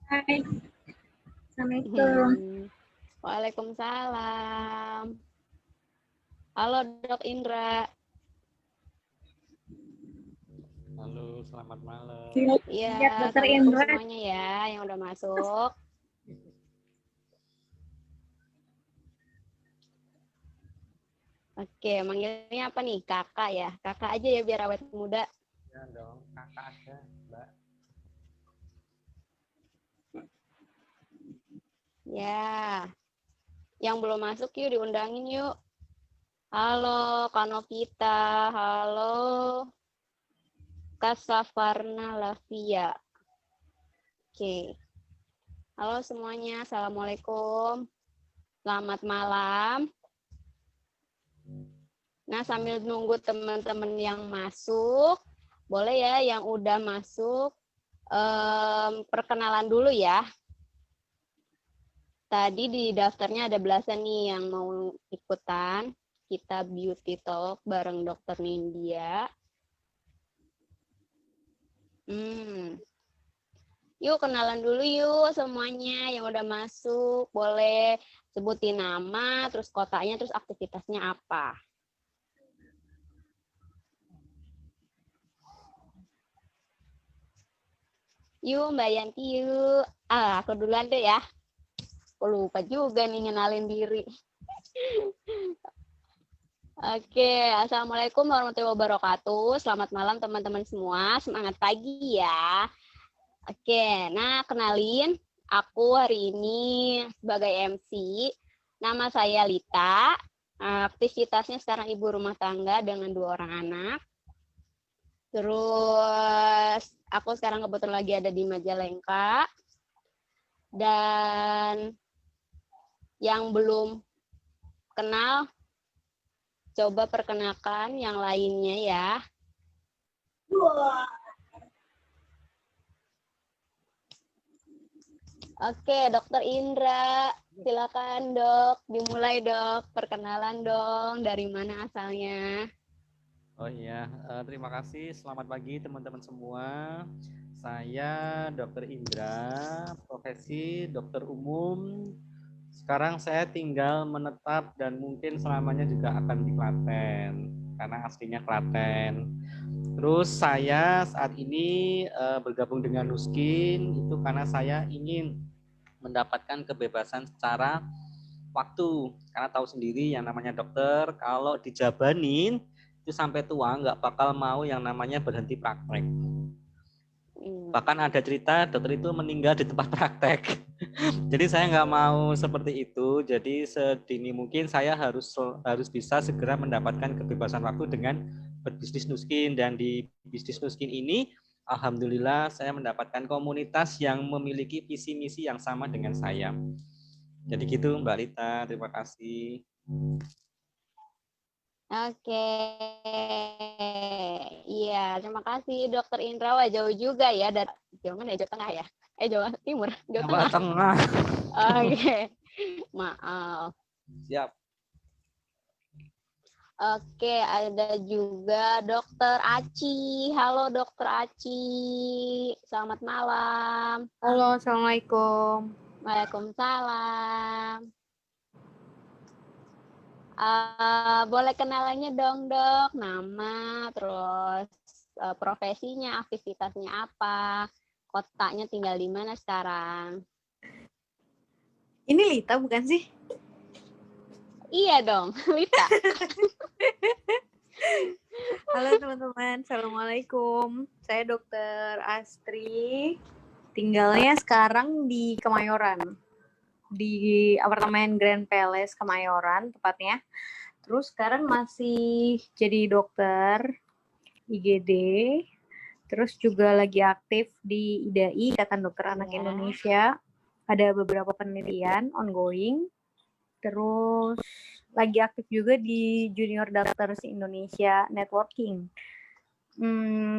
Hai, Assalamualaikum. Waalaikumsalam. Halo Dok Indra. Halo, selamat malam. Iya, Lihat Dokter assalamualaikum Indra. semuanya ya yang udah masuk. Oke, manggilnya apa nih? Kakak ya? Kakak aja ya biar awet muda. Ya dong, kakak aja, Mbak. Ya, yang belum masuk yuk diundangin yuk. Halo Kak Novita, halo Kak Safarna Lavia. Oke, halo semuanya, assalamualaikum. Selamat malam. Nah, sambil nunggu teman-teman yang masuk, boleh ya yang udah masuk, perkenalan dulu ya. Tadi di daftarnya ada belasan nih yang mau ikutan. Kita beauty talk bareng Dokter Nindya. Yuk kenalan dulu yuk semuanya yang udah masuk. Boleh sebutin nama, terus kotanya, terus aktivitasnya apa. Yuk Mbak Yanti yuk. Aku duluan deh ya. Aku lupa juga nih ngenalin diri. Oke, assalamualaikum warahmatullahi wabarakatuh. Selamat malam teman-teman semua. Semangat pagi ya. Oke, nah kenalin. Aku hari ini sebagai MC. Nama saya Lita. Aktivitasnya sekarang ibu rumah tangga dengan 2 orang anak. Terus aku sekarang kebetulan lagi ada di Majalengka. Dan yang belum kenal, coba perkenalkan yang lainnya ya. Oke, Dokter Indra, silakan Dok, dimulai Dok, perkenalan dong, dari mana asalnya? Oh iya, terima kasih. Selamat pagi teman-teman semua. Saya Dr. Indra, profesi dokter umum. Sekarang saya tinggal menetap dan mungkin selamanya juga akan di Klaten, karena aslinya Klaten. Terus saya saat ini bergabung dengan Nuskin itu karena saya ingin mendapatkan kebebasan secara waktu, karena tahu sendiri yang namanya dokter kalau dijabanin itu sampai tua nggak bakal mau yang namanya berhenti praktek. Bahkan ada cerita dokter itu meninggal di tempat praktek. Jadi saya nggak mau seperti itu. Jadi sedini mungkin saya harus bisa segera mendapatkan kebebasan waktu dengan berbisnis Nuskin. Dan di bisnis Nuskin ini alhamdulillah saya mendapatkan komunitas yang memiliki visi misi yang sama dengan saya. Jadi gitu Mbak Lita, terima kasih. Oke, iya terima kasih Dokter Indra. Wah, jauh juga ya dari Jawa mana ya? Jawa Tengah ya? Jawa Timur, Jawa Tengah. Oke, maaf. Siap. Oke, ada juga Dokter Aci. Halo Dokter Aci, selamat malam. Halo, Assalamualaikum. Waalaikumsalam. Boleh kenalannya dong Dok, nama, terus profesinya, aktivitasnya apa, kotanya tinggal di mana sekarang? Ini Lita bukan sih? Iya dong, Lita. Halo teman-teman, Assalamualaikum. Saya Dokter Astri. Tinggalnya sekarang di Kemayoran. Di apartemen Grand Palace Kemayoran tepatnya. Terus sekarang masih jadi dokter IGD. Terus juga lagi aktif di IDAI, Ikatan Dokter Anak Indonesia. Ada beberapa penelitian ongoing. Terus lagi aktif juga di Junior Doctors Indonesia Networking.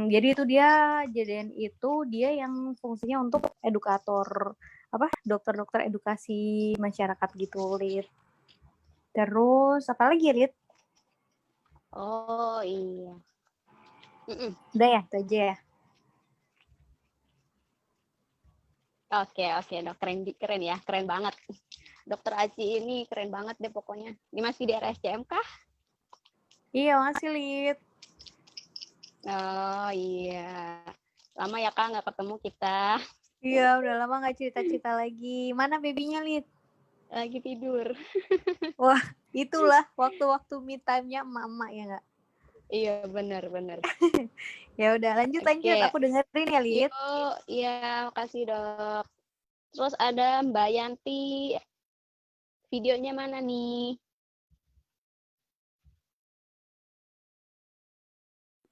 Jadi itu dia yang fungsinya untuk edukator, dokter-dokter edukasi masyarakat gitu, Lid. Terus apa lagi, Lid? Oh iya. Udah ya, itu aja ya. Oke, dok. Keren ya. Keren banget. Dokter Aci ini keren banget deh pokoknya. Ini masih di RSCM kah? Iya, masih Lid. Oh iya. Lama ya Kak nggak ketemu kita. Iya, udah lama nggak cerita-cerita lagi. Mana babynya Lid? Lagi tidur. Wah, itulah waktu-waktu me time-nya emak-emak ya nggak? Iya, benar. Ya udah, lanjut. Oke. Aku dengerin ya Lid. Yuk, iya, makasih dok. Terus ada Mbak Yanti. Videonya mana nih?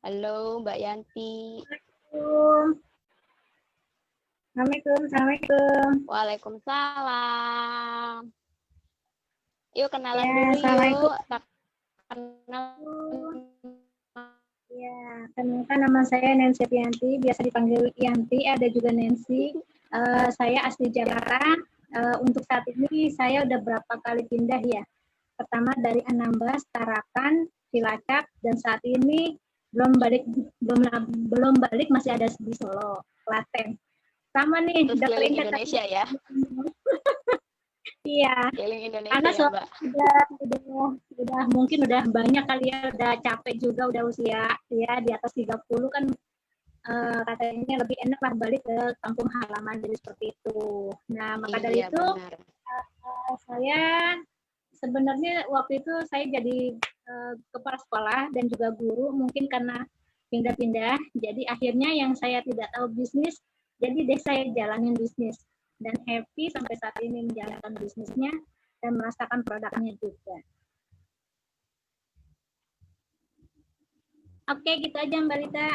Halo Mbak Yanti. Assalamualaikum. Waalaikumsalam. Yuk kenalan Ya, dulu Assalamualaikum. yuk. Kenal. Ya, kenalkan nama saya Nancy Yanti, biasa dipanggil Yanti, ada juga Nancy. Saya asli Jakarta. Untuk saat ini saya udah berapa kali pindah ya. Pertama dari Anambas, Tarakan, Cilacap, dan saat ini belum balik masih ada di Solo, Klaten. Sama nih, Terus keliling Indonesia ya. Iya. Keliling Indonesia Karena ya, Mbak. udah mungkin udah banyak kali ya, udah capek juga, udah usia ya di atas 30 kan, katanya lebih enak lah balik ke kampung halaman, jadi seperti itu. Nah, maka dari itu saya sebenarnya waktu itu saya jadi kepala sekolah dan juga guru, mungkin karena pindah-pindah, jadi akhirnya yang saya tidak tahu bisnis, jadi deh saya jalanin bisnis dan happy sampai saat ini menjalankan bisnisnya dan merasakan produknya juga. Oke, gitu aja Mbak Lita.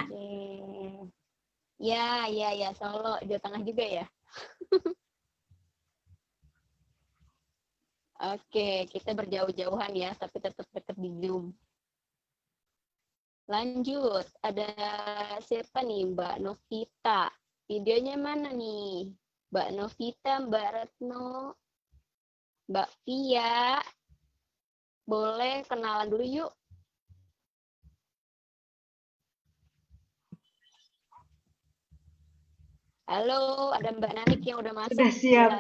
Ya, Solo, Jawa Tengah juga ya. Oke, kita berjauh-jauhan ya, tapi tetap dekat di Zoom. Lanjut, ada siapa nih? Mbak Novita. Videonya mana nih? Mbak Novita, Mbak Retno, Mbak Via. Boleh kenalan dulu yuk. Halo, ada Mbak Nanik yang udah masuk. Sudah siap.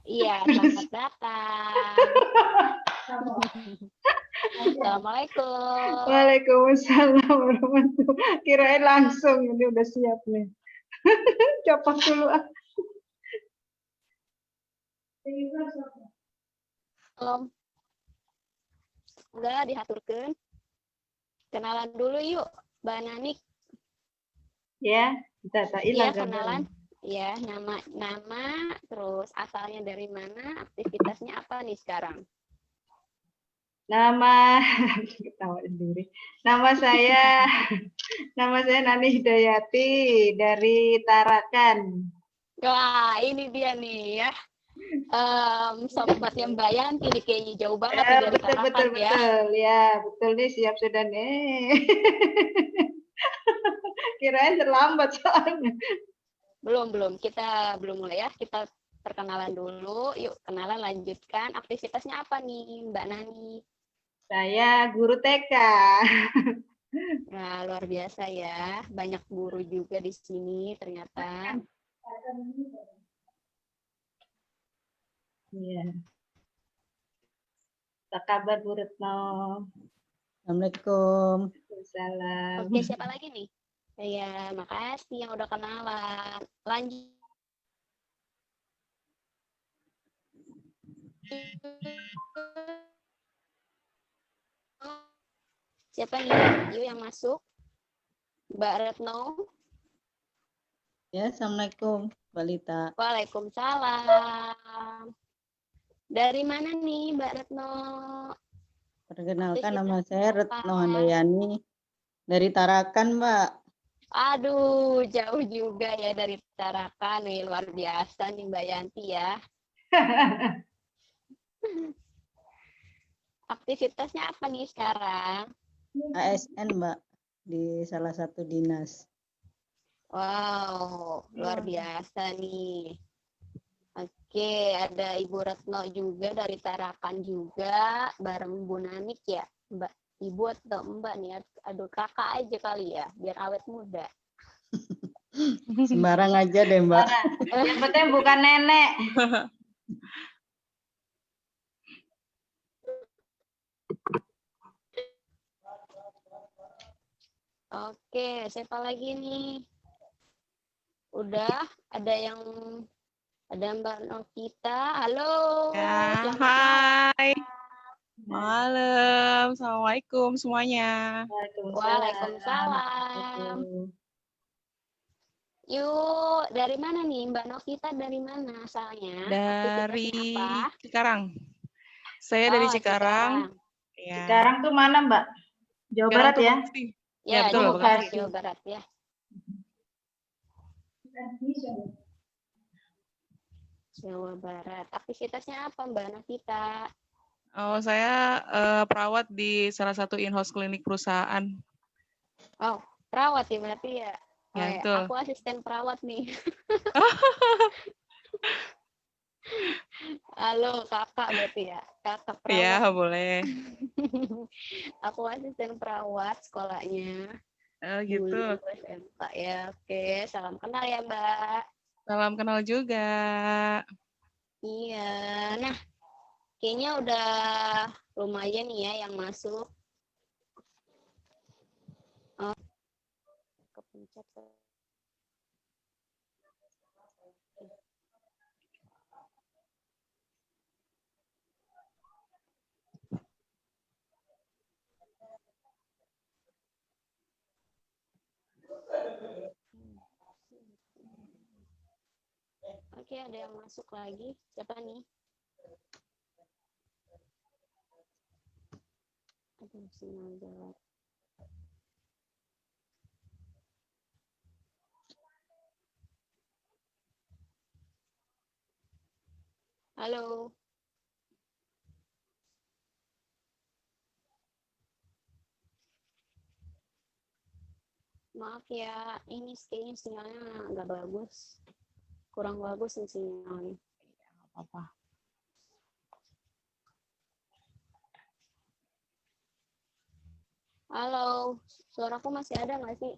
Iya, selamat datang. Assalamualaikum. Waalaikumsalam warahmatullahi. Kirain langsung ini udah siap nih. Copak dulu ah. Enggak dihaturkan. Kenalan dulu yuk, Mbak Nanik. Ya, kita tak Iya, hilang kenalan. Ya, nama, terus asalnya dari mana, aktivitasnya apa nih sekarang? Nama ketawa sendiri. Nama saya Nani Hidayati dari Tarakan. Wah, ini dia nih ya. Sobatnya Mbak Yanti nih kayaknya jauh banget nih dari Tarakan betul, ya. Ya, betul nih, siap sudah nih. Kirain terlambat soalnya. Belum. Kita belum mulai ya. Kita perkenalan dulu. Yuk, kenalan lanjutkan. Aktivitasnya apa nih, Mbak Nani? Saya guru TK. Nah, luar biasa ya. Banyak guru juga di sini ternyata. Iya. Apa kabar Bu Retno? Assalamualaikum. Waalaikumsalam. Oke, siapa lagi nih? Ya, makasih yang udah kenalan. Lanjut. Siapa nih? Yuk yang masuk. Mbak Retno. Ya, Assalamualaikum, Mbak Lita. Waalaikumsalam. Dari mana nih, Mbak Retno? Perkenalkan, nama saya Retno Handayani dari Tarakan, Mbak. Aduh, jauh juga ya dari Tarakan. Nih, luar biasa nih Mbak Yanti ya. Aktivitasnya apa nih sekarang? ASN, Mbak, di salah satu dinas. Wow, luar biasa nih. Oke, ada Ibu Retno juga dari Tarakan juga, bareng Bu Nanik ya. Mbak, Ibu atau Mbak nih, aduh kakak aja kali ya, biar awet muda. Sembarang aja deh, Mbak. Yang penting bukan nenek. Oke, siapa lagi nih? Udah, ada Mbak Novita. Halo. Ya, Selamat malam. hai. Malam. Assalamualaikum semuanya. Waalaikumsalam. Yuk, dari mana nih Mbak Novita? Dari mana asalnya? Dari Aktivitasnya apa? Cikarang. Saya dari Oh, Cikarang. Cikarang. Ya. Sekarang tuh mana, Mbak? Jawa Cikarang Barat tuh ya? Bekasi. Ya, betul, Jawa Bekasi. Barat, Jawa Barat ya. Jawa Barat. Aktivitasnya apa Mbak Novita? Oh, saya perawat di salah satu in-house klinik perusahaan. Oh, perawat ya berarti ya. Oh, Ya, ya. betul. Aku asisten perawat nih. Halo, kakak berarti ya. Kakak Ya, perawat. boleh. Aku asisten perawat sekolahnya. Gitu. Dulu SMK ya. Oke, salam kenal ya Mbak. Salam kenal juga. Iya. Nah, kayaknya udah lumayan nih ya yang masuk. Oh, kepencet. Oke, ada yang masuk lagi. Siapa nih? Aduh, sinyal jelek. Halo. Maaf ya, ini kayaknya sinyalnya nggak bagus. Kurang bagus nih sinyalnya. Apa? Halo, suaraku masih ada nggak sih?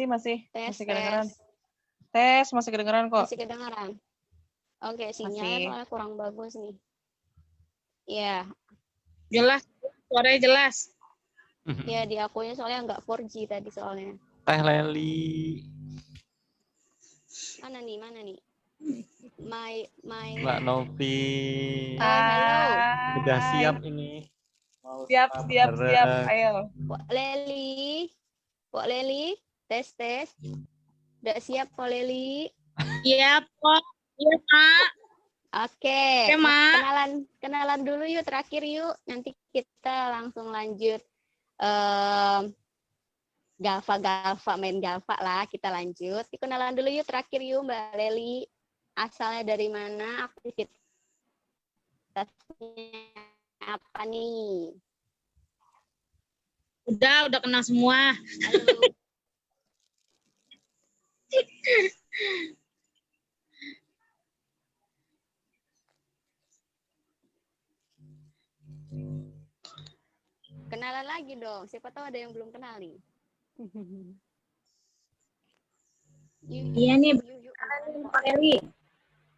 Masih Tes, kedengeran. tes. Masih kedengeran kok. Masih kedengeran. Oke, sinyalnya Masih. soalnya kurang bagus nih. Ya, Jelas, suaranya jelas. ya di akunya soalnya nggak 4G tadi soalnya. Teh Leli, Mana nih? My. Mbak Novi, Halo. udah siap ini? Mau Siap. bareng. Ayo. Pak Leli, tes. Udah siap Pak Leli? Iya, Pak. Iya, Pak. Oke. Oke, Mak. Kenalan dulu yuk terakhir yuk. Nanti kita langsung lanjut main Galva lah, kita lanjut. Kenalan dulu yuk terakhir yuk Mbak Leli. Asalnya dari mana? Aktivitasnya apa nih? Udah kenal semua. Halo. Kenalan lagi dong. Siapa tahu ada yang belum kenal nih. Iya nih, Yuk. Pak Eli.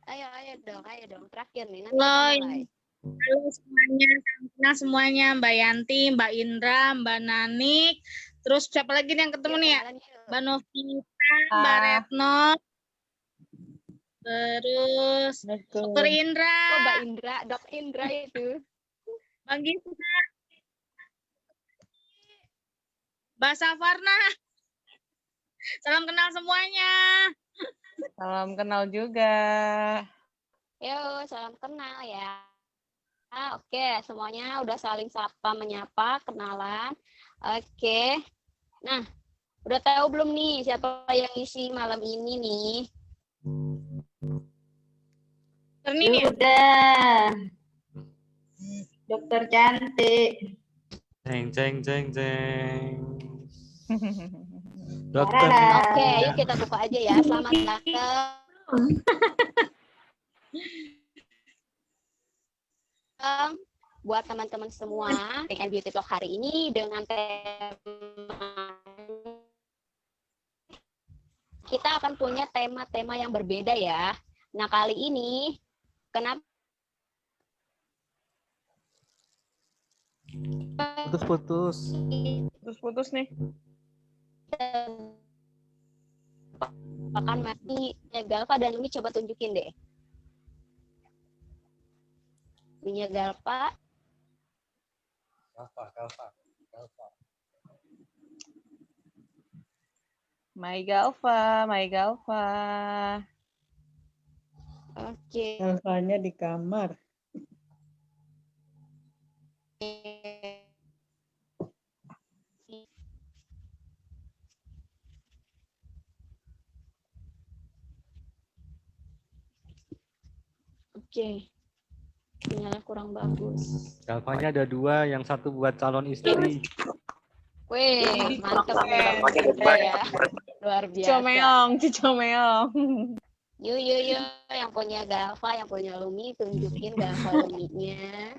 Ayo dong. Terakhir nih. Nanti Halo, kita mulai. Halo semuanya, salam kenal semuanya, Mbak Yanti, Mbak Indra, Mbak Nanik, terus siapa lagi nih yang ketemu nih ya? Kenalan yuk. Mbak Novita, Mbak Retno, terus Dr. Indra, Kok Mbak Indra, Dok Indra itu. Mbak Gita, Mbak Safarna. Salam kenal semuanya. Salam kenal juga. Yo, salam kenal ya. Oke, semuanya udah saling sapa, menyapa, kenalan. Oke. Nah, udah tahu belum nih siapa yang isi malam ini nih? Ini ya? Udah. Dokter cantik. Jeng. Dokter. Oke, yuk kita buka aja ya. Selamat datang. Buat teman-teman semua dengan Beauty Talk hari ini dengan tema kita akan punya tema-tema yang berbeda ya. Nah, kali ini kenapa Putus-putus. Putus-putus nih. akan masih Galva dan Lumi, coba tunjukin deh. Punya Galva. Galva. My Galva. Oke. Alfanya di kamar. Oke. Sinyalnya kurang bagus. Galvanya ada 2, yang satu buat calon istri. Wih, mantep ya. Luar biasa. Cicomeong. Yuk, yang punya Galva, yang punya Lumi, tunjukin Galva Luminya.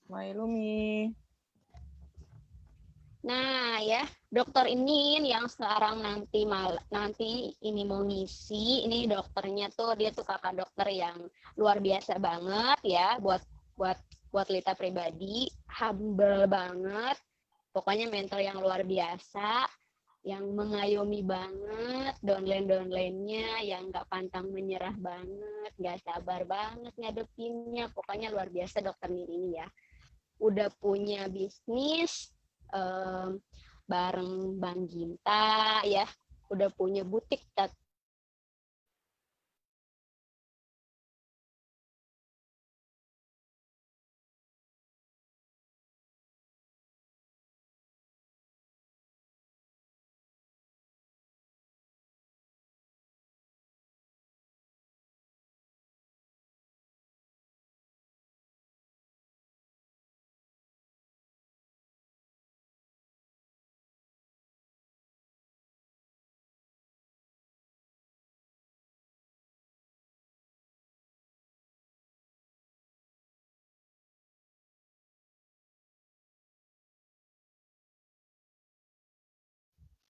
My Lumi. Nah ya, dokter ini yang sekarang nanti ini mau ngisi, ini dokternya tuh dia tuh kakak dokter yang luar biasa banget ya buat Lita pribadi, humble banget, pokoknya mentor yang luar biasa, yang mengayomi banget, downline-nya yang nggak pantang menyerah banget, nggak sabar banget ngadepinnya, pokoknya luar biasa dokter ini ya. Udah punya bisnis bareng Bang Ginta ya, udah punya butik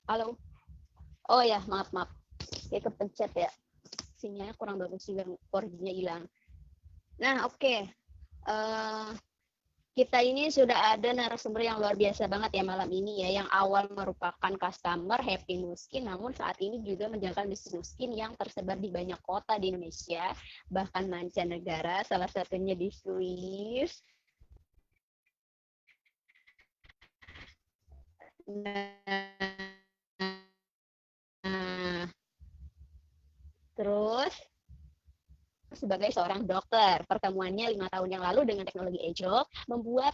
Halo. Oh ya, maaf. Ya kepencet ya. Sinyalnya kurang bagus juga, 4G-nya hilang. Nah, oke. Kita ini sudah ada narasumber yang luar biasa banget ya malam ini ya, yang awal merupakan customer Happy Nuskin, namun saat ini juga menjalankan bisnis Nuskin yang tersebar di banyak kota di Indonesia, bahkan mancanegara, salah satunya di Swiss. Nah, terus sebagai seorang dokter, pertemuannya 5 tahun yang lalu dengan teknologi Agile membuat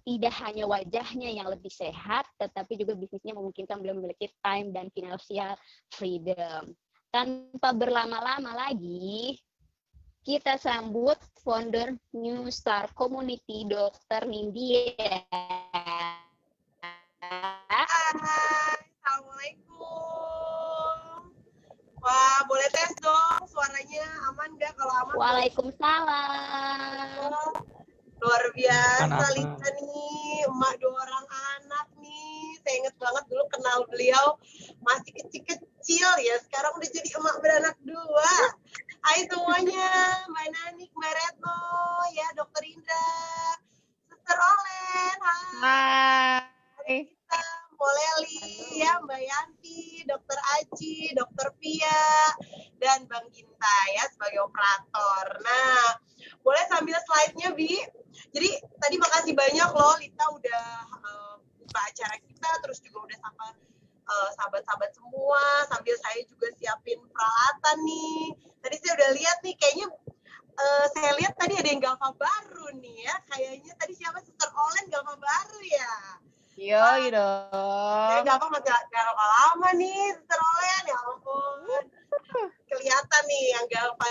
tidak hanya wajahnya yang lebih sehat, tetapi juga bisnisnya memungkinkan beliau memiliki time dan financial freedom. Tanpa berlama-lama lagi, kita sambut founder New Star Community, Dr. Nindya. Assalamualaikum. Wah, boleh tes dong, suaranya aman nggak? Kalau aman. Waalaikumsalam. Luar biasa, Lita nih, emak 2 orang anak nih. Saya inget banget dulu kenal beliau masih kecil-kecil ya, sekarang udah jadi emak beranak 2. Hai semuanya, Mbak Nanik, Mbak Retno, ya Dokter Indra, Suster Olen, hai. Kita, Moleli, ya Mbak Yanti, Dokter Aji, Dokter Pia, dan Bang Ginta ya sebagai operator. Nah, boleh sambil slide-nya, Bi. Jadi tadi makasih banyak loh Lita udah buka acara kita, terus juga udah sama sahabat-sahabat semua, sambil saya juga siapin peralatan nih. Tadi saya udah lihat nih, kayaknya saya lihat tadi ada yang Galva baru nih ya. Kayaknya tadi siapa, Suster Olen, Galva baru ya? Iya dong. Saya Galva masih Galva lama nih, Suster Olen, ya ampun. Kelihatan nih yang Galva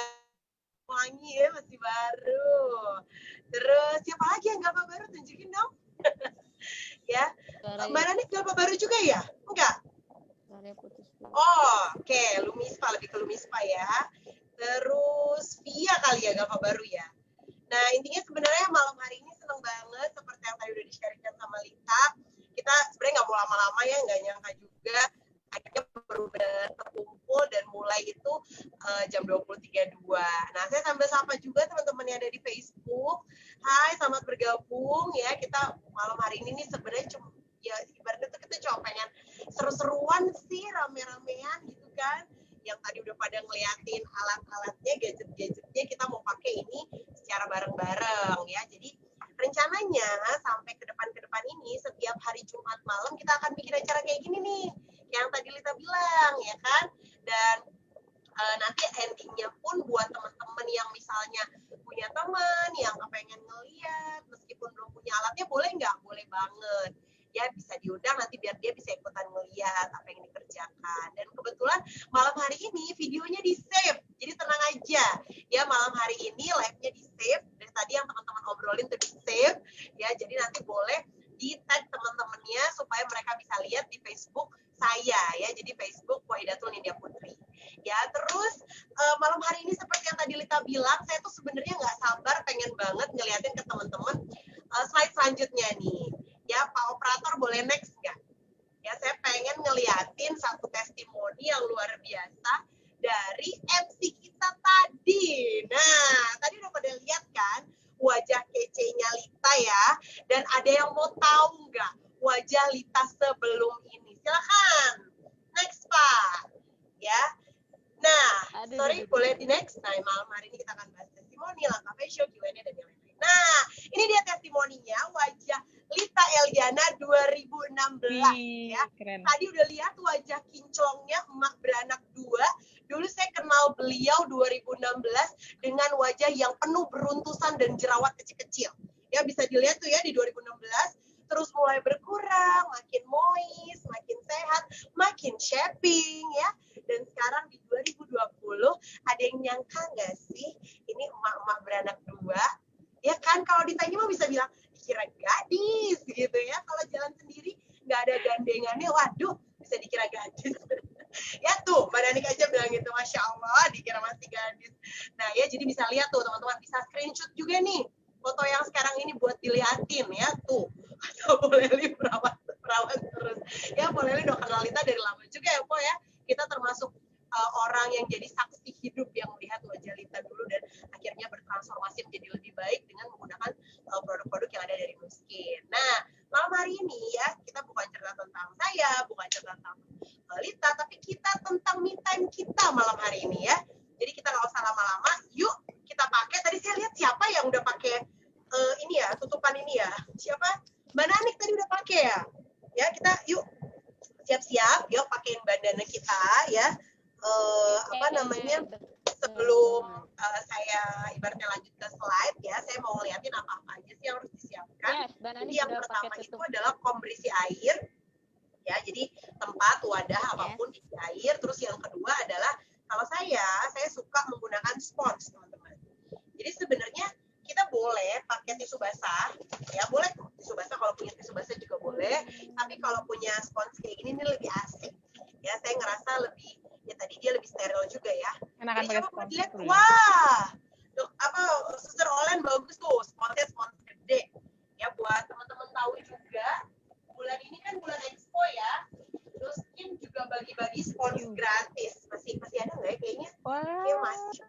wangi ya, masih baru. Terus siapa lagi yang Galva baru, tunjukin dong. Ya, Mbak Nanik Galva baru juga ya? Enggak? Oh, oke. Lumispa, lebih ke Lumispa ya. Terus Via kali ya Galva baru ya. Nah, intinya sebenarnya malam hari ini seneng banget seperti yang tadi udah di-sharingkan sama Lita. Kita sebenarnya nggak mau lama-lama ya, nggak nyangka juga akhirnya baru benar terkumpul dan mulai itu jam 20.32. Nah, saya sambil sapa juga teman-teman yang ada di Facebook. Hai, selamat bergabung ya. Kita malam hari ini nih sebenarnya cuma ya ibaratnya tuh kita cuma pengen seru-seruan sih, rame-ramean gitu kan. Yang tadi udah pada ngeliatin alat-alatnya, gadget-gadgetnya, kita mau pakai ini secara bareng-bareng ya. Jadi rencananya sampai ke depan ini setiap hari Jumat malam kita akan bikin acara kayak gini nih, yang tadi Lita bilang ya kan. Dan nanti endingnya pun buat teman-teman yang misalnya punya teman yang kepengen ngeliat meskipun belum punya alatnya, boleh nggak? Boleh banget ya, bisa diundang nanti biar dia bisa ikutan ngeliat apa yang dikerjakan. Dan kebetulan malam hari ini videonya di save, jadi tenang aja ya, malam hari ini live-nya di save. Dari tadi yang teman-teman obrolin tuh di save ya, jadi nanti boleh di tag teman-temannya supaya mereka bisa lihat di Facebook saya ya, jadi Facebook Wahidatul Nindya Putri ya. Terus malam hari ini seperti yang tadi Lita bilang, saya tuh sebenarnya nggak sabar pengen banget ngeliatin ke teman-teman slide selanjutnya nih ya. Pak Operator boleh next nggak ya, saya pengen ngeliatin satu testimoni yang luar biasa dari MC kita tadi. Nah, tadi udah pada lihat kan wajah kece-nya Lita ya, dan ada yang mau tahu nggak wajah Lita sebelum ini? Silakan, next Pak. Ya, nah, boleh di next. Nah, malam hari ini kita akan bahas testimoni, langkah fashion, Q&A dan yang lain-lain. Nah, ini dia testimoninya wajah Lita Eliana 2016 ya. Keren. Tadi udah lihat wajah kinclongnya emak beranak 2. Dulu saya kenal beliau 2016 dengan wajah yang penuh beruntusan dan jerawat kecil-kecil. Ya, bisa dilihat tuh ya di 2016. Terus mulai berkurang, makin moist, makin sehat, makin shaping ya. Dan sekarang di 2020, ada yang nyangka nggak sih ini emak-emak beranak 2? Ya kan, kalau ditanya mah bisa bilang, dikira gadis gitu ya. Kalau jalan sendiri, nggak ada gandengannya, waduh, bisa dikira gadis. Ya tuh, Mbak Danik aja bilang gitu, Masya Allah, dikira masih gadis. Nah ya, jadi bisa lihat tuh teman-teman, bisa screenshot juga nih foto yang sekarang ini buat dilihatin ya tuh. Atau boleh perawat terus. Ya, boleh udah kenal Lita dari lama juga ya, Po ya. Kita termasuk orang yang jadi saksi hidup yang melihat wajah Lita dulu dan akhirnya bertransformasi menjadi lebih baik dengan menggunakan produk-produk yang ada dari Nuskin. Nah, malam hari ini ya, kita bukan cerita tentang saya, bukan cerita tentang Lita, tapi kita tentang me time kita malam hari ini ya. Jadi kita nggak usah lama-lama, yuk kita pakai. Tadi saya lihat siapa yang udah pakai ini ya, tutupan ini ya. Siapa? Mbak Nanik tadi udah pakai ya. Ya, kita yuk siap-siap, yuk pakein bandana kita ya. Sebelum saya ibaratnya lanjut ke slide ya, saya mau ngeliatin apa-apa aja sih yang harus disiapkan. Jadi yang pertama itu adalah kom berisi air. Ya, jadi tempat, wadah, apapun isi air. Terus yang kedua adalah, kalau saya suka menggunakan spons, teman-teman. Jadi sebenarnya kita boleh pakai tisu basah, ya boleh tisu basah, kalau punya tisu basah juga boleh. Tapi kalau punya spons kayak gini ini lebih asik. Ya, saya ngerasa lebih, ya tadi dia lebih steril juga ya. Enakan Jadi pakai coba spons dilihat, dulu ya. wah, Suster Olen bagus tuh, sponsnya spons gede. Ya, buat teman-teman tahu juga, bulan ini kan bulan Expo ya. Terus Kim juga bagi-bagi spons gratis. Masih ada nggak ya kayaknya? Ya, masih.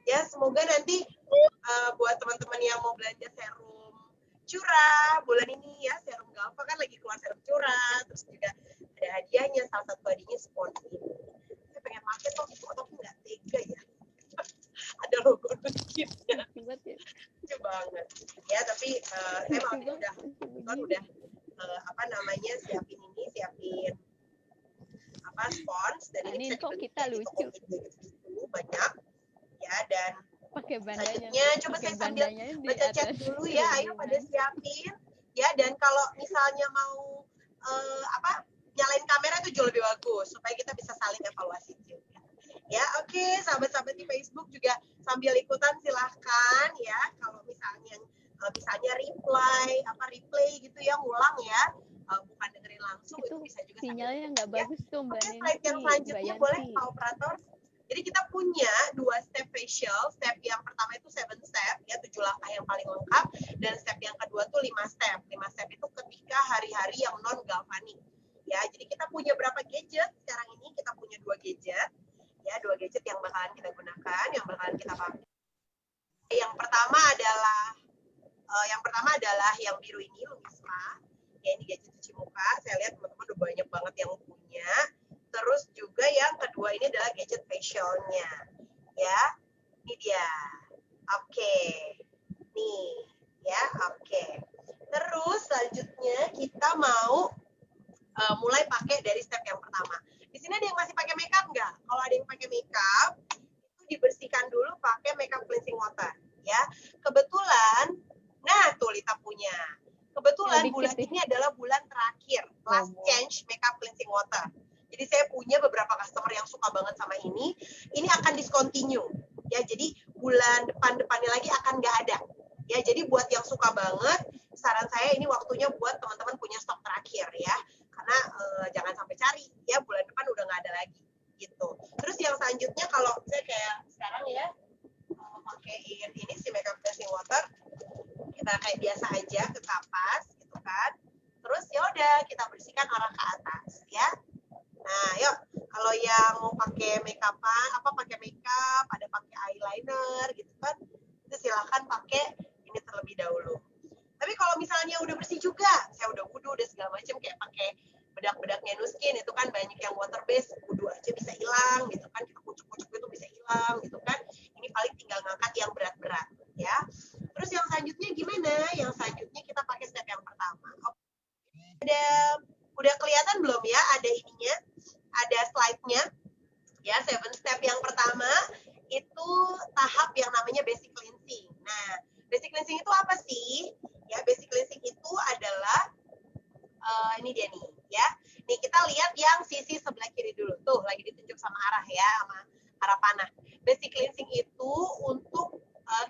Ya, semoga nanti buat teman-teman yang mau belanja serum curah bulan ini ya, serum Galva kan lagi keluar serum curah, terus juga ada hadiahnya, salah satu hadiahnya spons ini. Saya pengen pakai tapi nggak tega ya. Ada logo Nuskinnya. Lucu banget. Ya, tapi saya malah udah siapin spons, dan ini bisa kita lucu banyak ya. Dan pakai bandanya. selanjutnya coba saya sambil baca chat dulu ya, ayo pada siapin ya. Dan kalau misalnya mau nyalain kamera itu jauh lebih bagus supaya kita bisa saling evaluasi juga. Ya, oke, sahabat-sahabat di Facebook juga sambil ikutan silahkan ya. Kalau misalnya replay gitu ya, ngulang ya, bukan dengerin langsung, itu bisa juga sinyalnya nggak bagus tuh Mbak Nini. Slide yang selanjutnya boleh Pak Operator. Jadi kita punya 2 step facial. Step yang pertama itu 7 step, ya 7 langkah yang paling lengkap. Dan step yang kedua tuh 5 step. 5 step itu ketika hari-hari yang non galvanik. Ya, jadi kita punya berapa gadget? Sekarang ini kita punya 2 gadget. Ya, 2 gadget yang bakalan kita gunakan, yang bakalan kita pakai. Yang pertama adalah yang biru ini, Lumisma. Ya, ini gadget cuci muka. Saya lihat teman-teman udah banyak banget yang punya. Terus juga yang kedua ini adalah gadget facialnya. Ya, ini dia. Oke. Nih, ya, oke. Terus selanjutnya kita mau mulai pakai dari step yang pertama. Di sini ada yang masih pakai makeup nggak? Kalau ada yang pakai makeup, itu dibersihkan dulu pakai makeup cleansing water. Ya, kebetulan, nah tuh Lita punya. Kebetulan bulan ini adalah bulan terakhir last change makeup cleansing water. Jadi saya punya beberapa customer yang suka banget sama ini. Ini akan discontinue. Ya, jadi bulan depannya lagi akan nggak ada. Ya, jadi buat yang suka banget, saran saya ini waktunya buat teman-teman punya stok terakhir ya. Karena jangan sampai cari ya, bulan depan udah nggak ada lagi gitu. Terus yang selanjutnya kalau saya kayak sekarang ya pakaiin ini si makeup cleansing water, kita kayak biasa aja ke kapas gitu kan. Terus ya udah kita bersihkan arah ke atas ya. Nah, yuk kalau yang mau pakai makeupan, pakai makeup, ada pakai eyeliner gitu kan, itu silakan pakai ini terlebih dahulu. Tapi kalau misalnya udah bersih juga, saya udah wudhu, udah segala macam kayak pakai bedak-bedaknya Nuskin itu kan banyak yang water base, wudhu aja bisa hilang gitu kan, kita kucuk-kucuk itu bisa hilang gitu kan. Ini paling tinggal ngangkat yang berat-berat ya. Terus yang selanjutnya gimana? Yang selanjutnya kita pakai step yang pertama. Udah kelihatan belum ya ada ininya? Ada slide-nya. Ya, 7 step yang pertama itu tahap yang namanya basic cleansing. Nah, basic cleansing itu apa sih? Ya, basic cleansing itu adalah ini dia nih, ya. Nih kita lihat yang sisi sebelah kiri dulu. Tuh, lagi ditunjuk sama arah ya, sama arah panah. Basic cleansing itu untuk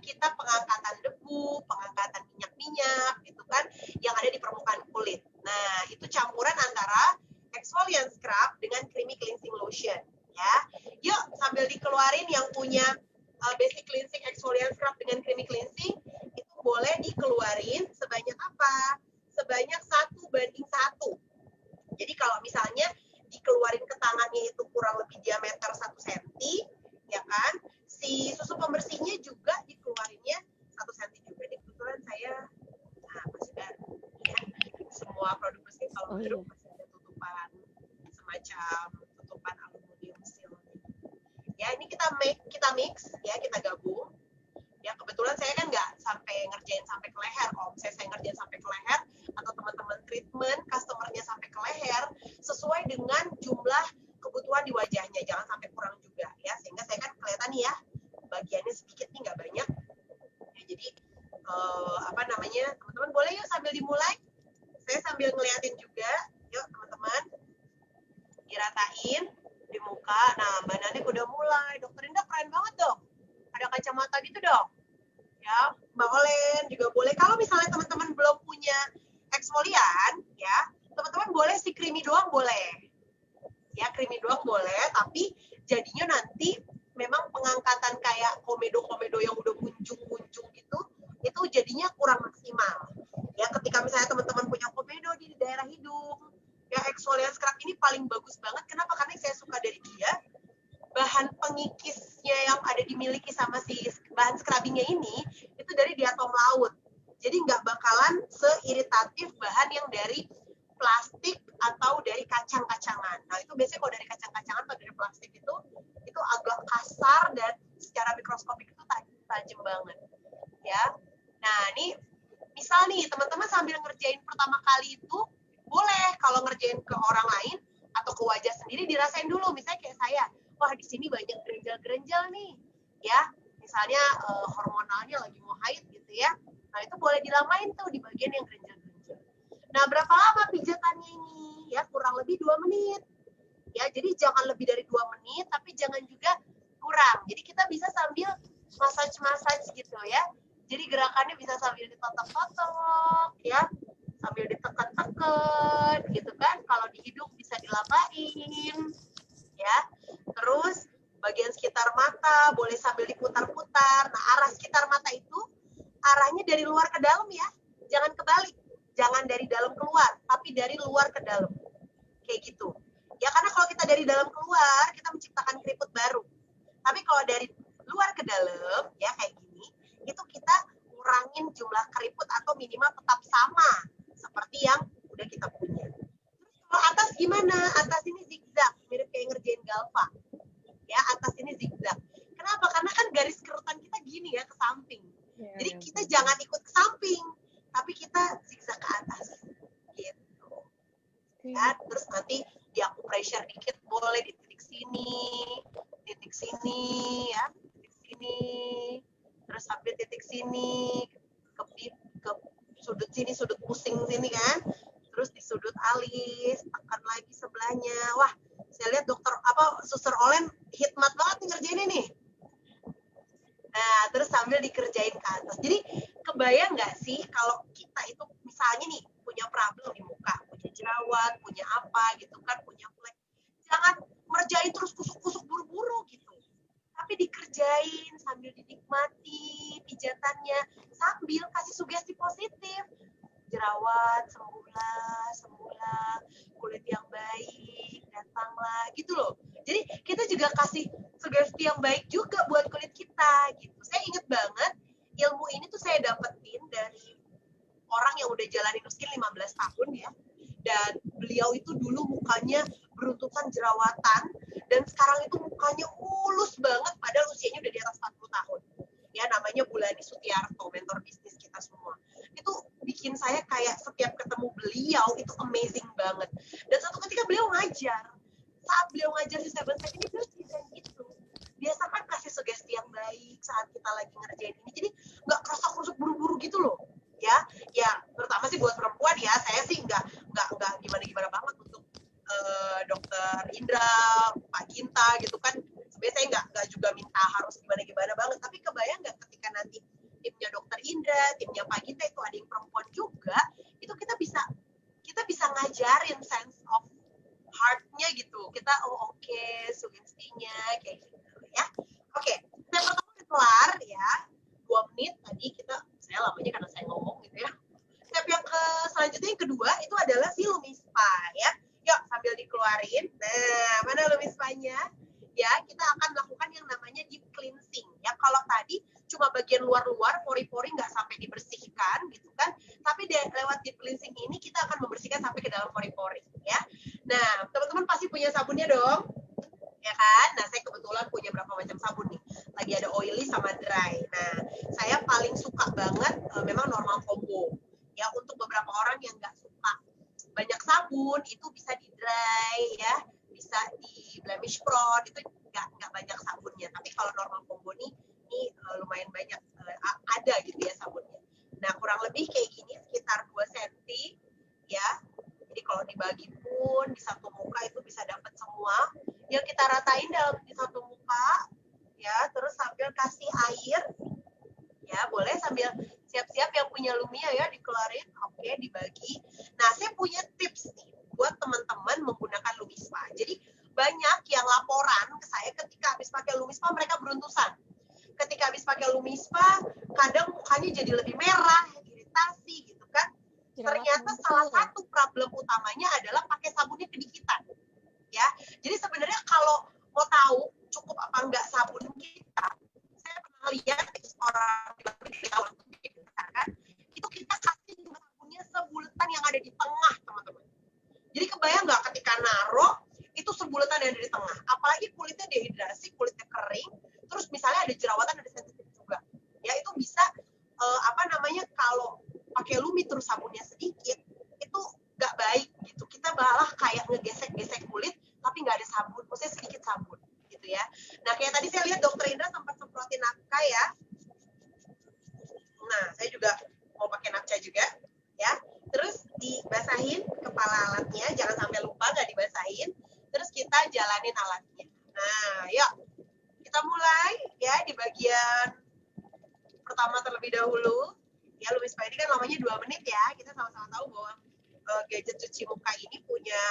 kita pengangkatan debu, pengangkatan minyak-minyak, gitu kan, yang ada di permukaan kulit. Nah, itu campuran antara exfoliant scrub dengan creamy cleansing lotion, ya. Yuk, sambil dikeluarin yang punya basic cleansing exfoliant scrub dengan creamy cleansing, itu boleh dikeluarin sebanyak apa? Sebanyak 1:1. Jadi kalau misalnya dikeluarin ke tangannya itu kurang lebih diameter 1 cm, ya kan? Si susu pembersihnya juga dikeluarinnya 1 cm juga. Ini kebetulan saya masih baru, ya. Semua produk bersih kalau baru masih ada tutupan semacam tutupan aluminium seal. Ya, ini kita mix, ya, kita gabung. Ya, kebetulan saya kan nggak sampai ngerjain sampai ke leher. Kalau misalnya saya ngerjain sampai ke leher, atau teman-teman treatment customernya sampai ke leher, sesuai dengan jumlah kebutuhan di wajahnya, jangan sampai kurang juga ya, sehingga saya kan kelihatan nih ya bagiannya sedikit nih, nggak banyak ya. Jadi teman-teman boleh yuk sambil dimulai, saya sambil ngeliatin juga. Yuk teman-teman diratain di muka. Nah, Mbak Nani udah mulai. Dokter Indah keren banget dong, ada kacamata gitu dong ya. Mbak Olen juga boleh. Kalau misalnya teman-teman belum punya eksfolian ya, teman-teman boleh si creamy doang boleh ya, creamy doang boleh, tapi jadinya nanti memang pengangkatan kayak komedo yang udah muncung gitu, itu jadinya kurang maksimal ya. Ketika misalnya teman-teman punya komedo di daerah hidung ya, exfoliant scrub ini paling bagus banget. Kenapa? Karena saya suka dari dia, bahan pengikisnya yang ada dimiliki sama si bahan scrubbingnya ini itu dari diatom laut, jadi nggak bakalan seiritatif bahan yang dari plastik atau dari kacang-kacangan. Nah, itu biasanya kalau dari kacang-kacangan atau dari plastik itu agak kasar dan secara mikroskopik itu tajam banget ya. Nah, ini misal nih teman-teman sambil ngerjain pertama kali itu boleh, kalau ngerjain ke orang lain atau ke wajah sendiri dirasain dulu. Misalnya kayak saya, wah di sini banyak gerenjal-gerenjal nih ya, misalnya hormonalnya lagi mau haid gitu ya. Nah, itu boleh dilamain tuh di bagian yang gerenjal-gerenjal. Nah, berapa lama pijatannya ini? Ya, kurang lebih 2 menit. Ya, jadi jangan lebih dari 2 menit, tapi jangan juga kurang. Jadi kita bisa sambil massage gitu ya. Jadi gerakannya bisa sambil ditotok-totok ya, sambil ditekan-tekan gitu kan. Kalau di hidung bisa dilapain ya. Terus bagian sekitar mata, boleh sambil diputar-putar. Nah, arah sekitar mata itu arahnya dari luar ke dalam ya. Jangan kebalik. Jangan dari dalam keluar, tapi dari luar ke dalam. Kayak gitu. Ya, karena kalau kita dari dalam keluar, kita menciptakan keriput baru. Tapi kalau dari luar ke dalam, ya kayak gini, itu kita ngurangin jumlah keriput atau minimal tetap sama seperti yang udah kita punya. Terus kalau atas gimana? Atas ini zigzag, mirip kayak ngerjain galva. Ya, atas ini zigzag. Kenapa? Karena kan garis kerutan kita gini ya, ke samping. Jadi kita jangan ikut ke samping, tapi kita zigzag ke atas. Gitu. Ya, terus nanti di acupressure dikit boleh di titik sini, ya, titik sini, terus sampai titik sini, ke sudut sini, sudut pusing sini kan, terus di sudut alis, tekan lagi sebelahnya. Wah, saya lihat Suster Olen hikmat banget nih ngerjain ini. Nah, terus sambil dikerjain ke atas. Jadi kebayang nggak sih kalau kita itu misalnya nih punya problem di muka, punya jerawat, punya apa gitu kan, punya flek. Jangan ngerjain terus kusuk-kusuk buru-buru gitu. Tapi dikerjain sambil dinikmati pijatannya, sambil kasih sugesti positif. Jerawat, sembuhlah, kulit yang baik, datanglah, gitu loh. Jadi kita juga kasih sugesti yang baik juga buat kulit kita, gitu. Saya inget banget, ilmu ini tuh saya dapetin dari orang yang udah jalanin skin 15 tahun ya. Dan beliau itu dulu mukanya beruntukan jerawatan, dan sekarang itu mukanya mulus banget, padahal usianya udah di atas 40 tahun. Ya, namanya Bulani Sutiarto, mentor bisnis kita semua. Itu bikin saya kayak setiap ketemu beliau itu amazing banget. Dan satu ketika beliau ngajar, saat beliau ngajar di 7 Second ini beliau cerita gitu. Biasakan kasih sugesti yang baik saat kita lagi ngerjain ini. Jadi nggak kerasa-kerusuk buru-buru gitu loh. Ya, terutama sih buat perempuan ya. Saya sih nggak gimana-gimana banget untuk Dokter Indra, Pak Ginta gitu kan. Sebenarnya saya nggak juga minta harus gimana-gimana banget. Tapi kebayang nggak ketika nanti timnya Dokter Indra, timnya Pak Ginta itu ada yang perempuan juga, itu kita bisa ngajarin sense of heart-nya gitu. Kita oke, sugestinya kayak gitu ya. Oke, step pertama udah kelar ya. 2 menit tadi saya lamanya karena saya ngomong gitu ya. Step yang selanjutnya yang kedua itu adalah si Lumispa ya. Yuk sambil dikeluarin. Nah, mana Lumispanya? Ya, kita akan melakukan yang namanya deep cleansing. Ya, kalau tadi cuma bagian luar-luar, pori-pori nggak sampai dibersihkan, gitu kan. Tapi lewat deep cleansing ini kita akan membersihkan sampai ke dalam pori-pori, ya. Nah, teman-teman pasti punya sabunnya dong, ya kan? Nah, saya kebetulan punya berapa macam sabun nih. Lagi ada oily sama dry. Nah, saya paling suka banget memang normal combo. Ya, untuk beberapa orang yang nggak suka banyak sabun, itu bisa di dry, ya. Bisa di Blemish Pro, itu nggak banyak sabunnya. Tapi kalau normal combo ini lumayan banyak ada gitu ya sabunnya. Nah, kurang lebih kayak gini sekitar 2 cm ya. Jadi kalau dibagi pun di satu muka itu bisa dapat semua. Yang kita ratain di satu muka ya, terus sambil kasih air ya, boleh sambil siap-siap yang punya Lumia ya dikeluarin. Oke, dibagi. Nah, saya punya tips nih buat teman-teman menggunakan Lumispa. Jadi banyak yang laporan ke saya ketika habis pakai Lumispa mereka beruntusan. Ketika habis pakai Lumispa, kadang mukanya jadi lebih merah, iritasi gitu kan. Ternyata salah satu problem utamanya adalah pakai sabunnya kedikitan. Ya. Jadi sebenarnya kalau mau tahu cukup apa enggak sabun kita, saya pernah lihat orang kan, itu kita kasih sabunnya sebulatan yang ada di tengah, teman-teman. Jadi kebayang nggak ketika naro itu sebulatan yang ada di tengah, apalagi kulitnya dehidrasi, kulitnya kering, terus misalnya ada jerawatan, ada sensitif juga, ya itu bisa kalau pakai Lumi terus sabunnya sedikit, itu nggak baik gitu. Kita malah kayak ngegesek-gesek kulit, tapi nggak ada sabun, maksudnya sedikit sabun gitu ya. Nah kayak tadi saya lihat Dokter Indra sempat semprotin napka ya. Nah saya juga mau pakai napca juga ya. Terus dibasahin kepala alatnya, jangan sampai lupa nggak dibasahin. Terus kita jalanin alatnya. Nah, yuk kita mulai ya di bagian pertama terlebih dahulu. Ya, Lumispa ini kan lamanya 2 menit ya. Kita sama-sama tahu bahwa gadget cuci muka ini punya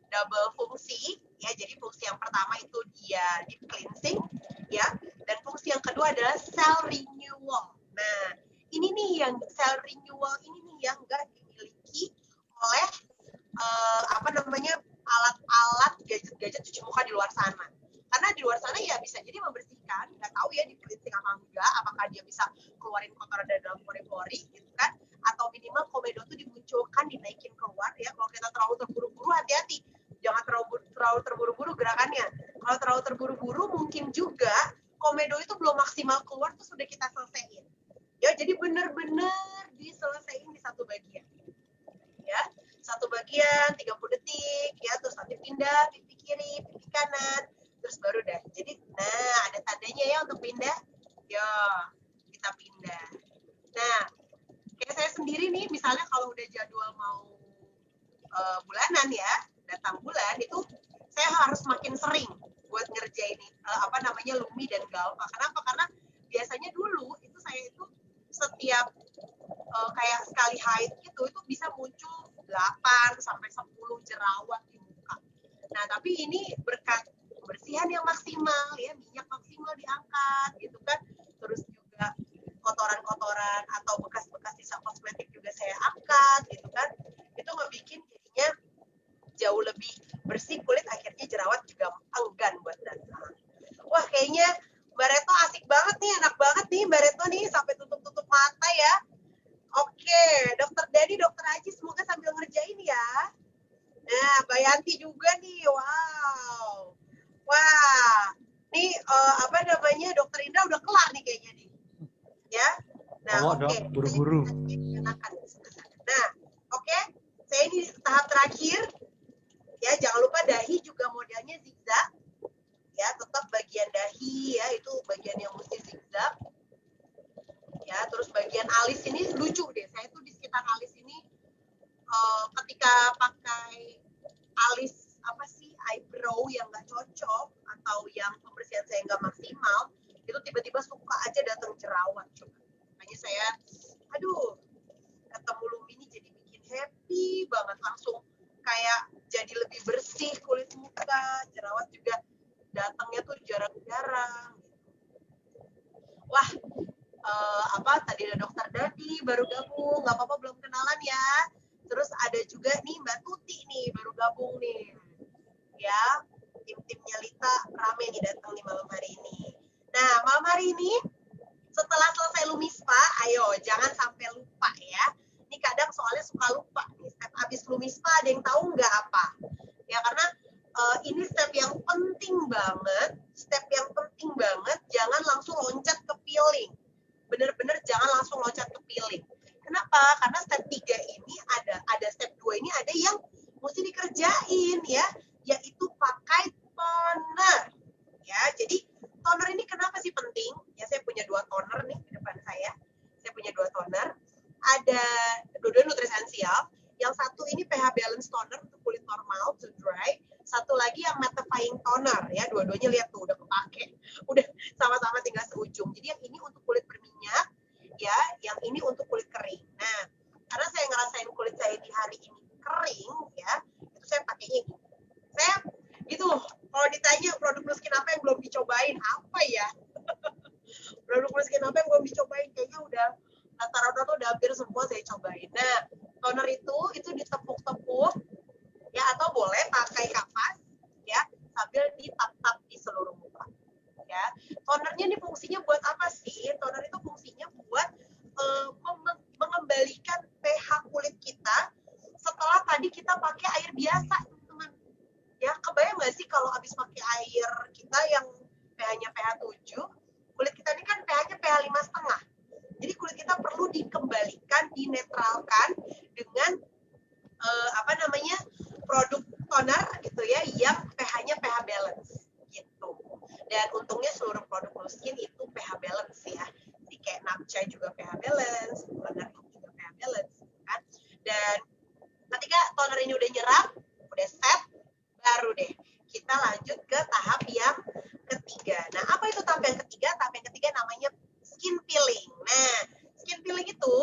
double fungsi Ya, jadi fungsi yang pertama itu dia deep cleansing, ya. Dan fungsi yang kedua adalah cell renewal. Nah, ini nih yang cell renewal ini nih yang nggak dimiliki oleh alat-alat gadget-gadget cuci muka di luar sana. Karena di luar sana ya bisa jadi membersihkan, nggak tahu ya di cleansing apa enggak, apakah dia bisa keluarin kotoran dari dalam pori-pori gitu kan, atau minimal komedo itu dimunculkan, dinaikin keluar ya. Kalau kita terlalu terburu-buru, hati-hati, jangan terlalu terburu-buru gerakannya. Kalau terlalu terburu-buru mungkin juga komedo itu belum maksimal keluar tuh sudah kita selesaiin. Ya, jadi benar-benar diselesaiin di satu bagian. Ya, satu bagian 30 detik ya, terus nanti pindah pipi kiri, pipi kanan, terus baru dah. Jadi nah ada tandanya ya untuk pindah. Ya, kita pindah. Nah, kayak saya sendiri nih misalnya kalau udah jadwal mau bulanan ya, datang bulan itu saya harus makin sering buat ngerjain Lumi dan Galva. Kenapa? Karena biasanya dulu itu saya itu setiap kayak sekali haid gitu itu bisa muncul 8 sampai 10 jerawat di muka. Nah, tapi ini berkat kebersihan yang maksimal ya, minyak maksimal diangkat gitu kan. Terus juga kotoran-kotoran atau bekas-bekas sisa kosmetik juga saya angkat gitu kan. Itu ngebikin jadinya jauh lebih bersih kulit, akhirnya jerawat juga enggan buat datang. Wah, kayaknya Mbak Retno asik banget nih, enak banget nih Mbak Retno nih sampai tutup-tutup mata ya. Oke, Dokter Dani, Dokter Haji semoga sambil ngerjain ya. Nah, Mbak Yanti juga nih, wow. Wah, nih Dokter Indra udah kelar nih kayaknya nih. Ya. Nah, oke. Buru-buru. Nah, oke. Saya ini tahap terakhir. Ya, jangan lupa dahi juga modelnya zigzag. Ya, tetap bagian dahi ya, itu bagian yang mesti zigzag. Ya, terus bagian alis ini lucu deh. Saya tuh di sekitar alis ini ketika pakai alis eyebrow yang nggak cocok atau yang pembersihan saya nggak maksimal, itu tiba-tiba suka aja datang jerawat. Makanya saya, ketemu Lumi ini jadi bikin happy banget, langsung kayak jadi lebih bersih kulit muka, jerawat juga datangnya tuh jarang-jarang. Wah, tadi ada Dokter Dadi baru gabung, nggak apa-apa belum kenalan ya. Terus ada juga nih Mbak Tuti nih baru gabung nih, ya. Tim-timnya Lita rame nih datang nih malam hari ini. Nah, malam hari ini setelah selesai Lumispa, ayo jangan sampai lupa ya. Ini kadang soalnya suka lupa nih, step habis Lumispa ada yang tahu nggak apa? Ya karena ini step yang penting banget, jangan langsung loncat ke peeling. Bener-bener jangan langsung loncat ke peeling. Kenapa? Karena step 3 ini ada step 2 ini ada yang mesti dikerjain ya, yaitu pakai toner. Ya, jadi toner ini kenapa sih penting? Ya, saya punya 2 toner nih di depan saya. Saya punya 2 toner. Ada dua Nutrisensial. Yang satu ini pH balance toner untuk kulit normal to dry. Satu lagi yang mattifying toner ya. Dua-duanya lihat tuh udah kepake. Udah sama-sama tinggal seujung. Jadi yang ini untuk kulit berminyak ya, yang ini untuk kulit kering. Nah, karena saya ngerasain kulit saya di hari ini kering ya, itu saya pakainya gitu. Saya gitu, kalau ditanya produk Nuskin apa yang belum dicobain, apa ya? Produk Nuskin apa yang belum dicobain, kayaknya udah rata-rata tuh udah hampir semua saya cobain. Nah, toner itu ditepuk-tepuk ya, atau boleh pakai kapas ya, sambil ditap-tap di seluruh muka. Ya, tonernya ini fungsinya buat apa sih? Toner itu fungsinya buat mengembalikan pH kulit kita setelah tadi kita pakai air biasa, teman-teman. Ya, kebayang nggak sih kalau habis pakai air kita yang pH-nya pH 7, kulit kita ini kan pH-nya pH 5,5. Jadi kulit kita perlu dikembalikan, dinetralkan dengan produk toner gitu ya, yang pH-nya pH balance gitu. Dan untungnya seluruh produk Nuskin itu pH balance ya. Jadi kayak Napcha juga pH balance, toner juga pH balance kan. Dan ketika toner ini udah nyerap, udah set, baru deh kita lanjut ke tahap yang ketiga. Nah, apa itu tahap yang ketiga? Tahap yang ketiga namanya skin peeling. Nah, skin peeling itu,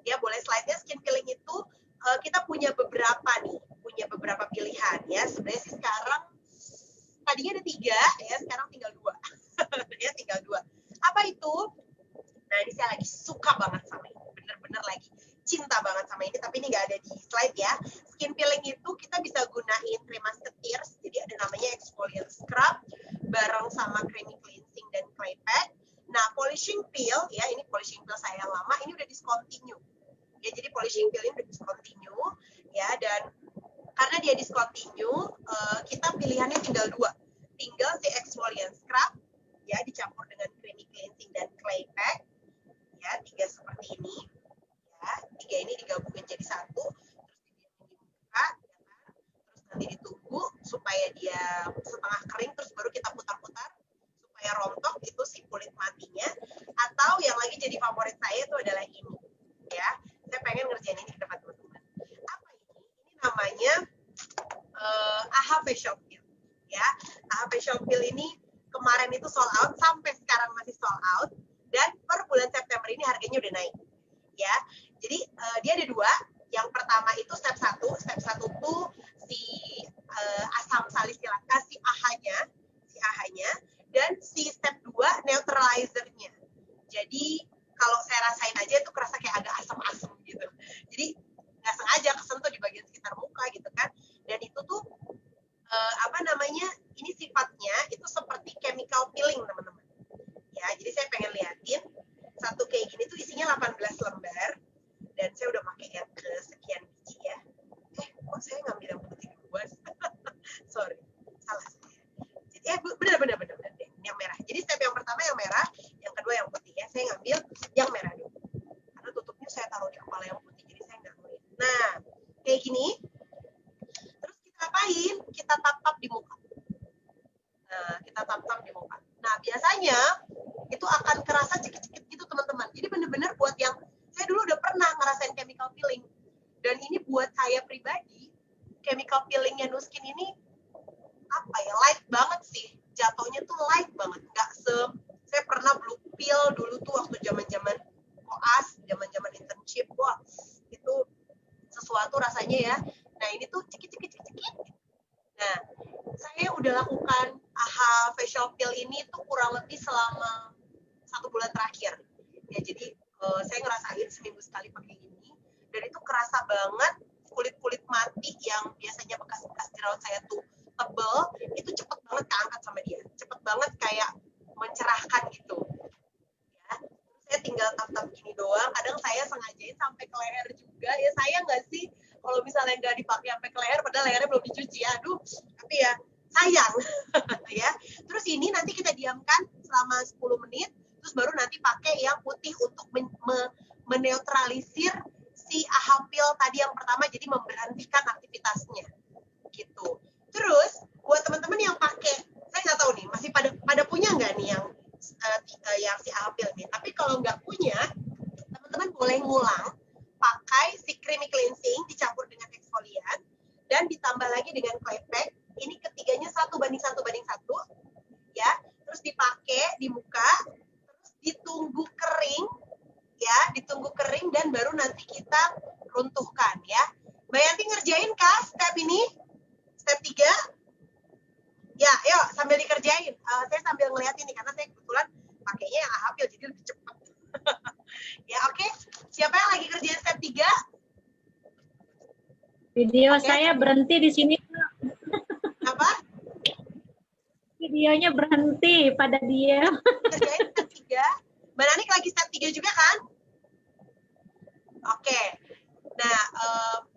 ya boleh slide-nya, skin peeling itu kita punya beberapa pilihan ya. Sebenarnya sih sekarang tadinya ada 3 ya, sekarang tinggal 2. Ya, tinggal 2. Apa itu? Nah, ini saya lagi suka banget sama ini. Bener-bener lagi cinta banget sama ini, tapi ini nggak ada di slide ya. Skin peeling itu kita bisa gunain Creme Musketeers, jadi ada namanya exfoliant scrub bareng sama creamy cleansing dan clay pack. Nah, polishing peel ya, ini polishing peel saya yang lama, ini udah discontinue. Ya, jadi polishing peel ini udah discontinue ya, dan karena dia discontinue, kita pilihannya tinggal 2. Tinggal si exfoliant scrub ya, dicampur dengan creamy cleansing dan clay pack ya, 3 seperti ini. 3 ini digabungin jadi 1, terus dibuka, terus nanti ditunggu supaya dia setengah kering, terus baru kita putar-putar supaya rontok itu si kulit matinya. Atau yang lagi jadi favorit saya itu adalah ini, ya. Saya pengen ngerjain ini ke depan teman-teman. Apa ini? Ini namanya AHA Facial Peel, ya. AHA Facial Peel ini kemarin itu sold out, sampai sekarang masih sold out, dan per bulan September ini harganya udah naik. Ya, jadi dia ada 2. Yang pertama itu step 1 tuh si asam salisilat, si AHA-nya, dan si step 2 neutralizer-nya. Jadi kalau saya rasain aja itu kerasa kayak agak asam-asam gitu. Jadi nggak sengaja kesentuh di bagian sekitar muka gitu kan. Dan itu tuh ini sifatnya itu seperti chemical peeling teman-teman. Ya, jadi saya pengen liatin satu kayak gini tuh isinya 18 lembar, dan saya udah pakai yang kesekian biji ya. Kok saya ngambil yang putih duluan? Sorry, salah saya. Jadi benar deh, yang merah. Jadi step yang pertama yang merah, yang kedua yang putih ya. Saya ngambil yang merah dulu. Karena tutupnya saya taruh di kepala yang putih, jadi saya nggak ngeliat. Nah, kayak gini. Terus kita apain? Kita tap-tap di muka. Nah, kita tap-tap di muka. Nah, biasanya itu akan kerasa cekit-cekit gitu teman-teman. Jadi bener-bener buat yang saya dulu udah pernah ngerasain chemical peeling, dan ini buat saya pribadi chemical peelingnya Nuskin ini apa ya, light banget sih, jatuhnya tuh light banget, nggak saya pernah blue peel dulu tuh waktu zaman-zaman koas, zaman-zaman internship, wah itu sesuatu rasanya ya. Nah, ini tuh cekit. Nah, saya udah lakukan AHA Facial Peel ini tuh kurang lebih selama 1 bulan terakhir. Ya, jadi saya ngerasain seminggu sekali pakai ini, dan itu kerasa banget kulit-kulit mati yang biasanya bekas-bekas jerawat saya tuh tebel, itu cepet banget keangkat sama dia. Cepet banget kayak mencerahkan gitu. Ya, saya tinggal tap-tap gini doang. Kadang saya sengajain sampai ke leher juga. Ya, sayang nggak sih kalau misalnya nggak dipakai sampai ke leher, padahal lehernya belum dicuci. Aduh, tapi ya sayang. Ya. Terus ini nanti kita diamkan selama 10 menit, terus baru nanti pakai yang putih untuk meneutralisir si AHA Peel tadi yang pertama, jadi memberhentikan aktivitasnya gitu. Terus buat teman-teman yang pakai, saya nggak tahu nih masih pada punya nggak nih yang si AHA Peel ini. Tapi kalau nggak punya, teman-teman boleh ngulang pakai si creamy cleansing dicampur dengan exfoliant dan ditambah lagi dengan clay pack. Ini ketiganya 1:1 ya. Terus dipakai di muka, terus ditunggu kering ya, dan baru nanti kita runtuhkan ya. Mbak Yanti ngerjain kah step ini? Step 3? Ya, yuk sambil dikerjain. Saya sambil ngeliat ini karena saya kebetulan pakainya yang AHA Peel jadi lebih cepat. Ya, oke. Siapa yang lagi kerjain step 3? Video saya berhenti di sini. Apa? Videonya berhenti pada dia. Kerjain step 3. Mbak Nanik lagi step 3 juga kan? Oke. Nah,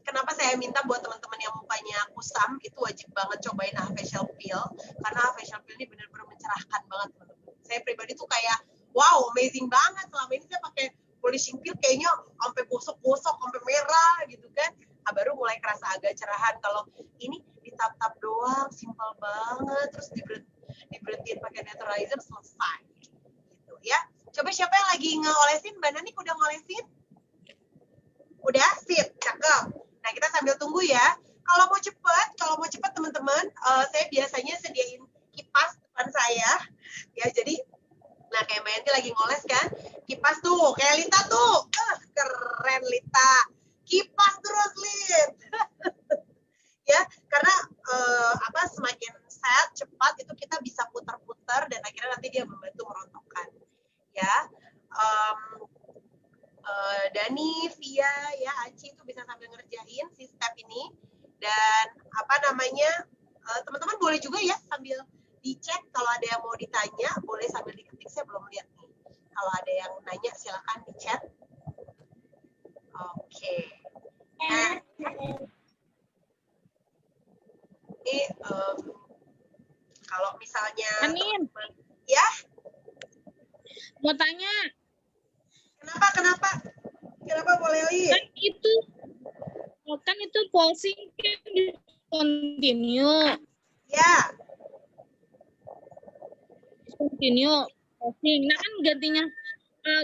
kenapa saya minta buat teman-teman yang mukanya kusam itu wajib banget cobain AHA Facial Peel, karena AHA Facial Peel ini benar-benar mencerahkan banget teman-teman. Saya pribadi tuh kayak wow, amazing banget. Selama ini saya pakai polishing peel kayaknya sampai gosok-gosok, sampai merah gitu kan. Nah, baru mulai kerasa agak cerahan. Kalau ini ditap-tap doang, simple banget, terus diberhentiin pakai neutralizer, selesai gitu ya. Coba siapa yang lagi ngolesin? Mbak Nanik udah ngolesin? Udah, sip, cakep. Nah, kita sambil tunggu ya. Kalau mau cepet teman-teman, saya biasanya sediain kipas depan saya. Ya, jadi, nah kayak Mbak Yanti lagi ngoles kan, kipas tuh, kayak Lita tuh. Keren Lita. Kipas terus, Lit. Ya, karena semakin set, cepat, itu boleh juga ya sambil dicek kalau ada yang mau ditanya, boleh sambil diketik. Saya belum lihat nih. Kalau ada yang nanya silakan di chat. Oke. Nah, ini kalau misalnya Amin. ya, Mau tanya, kenapa boleh Li? kan itu polsing kan di continue. Ya, Continue polsing. Nah kan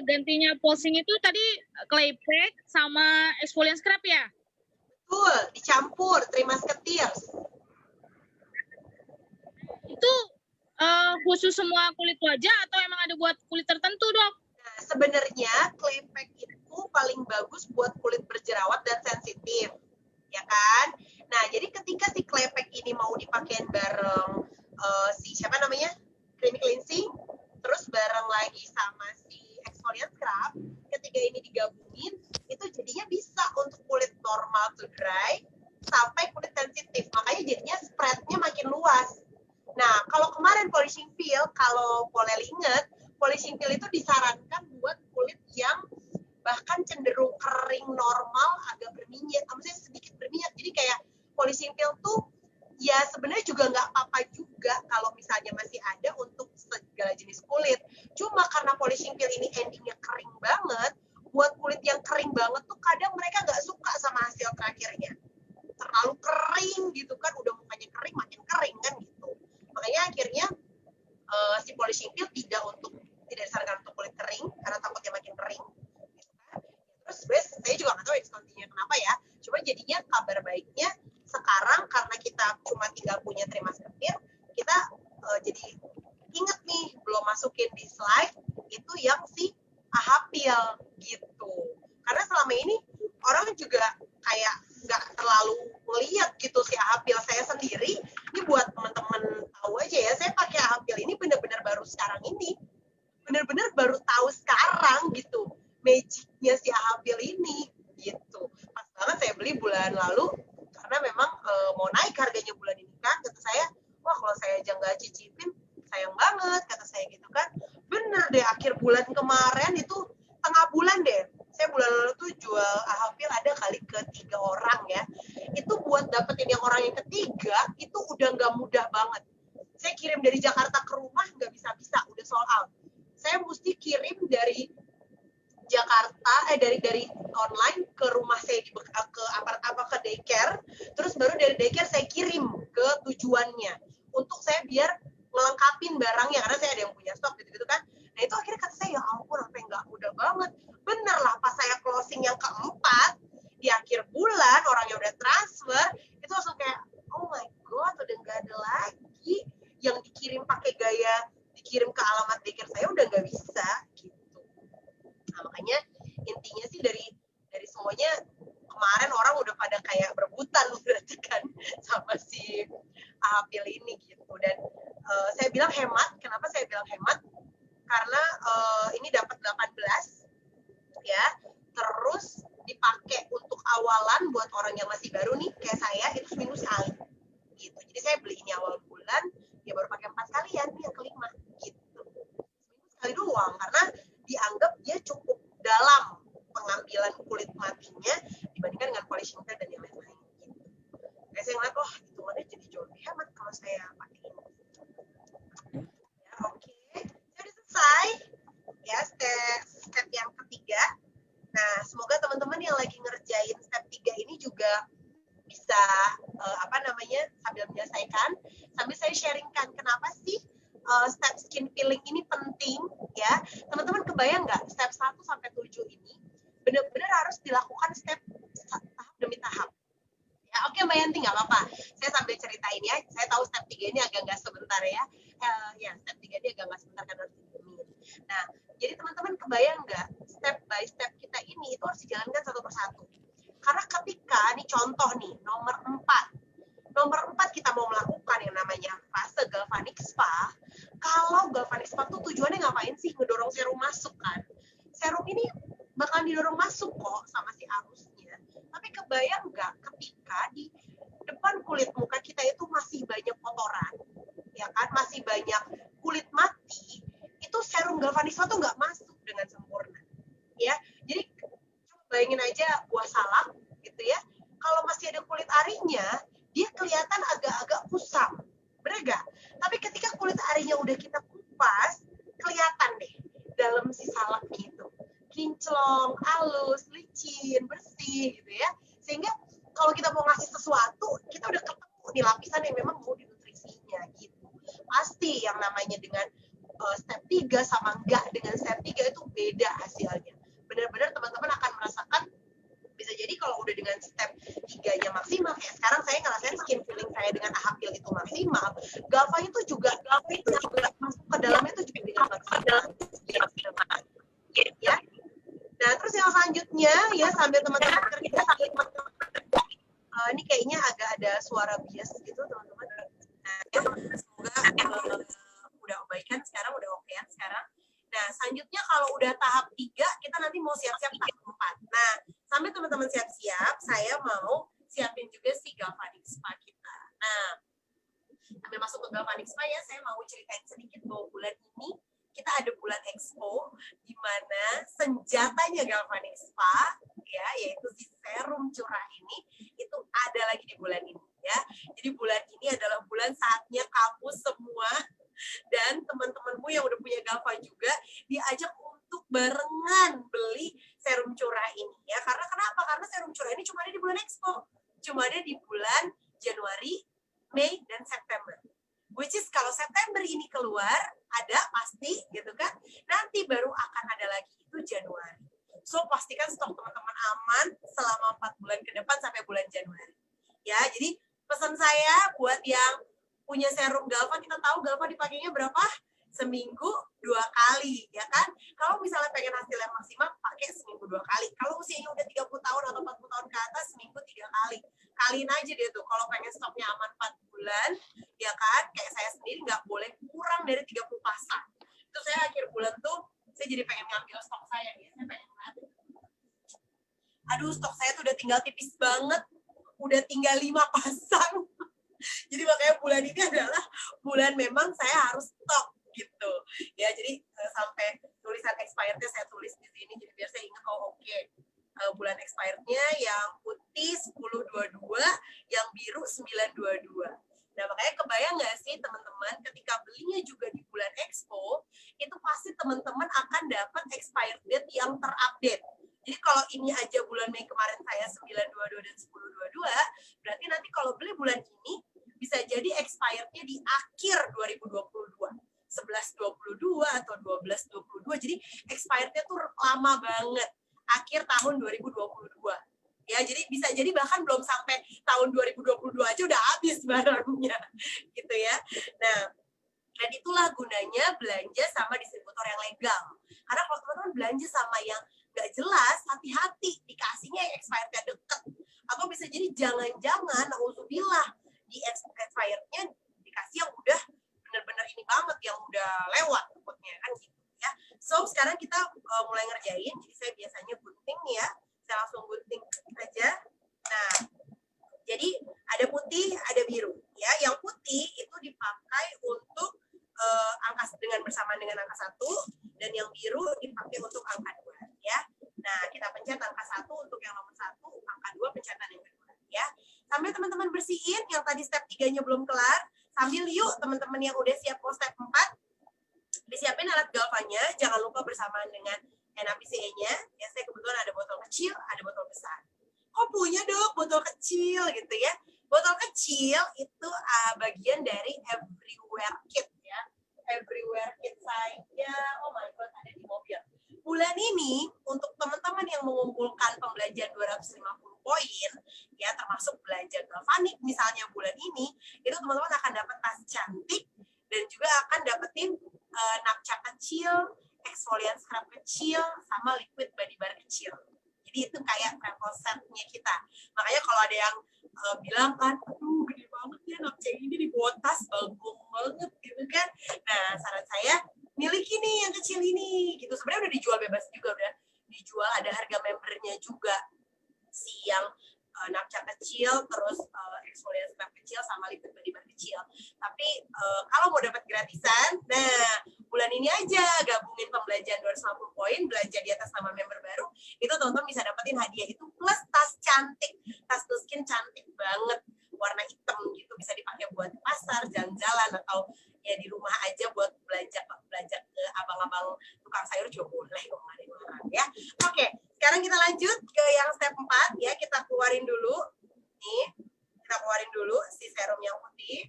gantinya polsing itu tadi clay pack sama exfoliant scrub ya? betul, dicampur, trimas ketir. Itu khusus semua kulit wajah atau emang ada buat kulit tertentu, Dok? Nah, sebenarnya clay pack itu paling bagus buat kulit berjerawat dan sensitif, ya kan? Nah, jadi ketika si clay pack ini mau dipakein bareng si siapa namanya? Creamy cleansing, terus bareng lagi sama si exfoliant scrub, ketika ini digabungin, itu jadinya bisa untuk kulit normal to dry sampai kulit sensitif. Makanya jadinya spreadnya makin luas. Nah, kalau kemarin polishing peel, kalau boleh ingat, polishing peel itu disarankan buat kulit yang bahkan cenderung kering normal, agak berminyak, maksudnya sedikit berminyak. Jadi kayak polishing peel tuh ya sebenarnya juga nggak apa-apa juga kalau misalnya masih ada untuk segala jenis kulit. Cuma karena polishing peel ini endingnya kering banget, buat kulit yang kering banget tuh kadang mereka nggak suka sama hasil terakhirnya. Terlalu kering gitu kan, udah mukanya kering, makin kering kan gitu. Makanya akhirnya si polishing peel tidak disarankan untuk kulit kering karena takutnya makin kering. Gitu kan. Terus saya juga nggak tahu diskontinya kenapa ya. Cuma jadinya kabar baiknya sekarang karena kita cuma tinggal punya trimas ketir, kita jadi inget nih belum masukin di slide itu yang si AHA peel gitu. Karena selama ini orang juga kayak nggak terlalu melihat gitu si AHA peel. Saya sendiri, ini buat teman-teman tahu aja ya, saya pakai AHA peel ini benar-benar baru sekarang ini. Benar-benar baru tahu sekarang gitu, magicnya si AHA peel ini gitu. Pas banget saya beli bulan lalu, karena memang mau naik harganya bulan ini kan, kata saya, wah kalau saya aja nggak cicipin, sayang banget, kata saya gitu kan. Bener deh, akhir bulan kemarin itu, tengah bulan deh, saya bulan lalu tuh jual AHA peel ada kali ke 3 orang ya. Itu buat dapetin yang orang yang ketiga, itu udah nggak mudah banget. Saya kirim dari Jakarta ke rumah, nggak bisa-bisa, udah sold out. Saya mesti kirim dari Jakarta, dari online ke rumah saya ke daycare, terus baru dari daycare saya kirim ke tujuannya untuk saya biar melengkapin barangnya karena saya ada yang punya stok gitu-gitu kan. Nah itu akhirnya kata saya, ya ampun apa yang nggak mudah banget. Bener lah pas saya closing yang keempat di akhir bulan orangnya udah transfer, itu langsung kayak oh my god udah nggak ada lagi yang dikirim pakai gaya dikirim ke alamat daycare saya udah nggak bisa gitu. Nah, makanya intinya sih dari semuanya kemarin orang udah pada kayak berebutan berarti kan sama si AHA peel ini gitu. Dan saya bilang hemat. Kenapa saya bilang hemat? Karena ini dapat 18 ya. Terus dipakai untuk awalan buat orang yang masih baru nih kayak saya itu seminggu sekali gitu. Jadi saya beli ini awal bulan ya baru pakai 4 kalian nih yang kelima gitu. Seminggu sekali doang karena dianggap dia cukup dalam pengambilan kulit matinya dibandingkan dengan polishing peel dan yang lain-lain gitu. Kayak saya ngeliat, oh hitungannya jadi jauh lebih hemat kalau saya pakai ini. Ya, oke. Saya udah selesai ya step yang ketiga. Nah, semoga teman-teman yang lagi ngerjain step 3 ini juga bisa sambil menyelesaikan, sambil saya sharingkan kenapa sih step skin peeling ini penting ya. Teman-teman kebayang nggak step 1 sampai 7 ini benar-benar harus dilakukan step tahap demi tahap. Ya, oke Mbak Yanti nggak apa-apa. Saya sambil ceritain ya. Saya tahu step 3 ini agak nggak sebentar ya. Ya, step 3 ini agak nggak sebentar karena harus dihitung. Nah, jadi teman-teman kebayang nggak step by step kita ini itu harus dijalankan satu persatu. Karena ketika, ini contoh nih, nomor 4 kita mau melakukan yang namanya fase galvanic spa. Kalau galvanic spa tuh tujuannya ngapain sih? Ngedorong serum masuk kan. Serum ini bakal didorong masuk kok sama si arusnya. Tapi kebayang nggak ketika di depan kulit muka kita itu masih banyak kotoran, galvanisme tuh nggak masuk dengan sempurna. Ya, jadi coba bayangin aja buah salak gitu ya. Kalau masih ada kulit arinya, dia kelihatan agak-agak kusam. Bener gak? Tapi ketika kulit arinya udah kita kupas, kelihatan deh dalam si salak itu. Kinclong, halus, licin, bersih gitu ya. Sehingga kalau kita mau ngasih sesuatu, kita udah ketemu nih lapisan yang memang mau dinutrisinya gitu. Pasti yang namanya dengan step 3 sama enggak dengan step 3 itu beda hasilnya. Benar-benar teman-teman akan merasakan bisa jadi kalau udah dengan step 3-nya maksimal, kayak sekarang saya ngerasain skin feeling saya dengan AHA Peel itu maksimal, GAVA itu juga masuk ke dalamnya itu juga dengan maksimal. Ya. Nah, terus yang selanjutnya ya sambil teman-teman kerja, ini kayaknya agak ada suara bias gitu teman-teman. Nah, ya, semoga udah baikan sekarang, udah okean sekarang. Nah, selanjutnya kalau udah tahap 3, kita nanti mau siap-siap tahap 4. Nah, sampai teman-teman siap-siap, saya mau siapin juga si Galvanic Spa kita. Nah, sambil masuk ke Galvanic Spa ya, saya mau ceritain sedikit bahwa bulan ini kita ada bulan Expo, di mana senjatanya Galvanic Spa, ya, yaitu si serum curah ini, itu ada lagi di bulan ini. Ya. Jadi bulan ini adalah bulan saatnya kamu semua dan teman-temanmu yang udah punya GAVA juga diajak untuk barengan beli serum curah ini ya. Karena kenapa? Karena serum curah ini cuma ada di bulan Expo. Cuma ada di bulan Januari, Mei, dan September. Which is kalau September ini keluar, ada pasti gitu kan. Nanti baru akan ada lagi itu Januari. So pastikan stok teman-teman aman selama 4 bulan ke depan sampai bulan Januari. Ya, jadi pesan saya buat yang punya serum GAVA, kita tahu GAVA dipakainya berapa? Seminggu 2 kali, ya kan? Kalau misalnya pengen hasil yang maksimal, pakai seminggu 2 kali. Kalau usianya udah 30 tahun atau 40 tahun ke atas, seminggu 3 kali. Kaliin aja deh tuh, kalau pengen stoknya aman 4 bulan, ya kan? Kayak saya sendiri nggak boleh kurang dari 30 pasang. Itu saya akhir bulan tuh, saya jadi pengen ngambil stok saya. Ya. Saya pengen lihat. Aduh, stok saya tuh udah tinggal tipis banget. Udah tinggal 5 pasang. Jadi makanya bulan ini adalah bulan memang saya harus stok gitu. Ya, jadi sampai tulisan expirednya saya tulis di sini jadi biar saya ingat bulan expirednya yang putih 1022, yang biru 922. Nah, makanya kebayang nggak sih teman-teman ketika belinya juga di bulan Expo, itu pasti teman-teman akan dapat expired date yang terupdate. Jadi kalau ini aja bulan Mei kemarin saya 922 dan 1022, berarti nanti kalau beli bulan ini bisa jadi expirednya di akhir 2022. 11.22 atau 12.22. Jadi expirednya tuh lama banget. Akhir tahun 2022. Ya, jadi bisa jadi bahkan belum sampai tahun 2022 aja udah habis barangnya. Gitu ya. Nah, dan itulah gunanya belanja sama distributor yang legal. Karena kalau teman-teman belanja sama yang nggak jelas, hati-hati dikasihnya yang expirednya deket. Atau bisa jadi jangan-jangan, nauzubillah, di expirednya dikasih yang udah benar-benar ini banget, yang udah lewat takutnya kan gitu ya. So sekarang kita mulai ngerjain. Jadi saya biasanya gunting ya, saya langsung gunting aja. Nah, jadi ada putih, ada biru ya. Yang putih itu dipakai untuk angka bersamaan dengan angka 1, dan yang biru dipakai untuk angka 2 ya. Nah, kita pencet angka 1 untuk yang nomor 1, angka 2 pencetan yang kedua ya. Sambil teman-teman bersihin yang tadi step 3-nya belum kelar, sambil yuk teman-teman yang udah siap mau step 4, disiapin alat galvanya, jangan lupa bersamaan dengan NaPCE-nya. Ya, saya kebetulan ada botol kecil, ada botol besar. Kok punya dong botol kecil gitu ya? Botol kecil itu bagian dari Everywhere Kit ya. Everywhere Kit saya, oh my god, ada di mobil. Bulan ini untuk teman-teman yang mengumpulkan pembelanjaan 250 poin, ya termasuk belanja galvanik misalnya bulan ini, itu teman-teman akan dapat tas cantik dan juga akan dapetin napca kecil, exfoliant scrub kecil, sama liquid body bar kecil. Jadi itu kayak travel set-nya kita. Makanya kalau ada yang bilang kan, aduh gede banget ya napca ini di tas, bagus banget gitu kan. Nah, saran saya miliki nih yang kecil ini gitu. Sebenarnya udah dijual bebas juga, udah dijual, ada harga membernya juga. Si yang napca kecil, terus exfoliant scrub kecil, sama liquid body bar kecil. Tapi kalau mau dapat gratisan, nah bulan ini aja gabungin pembelajaran 250 poin, belanja di atas nama member baru, itu teman-teman bisa dapetin hadiah itu plus tas cantik, tas Nuskin cantik banget, warna hitam gitu, bisa dipakai buat pasar, jalan-jalan, atau ya di rumah aja buat belanja ke abang-abang tukang sayur juga boleh kok, nggak ada yang larang ya. Oke, sekarang kita lanjut ke yang step 4 ya, kita keluarin dulu nih, kita keluarin dulu si serum yang putih.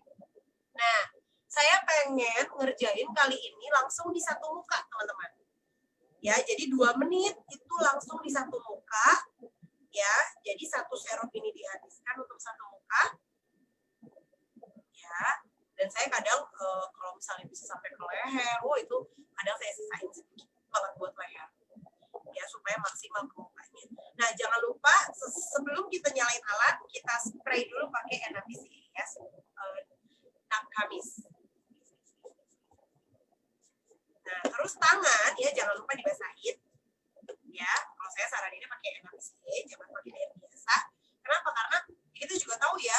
Nah, saya pengen ngerjain kali ini langsung di satu muka, teman-teman. Ya, jadi 2 menit itu langsung di satu muka. Ya, jadi satu serum ini dihabiskan untuk satu muka. Ya, dan saya kadang kalau misalnya bisa sampai ke leher, itu kadang saya sisain sedikit banget buat leher. Ya, supaya maksimal ke mukanya. Nah, jangan lupa sebelum kita nyalain alat, kita spray dulu pakai NABC ya, Kamis. Nah, terus tangan ya jangan lupa dibasahin. Ya, kalau saya saraninnya pakai NABC, jangan pakai air biasa. Kenapa? Karena kita juga tahu ya,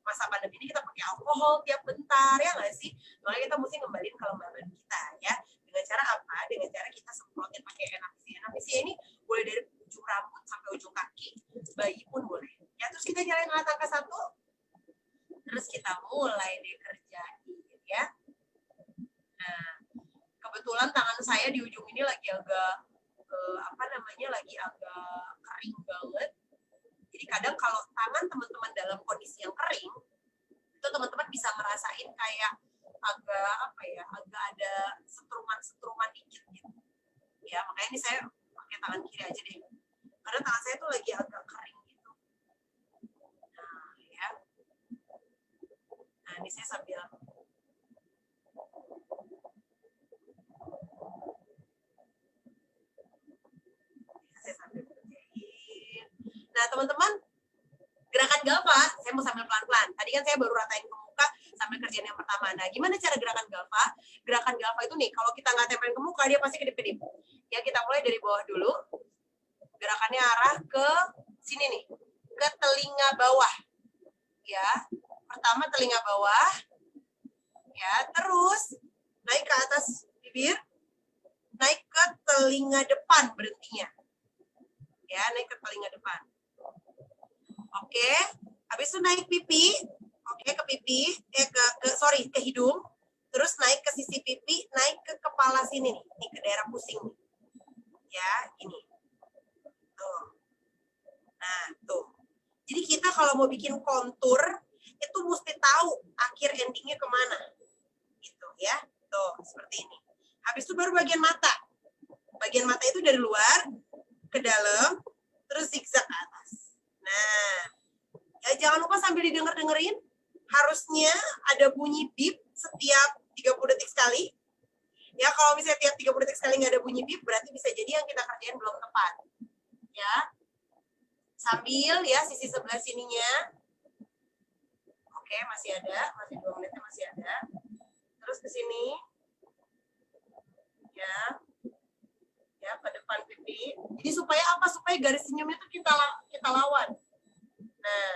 masa pandemi ini kita pakai alkohol tiap bentar ya nggak sih? Makanya kita mesti ngembaliin kelembaban kita ya. Dengan cara apa? Dengan cara kita semprotin pakai NABC. NABC ini boleh dari ujung rambut sampai ujung kaki, bayi pun boleh. Ya, terus kita nyalain alat angka 1. Terus kita mulai deh kerjain ya. Nah, kebetulan tangan saya di ujung ini lagi agak lagi agak kering banget. Jadi kadang kalau tangan teman-teman dalam kondisi yang kering, itu teman-teman bisa merasain kayak agak ada setruman dikit gitu. Ya, makanya ini saya pakai tangan kiri aja deh. Karena tangan saya tuh lagi agak kering gitu. Nah, ya. Nah, ini saya sambil kerjain. Nah, teman-teman, gerakan Galva, saya mau sambil pelan-pelan. Tadi kan saya baru ratain ke muka sambil kerjaan yang pertama. Nah, gimana cara gerakan Galva? Gerakan Galva itu nih, kalau kita nggak tempelin ke muka, dia pasti kedip-kedip. Ya, kita mulai dari bawah dulu. Gerakannya arah ke sini nih, ke telinga bawah. Ya, pertama telinga bawah. Ya, terus naik ke atas bibir, naik ke telinga depan berhentinya. Ya, naik ke telinga depan. Oke, habis itu naik pipi. Oke, ke pipi, ke hidung. Terus naik ke sisi pipi, naik ke kepala sini nih, ke daerah pusing nih. Ya, ini. Tuh. Nah, tuh. Jadi kita kalau mau bikin kontur, itu mesti tahu akhir endingnya kemana. Gitu ya. Tuh, seperti ini. Habis itu baru bagian mata. Bagian mata itu dari luar ke dalam, terus zigzag ke atas. Nah, ya jangan lupa sambil didengar-dengerin, harusnya ada bunyi bip setiap 30 detik sekali. Ya, kalau misalnya tiap 30 detik sekali nggak ada bunyi bip, berarti bisa jadi yang kita kerjain belum tepat. Ya, sambil ya sisi sebelah sininya. Oke, masih ada, masih 2 menitnya masih ada. Terus ke sini. Ya, ke depan pipi. Jadi supaya apa? Supaya garis senyumnya itu kita lawan. Nah,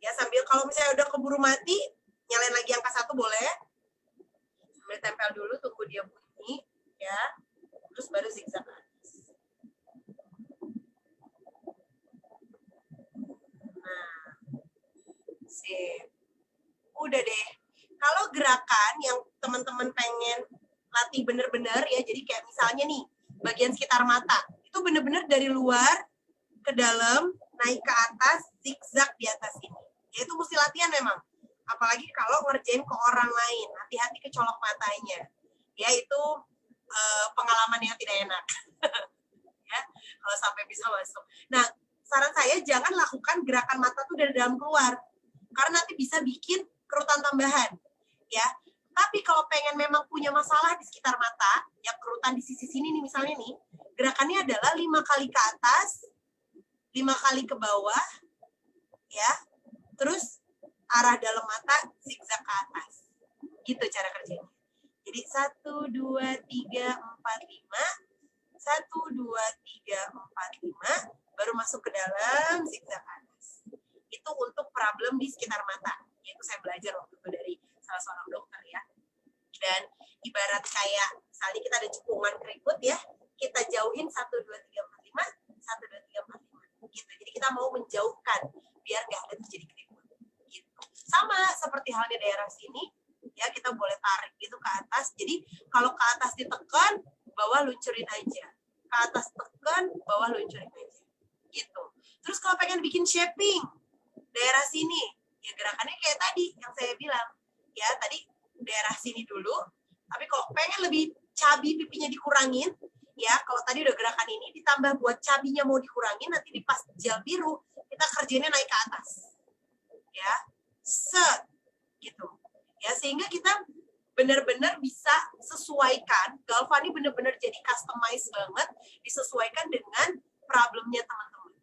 ya sambil kalau misalnya udah keburu mati, nyalain lagi angka 1 boleh. Sambil tempel dulu, tunggu dia bunyi, ya. Terus baru zigzag atas. Nah, sip. Udah deh. Kalau gerakan yang teman-teman pengen latih bener-bener ya, jadi kayak misalnya nih, bagian sekitar mata, itu bener-bener dari luar ke dalam, naik ke atas, zigzag di atas ini. Ya, itu mesti latihan memang. Apalagi kalau ngerjain ke orang lain, hati-hati kecolok matanya. Ya, itu pengalaman yang tidak enak. Ya, kalau sampai bisa masuk. Nah, saran saya jangan lakukan gerakan mata tuh dari dalam keluar. Karena nanti bisa bikin kerutan tambahan. Ya, tapi kalau pengen memang punya masalah di sekitar mata, ya kerutan di sisi sini nih misalnya nih, gerakannya adalah 5 kali ke atas, 5 kali ke bawah, ya, terus arah dalam mata zigzag ke atas. Gitu cara kerjanya. Jadi 1, 2, 3, 4, 5, 1, 2, 3, 4, 5, baru masuk ke dalam zigzag ke atas. Itu untuk problem di sekitar mata. Itu saya belajar waktu itu dari salah seorang dokter ya. Dan ibarat kayak misalnya kita ada cekungan keriput ya, kita jauhin 1, 2, 3, 4, 5, 1, 2, 3, 4, 5 gitu. Jadi kita mau menjauhkan biar nggak ada terjadi keriput gitu. Sama seperti halnya daerah sini ya, kita boleh tarik gitu ke atas. Jadi kalau ke atas ditekan, bawah luncurin aja. Ke atas tekan, bawah luncurin aja gitu. Terus kalau pengen bikin shaping daerah sini, ya gerakannya kayak tadi yang saya bilang ya, tadi daerah sini dulu. Tapi kalau pengen lebih cabi pipinya dikurangin ya, kalau tadi udah gerakan ini ditambah buat cabinya mau dikurangin, nanti di pas gel biru kita kerjanya naik ke atas ya, set gitu ya, sehingga kita benar-benar bisa sesuaikan. Galvani benar-benar jadi customize banget, disesuaikan dengan problemnya teman-teman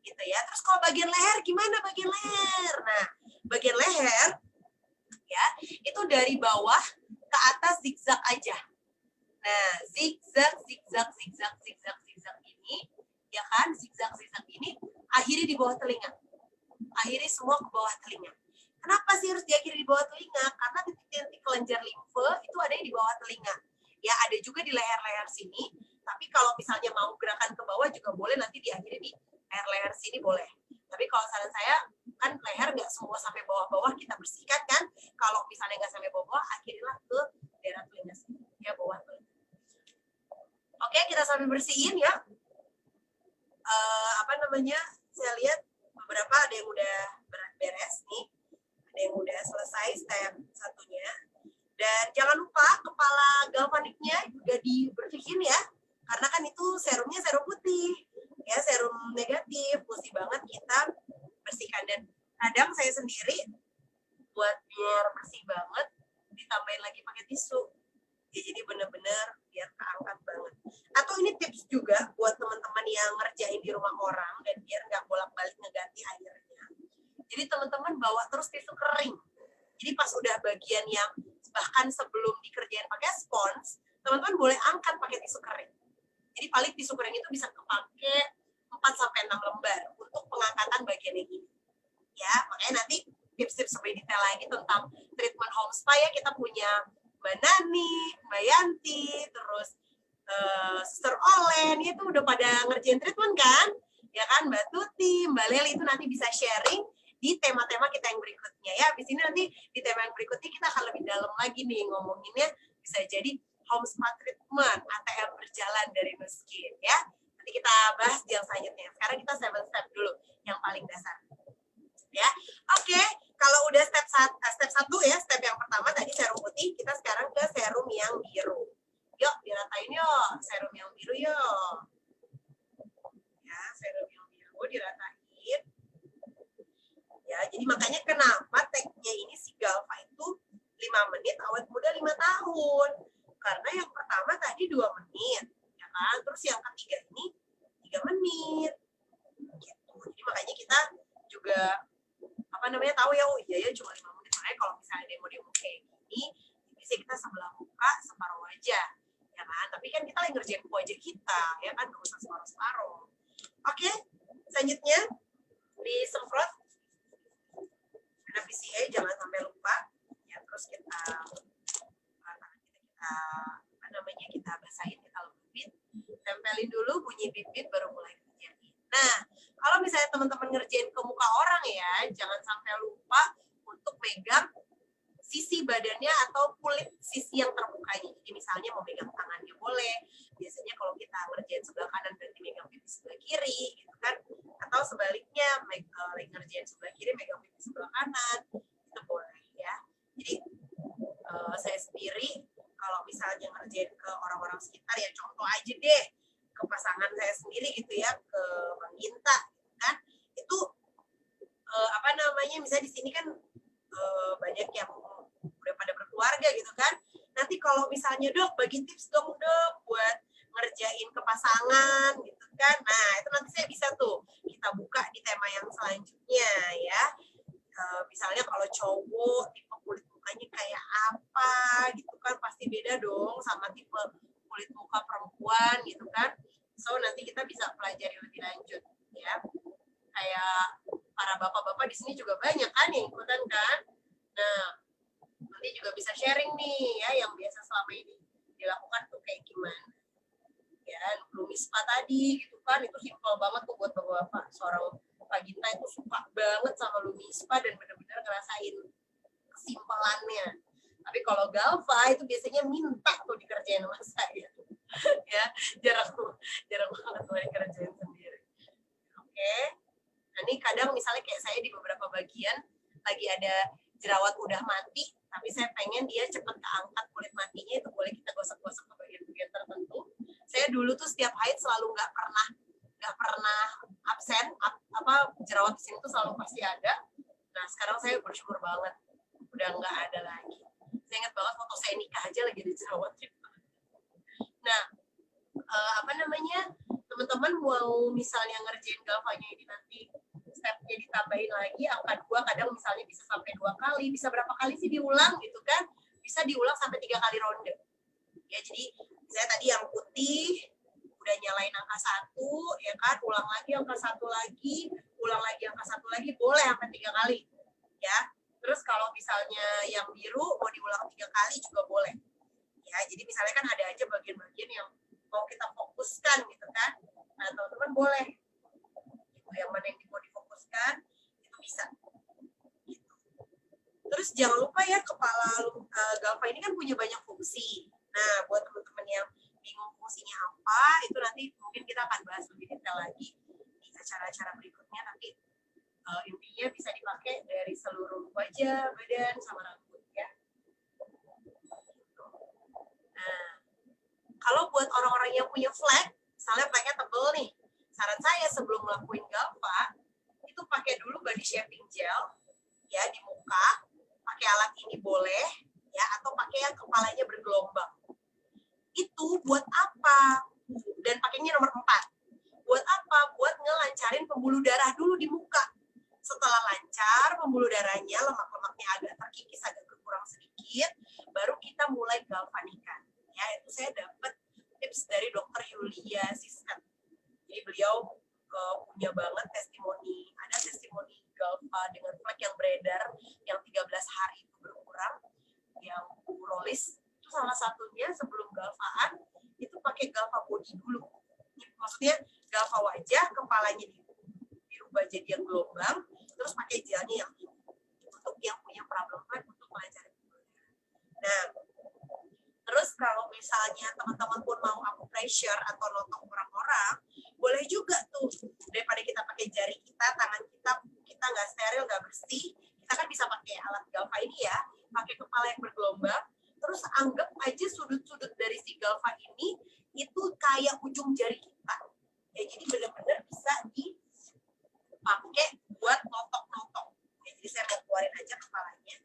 gitu ya. Terus kalau bagian leher gimana bagian leher? Nah, bagian leher ya itu dari bawah ke atas zigzag aja. Nah, zigzag ini ya kan, zigzag ini akhiri di bawah telinga. Akhiri semua ke bawah telinga. Kenapa sih harus diakhiri di bawah telinga? Karena titik-titik kelenjar limfe itu ada di bawah telinga. Ya, ada juga di leher-leher sini. Tapi kalau misalnya mau gerakan ke bawah juga boleh, nanti diakhiri di leher-leher sini boleh. Tapi kalau saran saya, kan leher nggak semua sampai bawah-bawah kita bersihkan kan. Kalau misalnya nggak sampai bawah, akhirilah ke daerah telinga sini. Ya, bawah telinga. Oke, kita sambil bersihin ya. Saya lihat beberapa ada yang udah beres nih. Ada yang udah selesai step satunya. Dan jangan lupa kepala galvaniknya juga dibersihin ya. Karena kan itu serumnya serum putih. Ya, serum negatif. Mesti banget kita bersihkan. Dan kadang saya sendiri buat biar bersih banget, ditambahin lagi pakai tisu. Ya, jadi bener-bener biar keangkat banget. Atau ini tips juga buat teman-teman yang ngerjain di rumah orang dan biar nggak bolak-balik ngeganti airnya. Jadi teman-teman bawa terus tisu kering. Jadi pas udah bagian yang bahkan sebelum dikerjain pakai spons, teman-teman boleh angkat pakai tisu kering. Jadi paling tisu kering itu bisa kepake 4-6 lembar untuk pengangkatan bagian yang ini. Ya, makanya nanti tips-tips lebih detail lagi tentang treatment home spa ya, kita punya Mbak Nani, Mbak Yanti, terus Sister Olen, itu udah pada ngerjain treatment kan? Ya kan, Mbak Tuti, Mbak Leli itu nanti bisa sharing di tema-tema kita yang berikutnya ya. Habis ini nanti di tema yang berikutnya kita akan lebih dalam lagi nih ngomonginnya, bisa jadi home spa treatment, ATM berjalan dari Nuskin ya. Nanti kita bahas yang selanjutnya. Sekarang kita 7 step dulu, yang paling dasar. Ya, oke. Kalau udah step 1 ya, step yang pertama tadi serum putih, kita sekarang ke serum yang biru. Yuk, diratain yuk, serum yang biru yuk. Ya, serum yang biru diratain. Ya, jadi makanya kenapa tagnya ini si Galva itu 5 menit, awet muda 5 tahun. Karena yang pertama tadi 2 menit, ya kan? Terus yang ketiga ini 3 menit. Gitu. Jadi makanya kita juga tahu ya, oh iya ya cuma 5 menit. Makanya kalau misalnya demo-demo kayak gini, bisa kita sebelah muka, separuh wajah. Ya kan? Tapi kan kita lagi ngerjain wajah kita, ya kan? Gak usah separuh-separuh. Oke, selanjutnya disemprot. Ada PCA, jangan sampai lupa. Ya, terus kita basahin, kita lembut. Tempelin dulu, bunyi bibit baru mulai kerjain. Nah, kalau misalnya teman-teman ngerjain ke muka orang ya, jangan sampai lupa untuk megang sisi badannya atau kulit sisi yang terbukanya. Jadi misalnya mau megang tangannya boleh. Biasanya kalau kita ngerjain sebelah kanan berarti megang pipi sebelah kiri, gitu kan? Atau sebaliknya, lagi ngerjain sebelah kiri megang pipi sebelah kanan, itu boleh ya. Jadi saya sendiri kalau misalnya ngerjain ke orang-orang sekitar ya, contoh aja deh ke pasangan saya sendiri gitu ya, ke Bang Ginta kan, itu misalnya di sini kan banyak yang udah pada berkeluarga gitu kan. Nanti kalau misalnya dok bagi tips dong dok buat ngerjain ke pasangan gitu kan, nah itu nanti saya bisa tuh kita buka di tema yang selanjutnya ya. Misalnya kalau cowok tipe kulit mukanya kayak apa gitu kan, pasti beda dong sama tipe kulit muka perempuan gitu kan. So nanti kita bisa pelajari lebih lanjut ya. Kayak para bapak-bapak di sini juga banyak kan yang ikutan kan. Nah, nanti nanti juga bisa sharing nih ya yang biasa selama ini dilakukan tuh kayak gimana. Ya, Lumispa tadi gitu kan, itu simpel banget tuh buat bapak-bapak. Seorang Pak Gita itu suka banget sama Lumispa dan benar-benar ngerasain kesimpulannya. Tapi kalau Galva itu biasanya minta tuh dikerjain sama saya. Ya, jarang banget tuh dikerjain sendiri. Oke. Nah, ini kadang misalnya kayak saya di beberapa bagian lagi ada jerawat udah mati, tapi saya pengen dia cepat keangkat kulit matinya, itu boleh kita gosok-gosok ke bagian-bagian tertentu. Saya dulu tuh setiap haid selalu nggak pernah absen, jerawat di sini tuh selalu pasti ada. Nah sekarang saya bersyukur banget udah nggak ada lagi. Saya ingat banget foto saya nikah aja lagi ada jerawat. Nah teman-teman mau misalnya ngerjain Galvanya ini nanti stepnya ditambahin lagi angka 2, kadang misalnya bisa sampai 2 kali, bisa berapa kali sih diulang gitu kan, bisa diulang sampai 3 kali ronde ya. Jadi saya tadi yang putih udah nyalain angka 1 ya kan, ulang lagi angka 1 lagi, ulang lagi angka 1 lagi, boleh sampai 3 kali ya. Terus kalau misalnya yang biru mau diulang 3 kali juga boleh ya. Jadi misalnya kan ada aja bagian-bagian yang mau kita fokuskan gitu kan, nah teman-teman boleh gitu, yang mana yang mau difokuskan itu bisa gitu. Terus jangan lupa ya, kepala Galva ini kan punya banyak fungsi. Nah buat teman-teman yang bingung fungsinya apa, itu nanti mungkin kita akan bahas lebih detail lagi di acara-acara berikutnya. Nanti intinya bisa dipakai dari seluruh wajah, badan, sama rambut ya. Nah kalau buat orang-orang yang punya flek, misalnya fleknya tebel nih, saran saya sebelum ngelakuin Galva, itu pakai dulu body shaping gel, ya di muka, pakai alat ini boleh, ya, atau pakai yang kepalanya bergelombang. Itu buat apa? Dan pakainya nomor 4. Buat apa? Buat ngelancarin pembuluh darah dulu di muka. Setelah lancar pembuluh darahnya, lemak-lemaknya agak terkikis, agak berkurang sedikit, baru kita mulai galvanikan. Ya, itu saya dapat tips dari Dr. Yulia Siskat. Jadi beliau punya banget testimoni, ada testimoni Galva dengan flek yang beredar yang 13 hari itu berkurang, yang Rolis itu salah satunya sebelum Galvaan itu pakai Galva body dulu. Maksudnya Galva wajah, kepalanya dirubah jadi yang gelombang, terus pakai gelnya yang ini untuk yang punya problem flek untuk melancarkan pembuluh darah. Nah, terus kalau misalnya teman-teman pun mau acupressure atau notok orang-orang, boleh juga tuh, daripada kita pakai jari kita, tangan kita nggak steril, nggak bersih, kita kan bisa pakai alat Galva ini ya, pakai kepala yang bergelombang, terus anggap aja sudut-sudut dari si Galva ini itu kayak ujung jari kita. Ya, jadi benar-benar bisa dipakai buat notok-notok. Ya, jadi saya mau keluarin aja kepalanya.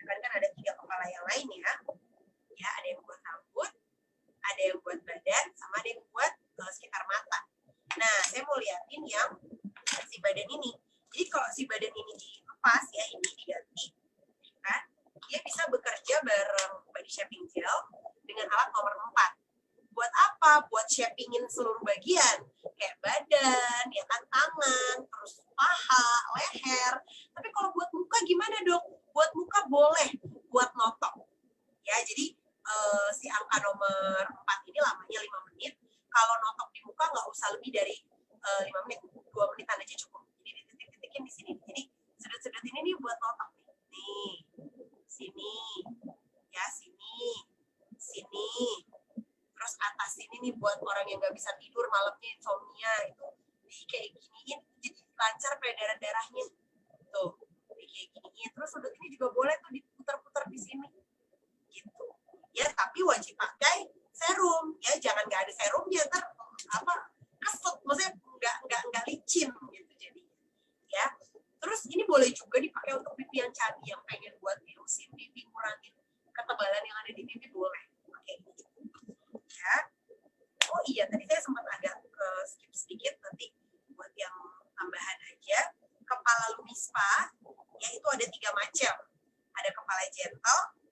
Kan ada 3 kepala yang lain ya. Ya, ada yang buat rambut, ada yang buat badan, sama ada yang buat sekitar mata. Nah, saya mau liatin yang si badan ini. Jadi kalau si badan ini dilepas ya, ini diganti, kan? Dia bisa bekerja bareng body shaping gel dengan alat nomor 4. Buat apa? Buat shapingin seluruh bagian, kayak badan, ya kan, tangan, terus paha, leher. Tapi kalau buat muka gimana dok? Buat muka boleh, buat notok. Ya, jadi si angka nomor 4 ini lamanya 5 menit. Kalau notok di muka nggak usah lebih dari 5 menit, 2 menitan aja cukup. Jadi dititik-titikin di sini. Jadi sudut-sudut ini nih buat notok nih. Nih, sini, ya sini, sini. Terus atas sini nih buat orang yang nggak bisa tidur malamnya, insomnia, itu di kayak giniin, jadi lancar peredaran darahnya. Tuh, di kayak giniin. Terus sudut ini juga boleh tuh diputar-putar di sini. Gitu. Ya, tapi wajib pakai serum ya, jangan nggak ada serumnya, ntar keset, maksudnya nggak licin gitu jadi ya. Terus ini boleh juga dipakai untuk pipi yang cabi, yang pengen buat birusin pipi, ngurangin ketebalan yang ada di pipi, boleh pakai ini ya. Oh iya, tadi saya sempat agak skip sedikit, nanti buat yang tambahan aja. Kepala Lumispa ya, itu ada 3 macam, ada kepala gentle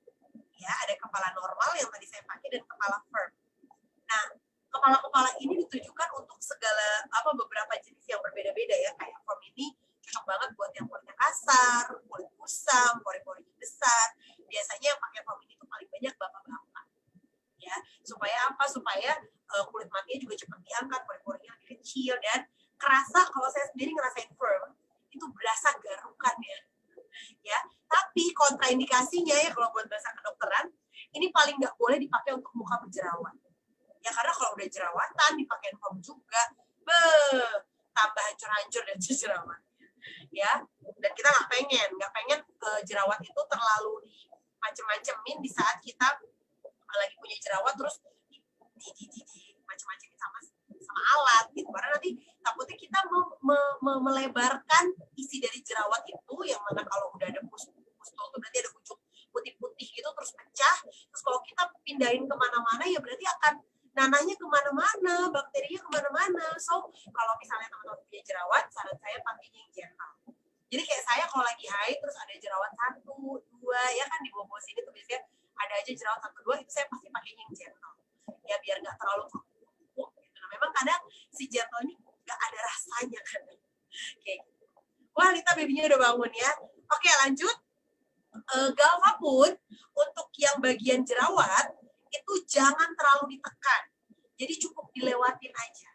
ya, ada kepala normal yang tadi saya pakai, dan kepala firm. Nah, kepala-kepala ini ditujukan untuk segala beberapa jenis yang berbeda-beda ya. Kayak firm ini cocok banget buat yang kulitnya kasar, kulit kusam, pori-porinya besar. Biasanya yang pakai Supaya apa? Supaya kulit matinya juga cepat diangkat, pori-porinya lebih kecil, dan kerasa, kalau saya sendiri ngerasain firm, itu berasa garukan ya. Tapi kontraindikasinya ya kalau buat bahasa kedokteran, ini paling nggak boleh dipakai untuk muka berjerawat. Ya karena kalau udah jerawatan dipakai foam juga, tambah hancur-hancur dan jerawat. Ya, dan kita nggak pengen jerawat itu terlalu macem-macemin di saat kita lagi punya jerawat terus di macem-macemin sama alat gitu, karena nanti takutnya kita melebarkan isi dari jerawat itu, yang mana kalau udah ada pustul itu berarti ada ujung putih-putih gitu terus pecah, terus kalau kita pindahin kemana-mana ya berarti akan nanahnya kemana-mana, bakterinya kemana-mana. So kalau misalnya teman-teman punya jerawat, saran saya pakainya yang gentle. Jadi kayak saya kalau lagi haid terus ada jerawat 1, 2 ya kan di bawah sini tuh biasanya ada aja jerawat 1, 2, itu saya pasti pakainya yang gentle ya biar nggak terlalu gitu. Nah, memang kadang si gentle ini nggak ada rasanya kan kayak gitu. Wah, Lita babynya udah bangun ya. Oke, lanjut. Galva pun untuk yang bagian jerawat itu jangan terlalu ditekan, jadi cukup dilewatin aja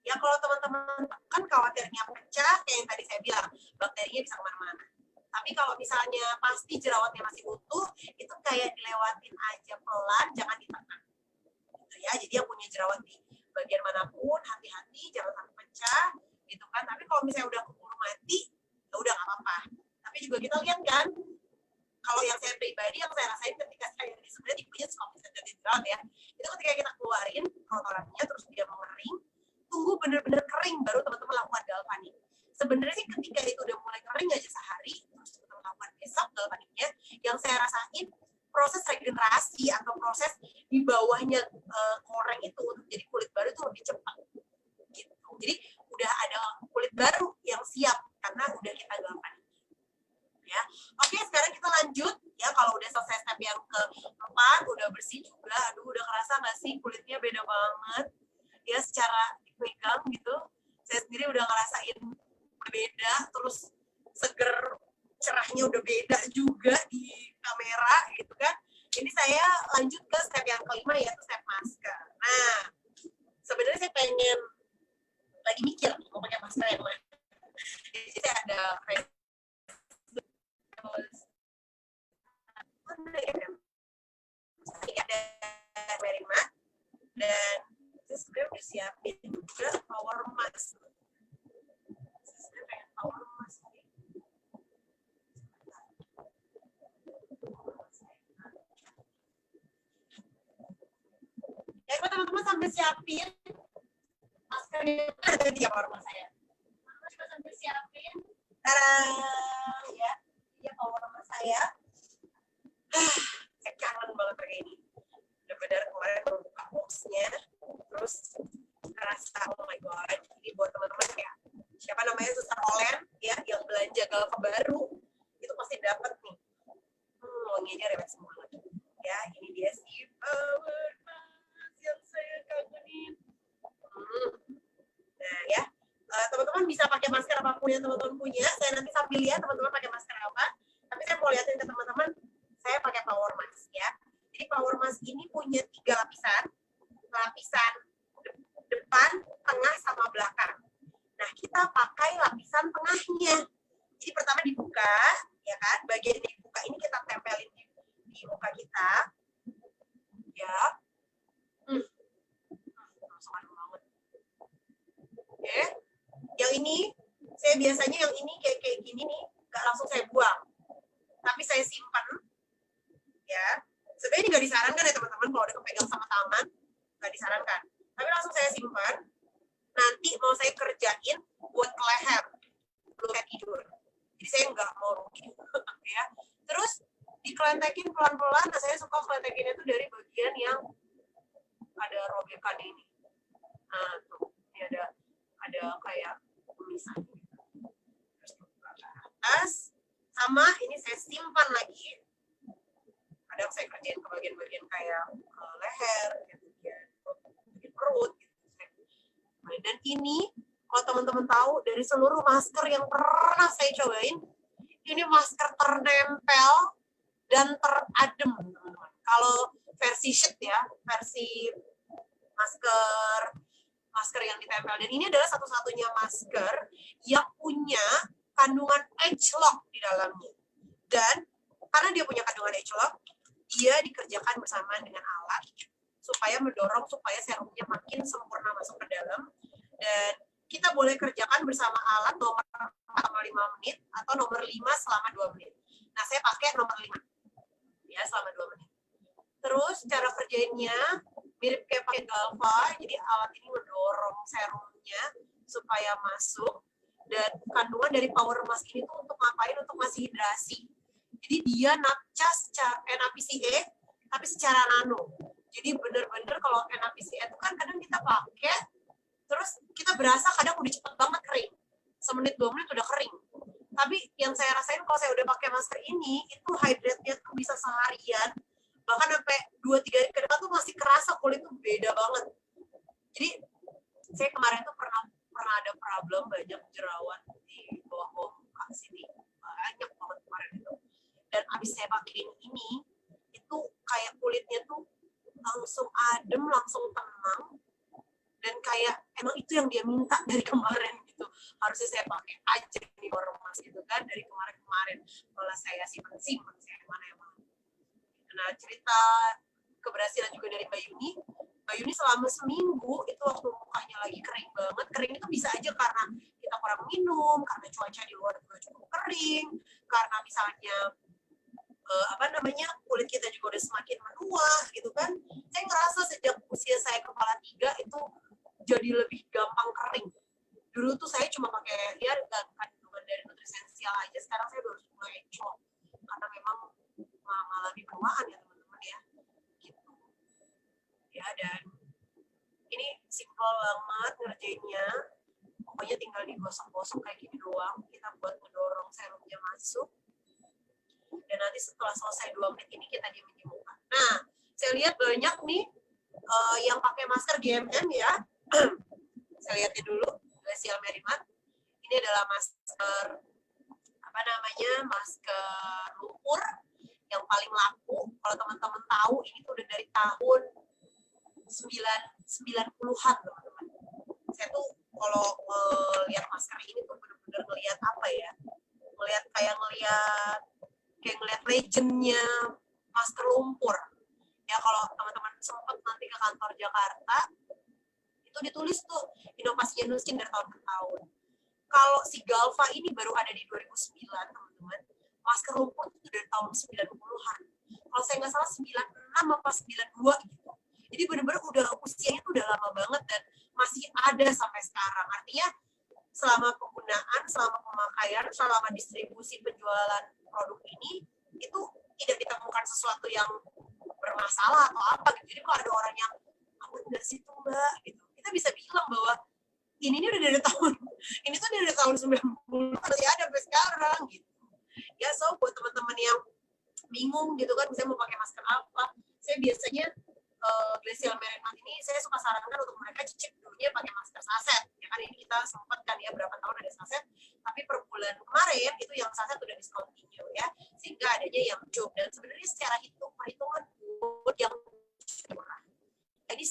ya. Kalau teman-teman tekan khawatirnya pecah, kayak yang tadi saya bilang, bakterinya bisa kemana-mana. Tapi kalau misalnya pasti jerawatnya masih utuh, itu kayak dilewatin aja pelan, jangan ditekan gitu ya. Jadi yang punya jerawat di bagian manapun, hati-hati jangan sampai pecah gitu kan. Tapi kalau misalnya udah keburu mati, ya udah nggak apa-apa. Tapi juga kita lihat kan, kalau yang saya pribadi, yang saya rasain ketika saya ini sebenarnya tipenya suka sensitif jerawat ya, itu ketika kita keluarin kotorannya terus dia mengering, tunggu bener-bener kering baru teman-teman lakukan galvanik. Sebenarnya sih ketika itu udah mulai kering aja sehari, terus teman-teman lakukan besok galvaniknya, yang saya rasain proses regenerasi atau proses di bawahnya koreng itu untuk jadi kulit baru itu lebih cepat gitu. Jadi udah ada kulit baru yang siap karena udah kita galvanik. Ya. Oke, sekarang kita lanjut ya. Kalau udah selesai step yang keempat, udah bersih juga, aduh udah kerasa nggak sih kulitnya beda banget ya secara dipegang gitu. Saya sendiri udah ngerasain beda, terus seger, cerahnya udah beda juga di kamera gitu kan. Ini saya lanjut ke step yang kelima, yaitu step masker. Nah, sebenarnya saya pengen lagi mikir mau pakai masker yang mana. Jadi saya ada ada Merima dan saya sebenarnya udah siapin juga power mask. Saya pengen power mask nih. Ya, teman-teman sambil siapin maskernya, ada di power mask saya. Teman-teman juga sambil siapin, ya. Ya, power mask saya. Saya kangen banget pakai ini. Benar-benar kemarin buka boxnya, terus ngerasa oh my god, ini buat teman-teman ya. Siapa namanya Suster Olen ya, yang belanja Galva baru itu pasti dapat nih. Wanginya rewet semua lagi. Ya, ini dia si power mask yang saya kangenin. Nah ya, teman-teman bisa pakai masker apapun yang teman-teman punya. Saya nanti sambil lihat teman-teman pakai masker apa. Tapi saya mau lihatin ke teman-teman, saya pakai power mask ya. Jadi power mask ini punya 3 lapisan. Lapisan depan, tengah, sama belakang. Nah, kita pakai lapisan tengahnya. Jadi pertama dibuka, ya kan? Bagian dibuka ini kita tempelin di muka kita. Ya. Oke. Yang ini, saya biasanya yang ini kayak gini nih, nggak langsung saya buang. Tapi saya simpan. Ya. Sebenarnya ini nggak disarankan ya teman-teman, kalau udah kepegang sama tangan, nggak disarankan. Tapi langsung saya simpan. Nanti mau saya kerjain buat ke leher, belum saya tidur. Jadi saya nggak mau rugi. Ya. Terus dikelentekin pelan-pelan. Nah, saya suka kelentekinnya itu dari bagian yang ada robekan ini. Nah, tuh. Ini ada kayak misalnya. Terus buka ke atas. Sama ini saya simpan lagi. Kadang saya kerjain ke bagian-bagian kayak leher, bagian perut, gitu. Dan ini, kalau teman-teman tahu, dari seluruh masker yang pernah saya cobain, ini masker ternempel dan teradem, teman-teman. Kalau versi sheet ya, versi masker yang ditempel. Dan ini adalah satu-satunya masker yang punya kandungan H-lock di dalamnya. Dan karena dia punya kandungan H-lock, dia dikerjakan bersamaan dengan alat supaya mendorong supaya serumnya makin sempurna masuk ke dalam. Dan kita boleh kerjakan bersama alat nomor 4 selama 5 menit atau nomor 5 selama 2 menit. Nah, saya pakai nomor 5. Ya, selama 2 menit. Terus cara kerjanya mirip kayak pakai Galva, jadi alat ini mendorong serumnya supaya masuk. Dan kandungan dari power mask ini tuh untuk ngapain? Untuk ngasih hidrasi. Jadi dia ngecas NaPCA tapi secara nano. Jadi bener-bener kalau NaPCA itu kan kadang kita pakai, terus kita berasa kadang udah cepet banget kering. Semenit 2 menit udah kering. Tapi yang saya rasain kalau saya udah pakai masker ini, itu hydrate-nya tuh bisa seharian. Bahkan sampai 2-3 hari ke depan tuh masih kerasa kulit tuh beda banget. Jadi saya kemarin tuh pernah ada problem banyak jerawat di bawah muka sini. Banyak banget kemarin itu. Dan abis saya pakai ini, itu kayak kulitnya tuh langsung adem, langsung tenang. Dan kayak emang itu yang dia minta dari kemarin gitu. Harusnya saya pakai aja nih ormas gitu kan dari kemarin-kemarin. Malah saya simpen saya mana emang. Nah, cerita keberhasilan juga dari Mbak Yuni. Mbak Yuni selama seminggu itu waktu mukanya lagi kering banget. Kering itu bisa aja karena kita kurang minum, karena cuaca di luar juga cukup kering, karena misalnya kulit kita juga udah semakin menua gitu kan. Saya ngerasa sejak usia saya kepala 3 itu jadi lebih gampang kering. Dulu tuh saya cuma pakai ya kandungan dari nutrisensial aja. Sekarang saya harus mulai coba karena memang mengalami penuaan ya teman-teman ya. Gitu. Ya, dan ini simple banget ngerjainnya. Pokoknya tinggal digosok-gosok kayak gini doang. Kita buat mendorong serumnya masuk. Dan nanti setelah selesai 2 menit ini kita diam di muka. Nah, saya lihat banyak nih yang pakai masker GMM ya. Saya lihatnya dulu, Glacial Merrimat. Ini adalah masker masker lumpur yang paling laku. Kalau teman-teman tahu, ini tuh udah dari tahun 90-an, teman-teman. Saya tuh kalau lihat masker ini tuh benar-benar ngelihat apa ya? Ngelihat legendnya masker lumpur. Ya, kalau teman-teman sempat nanti ke kantor Jakarta, itu ditulis tuh inovasinya Nuskin dari tahun ke tahun. Kalau si Galva ini baru ada di 2009, teman-teman. Masker lumpur itu dari tahun 90-an. Kalau saya nggak salah 96 apa 92 gitu. Jadi benar-benar udah usianya itu udah lama banget dan masih ada sampai sekarang. Artinya selama penggunaan, selama pemakaian, selama distribusi penjualan produk ini, itu tidak ditemukan sesuatu yang bermasalah atau apa gitu. Jadi kalau ada orang yang aman nggak sih tuh Mbak gitu, kita bisa bilang bahwa ini udah dari tahun 90 masih ada sampai sekarang gitu. Ya, so buat teman-teman yang bingung gitu kan, misalnya mau pakai masker apa, saya biasanya Glacial Merrimat ini saya suka sarankan untuk mereka cicip dulunya pakai masker saset. Ya kan ini kita sempat kan ya berapa tahun ada saset, tapi per bulan kemarin itu yang saset udah discontinue ya, sehingga adanya yang tube. Dan sebenarnya secara perhitungan yang murah. Jadi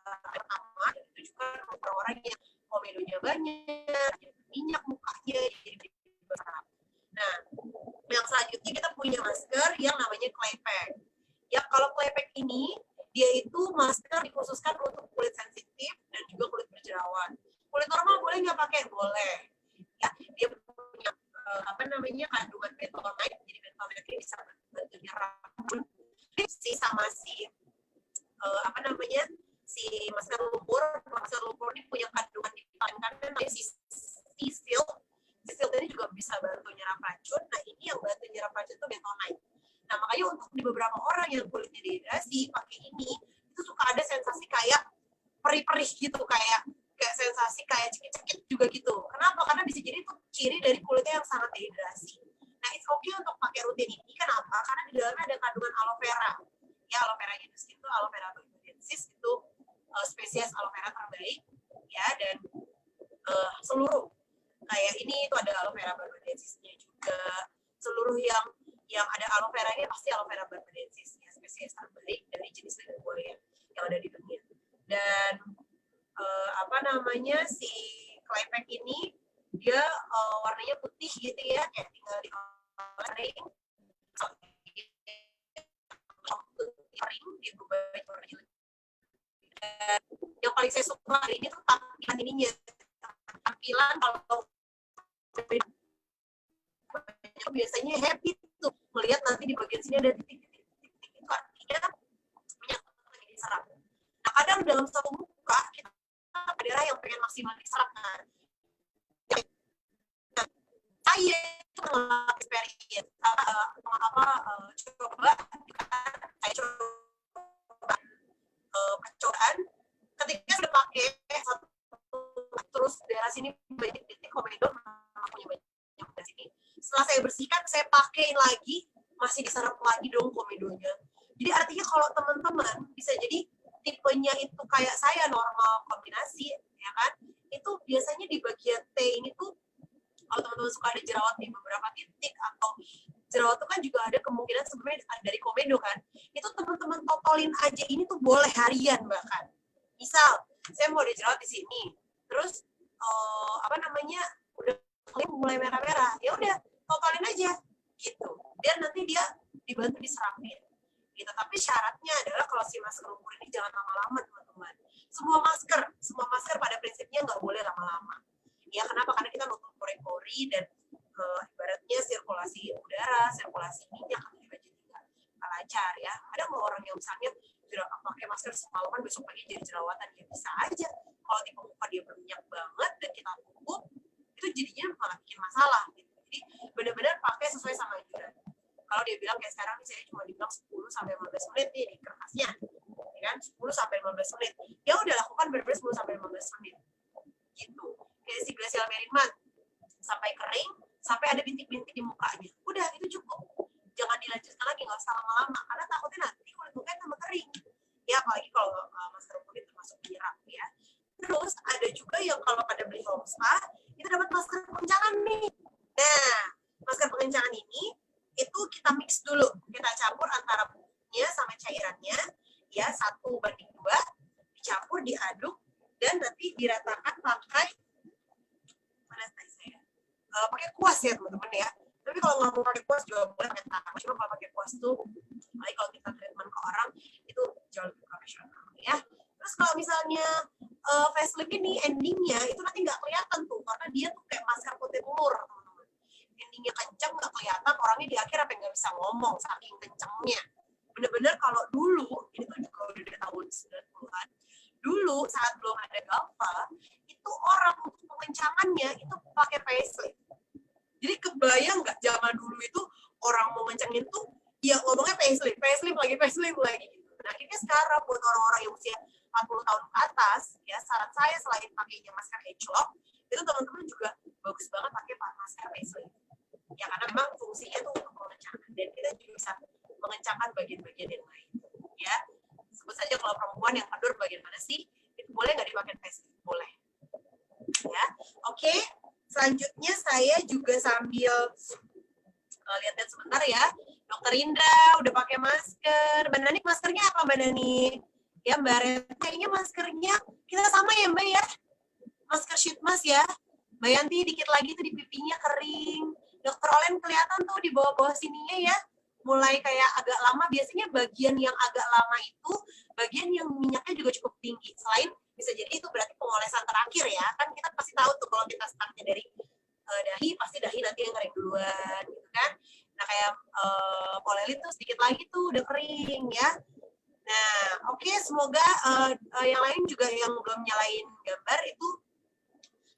pertama itu juga orang-orang yang komedonya banyak, minyak mukanya jadi besar. Nah, yang selanjutnya kita punya masker yang namanya Claypack. Ya, kalau Claypack ini dia itu masker dikhususkan untuk kulit sensitif dan juga kulit berjerawat. Kulit normal boleh nggak pakai? Boleh. Ya, dia punya kandungan bentonite. Jadi bentonite ini bisa bantu nyerap sama si masker lumpur. Masker lumpur ini punya kandungan dipangkan namanya sisil. Sisil ini juga bisa bantu nyerap racun. Nah, ini yang bantu nyerap racun itu bentonite. Nah, makanya untuk di beberapa orang yang kulitnya dehidrasi pakai ini, itu suka ada sensasi kayak perih-perih gitu, kayak sensasi kayak cekit-cekit juga gitu. Kenapa? Karena bisa jadi itu ciri dari kulitnya yang sangat dehidrasi. Nah, it's okay untuk pakai rutin ini. Kenapa? Karena di dalamnya ada kandungan aloe vera. Ya, aloe vera genus itu, aloe vera bohemiensis itu spesies aloe vera terbaik. Ya, dan seluruh kayak ini itu ada aloe vera barbadensis-nya juga. Seluruh yang ada aloe vera ini pasti aloe vera barbadensis ya, spesies terbaik dari jenis lidah buaya yang ada di dunia. namanya si Claypack ini dia warnanya putih gitu ya, kayak tinggal di kering diubah warna hijau. Yang paling saya suka ini tuh tampilan ininya, tampilan kalau biasanya happy tuh melihat nanti di bagian sini ada titik-titik itu artinya minyak lagi diserap. Nah kadang dalam satu muka kita ada daerah yang pengen maksimal diserap kan. Nah, saya itu mengalami experience saya coba percobaan ketika sudah pakai satu terus daerah sini banyak titik komedo punya banyak di sini. Setelah saya bersihkan, saya pakai lagi, masih diserap lagi dong komedonya. Jadi artinya kalau teman-teman bisa jadi tipenya itu kayak saya normal kombinasi, ya kan? Itu biasanya di bagian T ini tuh kalau teman-teman suka ada jerawat di beberapa titik atau jerawat itu kan juga ada kemungkinan sebenarnya dari komedo kan. Itu teman-teman totolin aja ini tuh boleh harian bahkan. Misal saya mau ada jerawat di sini, terus udah mulai merah-merah, ya udah totalin aja gitu. Dan nanti dia dibantu diserapin. Gitu. Tapi syaratnya adalah kalau si masker lumpur ini jangan lama-lama teman-teman. Semua masker pada prinsipnya nggak boleh lama-lama. Ya kenapa? Karena kita nutup pori-pori dan ibaratnya sirkulasi udara, sirkulasi minyak juga jadi nggak lancar ya. Ada nggak orang yang misalnya pakai masker semalaman besok pagi jadi jerawatan, ya bisa aja. Kalau tipe muka dia berminyak banget dan kita tutup, itu jadinya malah bikin masalah. Gitu. Jadi benar-benar pakai sesuai sama anjuran. Kalau dia bilang kayak sekarang saya cuma dibilang 10-15 menit nih di kertasnya, ya kan 10-15 menit. Ya udah lakukan benar-benar 10-15 menit. Gitu. Kayak si glacial merino sampai kering, sampai ada bintik-bintik di mukanya. Udah itu cukup. Jangan dilanjutkan lagi, nggak usah lama-lama karena takutnya nanti kulit mukanya tambah kering. Ya apalagi kalau masker kulit termasuk mirak ya. Terus ada juga yang kalau pada beli home spa itu dapat masker pengencangan nih. Nah, masker pengencangan ini itu kita mix dulu, kita campur antara bubuknya sama cairannya, ya 1:2, dicampur, diaduk, dan nanti diratakan pakai pakai kuas ya teman-teman ya. Tapi kalau nggak mau pakai kuas juga boleh pakai tangan. Cuma kalau pakai kuas tuh, kalau kita treatment ke orang itu jauh lebih profesional ya. Terus kalau misalnya facelift ini endingnya itu nanti nggak kelihatan tuh, karena dia tuh kayak masker putih telur teman-teman. Endingnya kenceng nggak kelihatan, orangnya di akhir apa nggak bisa ngomong saking kencengnya. Bener-bener kalau dulu ini tuh juga udah dari tahun 90-an. Dulu saat belum ada Galva, itu orang untuk pengencangannya itu pakai facelift. Jadi kebayang nggak zaman dulu itu orang mau ngencengin tuh ya ngomongnya facelift lagi. Nah akhirnya sekarang buat orang-orang yang usia 40 tahun ke atas, ya saran saya selain pakainya masker edgelock, itu teman-teman juga bagus banget pakai masker facelift. Ya karena memang fungsinya tuh untuk mengencangkan dan kita juga bisa mengencangkan bagian-bagian yang lain. Ya sebut saja kalau perempuan yang kendor bagian mana sih? Itu boleh nggak dipakai facelift? Boleh. Ya, oke. Selanjutnya saya juga sambil lihat-lihat sebentar ya. Dokter Indra udah pakai masker. Mbak Nani maskernya apa Mbak Nani? Ya Mbak Ren, kayaknya maskernya kita sama ya Mbak ya. Masker sheet mask ya. Mbak Yanti dikit lagi tuh di pipinya kering. Dokter Olen kelihatan tuh di bawah-bawah sininya ya. Mulai kayak agak lama, biasanya bagian yang agak lama itu bagian yang minyaknya juga cukup tinggi. Selain bisa jadi itu berarti pengolesan terakhir ya. Kan kita pasti tahu tuh kalau kita startnya dari dahi, pasti dahi nanti yang kering duluan gitu kan. Nah kayak polelit tuh sedikit lagi tuh udah kering ya. Nah oke, semoga yang lain juga yang belum nyalain gambar itu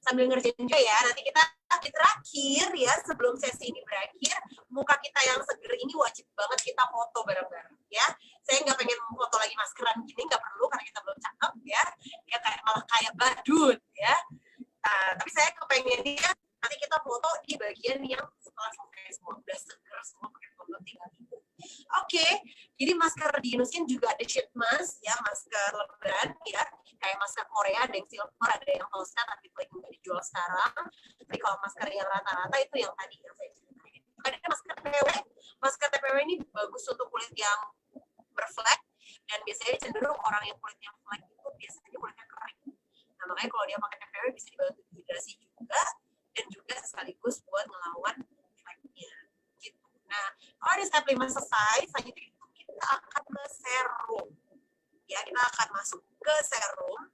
sambil ngerjain juga ya. Nanti kita di terakhir ya sebelum sesi ini berakhir, muka kita yang seger ini wajib banget kita foto bareng-bareng ya. Saya nggak pengen foto lagi maskeran gini, nggak perlu karena kita belum cakep ya. Ya kayak malah kayak badut ya. Nah, tapi saya kepengennya nanti kita foto di bagian yang setelah selesai semua udah seger semua pakai foto tinggal itu. Oke, jadi masker di Indonesia juga ada sheet mask ya, masker lebaran ya, kayak masker Korea ada yang silver, ada yang Holster tapi lagi nggak dijual sekarang. Tapi kalau masker yang rata-rata itu yang tadi yang saya ceritain. Ada masker TPW, masker TPW ini bagus untuk kulit yang berflek dan biasanya cenderung orang yang kulitnya flek itu biasanya kulitnya kering. Nah makanya kalau dia pakai TPW bisa dibantu dehidrasi juga, dan juga sekaligus buat ngelawan efeknya gitu. Nah, kalau di step 5 selesai, selanjutnya itu kita akan ke serum. Ya, kita akan masuk ke serum,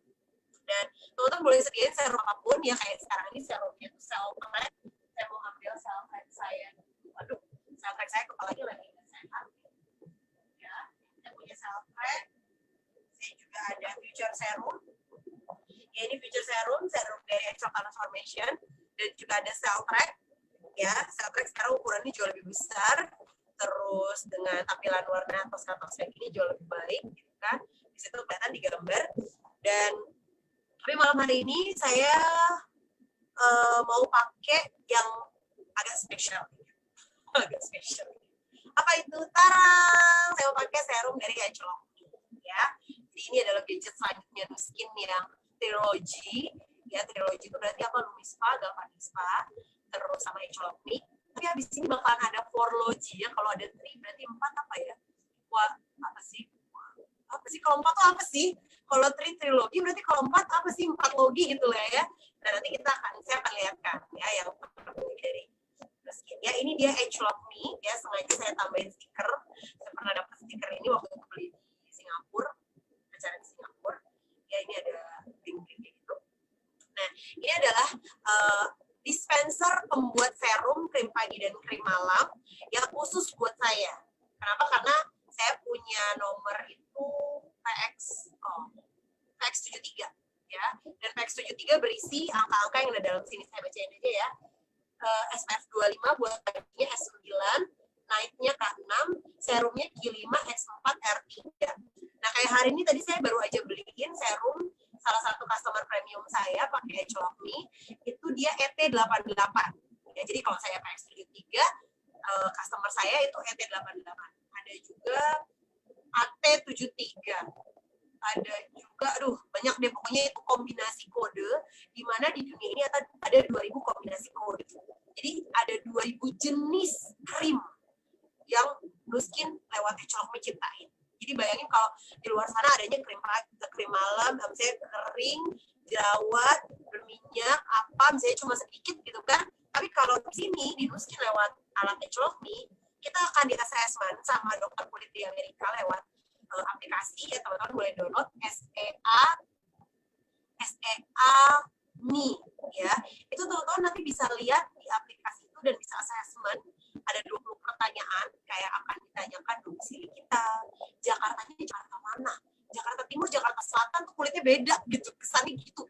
dan teman-teman boleh sediain serum apapun ya, kayak sekarang ini serumnya itu cell track. Saya mau ambil cell track saya. Waduh, cell track saya kepalanya lagi nggak sehat. Ya, kita punya cell track. Saya juga ada future serum. Ya, ini future serum dari Extra Transformation, dan juga ada cell track. Ya, cell track sekarang ukurannya jauh lebih besar, terus dengan tampilan warna tos kayak gini jauh lebih baik, gitu kan? Di situ kelihatan di gambar. Dan tapi malam hari ini saya mau pakai yang agak spesial, Apa itu? Tarang! Saya mau pakai serum dari Agelong, ya. Jadi ini adalah gadget selanjutnya Nu Skin yang trilogy. Ya, trilogy itu berarti apa? Lumispa, Galvanispa, terus sama Agelong. Tapi habis ini bakalan ada 4logy ya. Kalau ada 3 berarti 4 apa ya? Wah, apa sih? Kalau 4 tuh apa sih? Kalau 3 trilogi berarti kalau 4 apa sih? 4 logi gitu lah ya. Nah, nanti saya akan lihatkan ya yang dari Skin. Ya, ini dia Agelong Me ya, sengaja saya tambahin stiker. Saya pernah dapat stiker ini waktu itu beli di Singapura, acara di Singapura. Ya, ini ada link-link gitu. Nah, ini adalah dispenser pembuat serum, krim pagi dan krim malam yang khusus buat saya. Kenapa? Karena saya punya nomor itu PX73 ya. Dan PX73 berisi angka-angka yang ada dalam sini, saya bacain aja ya. SPF 25 buat paginya S9, nightnya K6, serumnya Q5 X4 R3. Nah, kayak hari ini tadi saya baru aja beliin serum salah satu customer premium saya pakai Agelong Me, itu dia ET88. Ya, jadi kalau saya PX73, customer saya itu ET88. Ada juga AT73. Ada juga, banyak deh pokoknya, itu kombinasi kode, di mana di dunia ini ada 2000 kombinasi kode. Jadi ada 2000 jenis krim yang Nu Skin lewat Agelong Me ciptain. Jadi bayangin kalau di luar sana adanya krim pagi, krim malam, misalnya kering, jerawat, berminyak, apa, misalnya cuma sedikit gitu kan. Tapi kalau di sini, di Nu Skin lewat alat Agelong Me, kita akan di assessment sama dokter kulit di Amerika lewat aplikasi, ya teman-teman boleh download SEA Me ya. Itu teman-teman nanti bisa lihat di aplikasi itu dan bisa assessment. Ada 20 pertanyaan kayak akan ditanyakan domisili kita, Jakartanya Jakarta mana, Jakarta Timur, Jakarta Selatan tuh kulitnya beda gitu, kesannya gitu.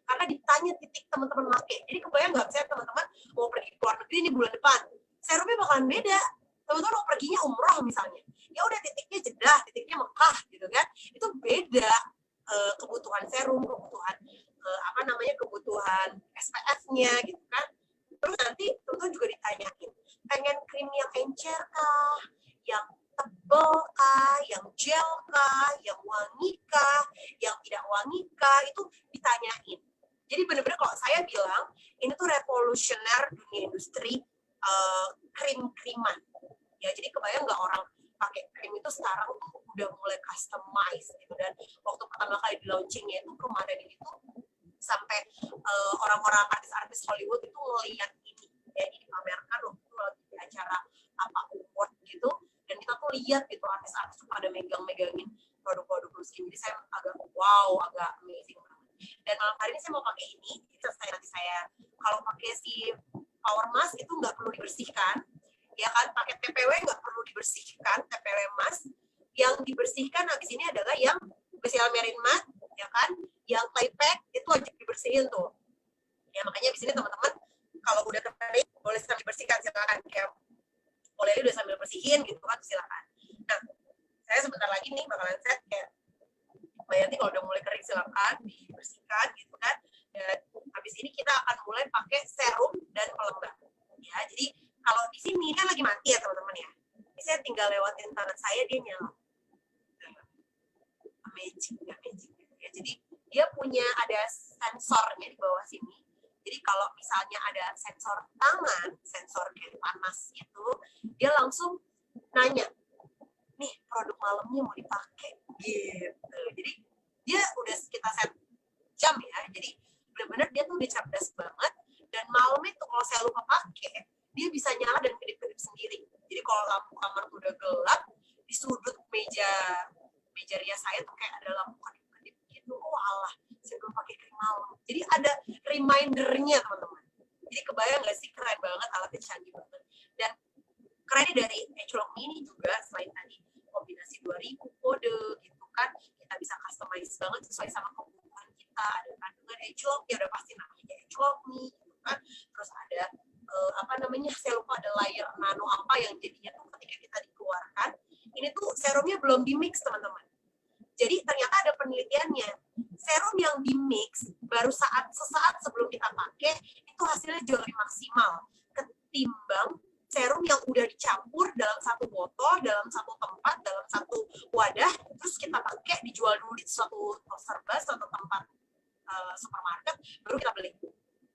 Karena ditanya titik teman-teman pakai. Jadi kebayang nggak, misalnya teman-teman mau pergi ke luar negeri ini bulan depan, serumnya bakalan beda. Teman-teman mau perginya umroh misalnya, ya udah titiknya Jeddah, titiknya Mekah gitu kan, itu beda kebutuhan serum, kebutuhan kebutuhan SPF-nya gitu kan. Terus nanti teman-teman juga ditanyain, pengen krim yang encer kah, yang tebal kah, yang gel kah, yang wangi kah, yang tidak wangi kah, itu ditanyain. Jadi benar-benar kalau saya bilang ini tuh revolusioner dunia industri krim-kriman. Ya, jadi kebayang nggak orang pakai krim itu sekarang udah mulai customize gitu, dan waktu pertama kali di launchingnya itu kemarin itu sampai orang-orang artis-artis Hollywood itu ngeliat ini ya, ini dipamerkan waktu di acara apa award gitu, dan kita tuh lihat gitu artis-artis tuh pada megangin produk-produk Nu Skin. Jadi saya agak amazing banget. Dan malam hari ini saya mau pakai ini. Nanti saya kalau pakai si Power Mask itu nggak perlu dibersihkan. Ya kan, pakai TPW nggak perlu dibersihkan, TPW mask. Yang dibersihkan habis ini adalah yang Facial Marine Matte, ya kan, yang clay pack itu wajib dibersihin tuh. Ya makanya habis ini teman-teman kalau udah kering boleh sambil dibersihkan, silakan. Kayak boleh udah sambil bersihin gitu kan, silakan. Nah, saya sebentar lagi nih bakalan set kayak Bayanti kalau udah mulai kering silakan dibersihkan gitu kan. Dan habis ini kita akan mulai pakai serum dan pelembab. Ya, jadi kalau di sini kan lagi mati ya teman-teman ya. Ini saya tinggal lewatin tangan saya, dia nyala. Amazing ya. Jadi dia punya ada sensornya di bawah sini. Jadi kalau misalnya ada sensor tangan, sensor kayak panas itu, dia langsung nanya, nih produk malamnya mau dipakai gitu. Jadi dia udah kita set jam ya. Jadi bener-bener dia tuh udah cerdas banget, dan malam itu kalau saya lupa pakai, dia bisa nyala dan kedip-kedip sendiri. Jadi kalau lampu kamar tuh udah gelap, di sudut meja rias saya tuh kayak ada lampu kedip-kedip gitu. Oh alah, saya belum pakai krim malam. Jadi ada remindernya teman-teman. Jadi kebayang nggak sih, keren banget, alatnya canggih banget. Dan kerennya dari Edgelock ini juga, selain tadi kombinasi 2000 kode gitu kan, kita bisa customize banget sesuai sama kebutuhan kita. Ada kandungan Edgelock, ya udah pasti namanya Edgelock nih gitu kan. Terus ada saya lupa ada layer nano apa yang jadinya tuh ketika kita dikeluarkan, ini tuh serumnya belum di mix teman-teman. Jadi ternyata ada penelitiannya, serum yang di mix baru sesaat sebelum kita pakai itu hasilnya jauh lebih maksimal ketimbang serum yang udah dicampur dalam satu botol, dalam satu tempat, dalam satu wadah, terus kita pakai dijual dulu di suatu serba, suatu tempat supermarket, baru kita beli.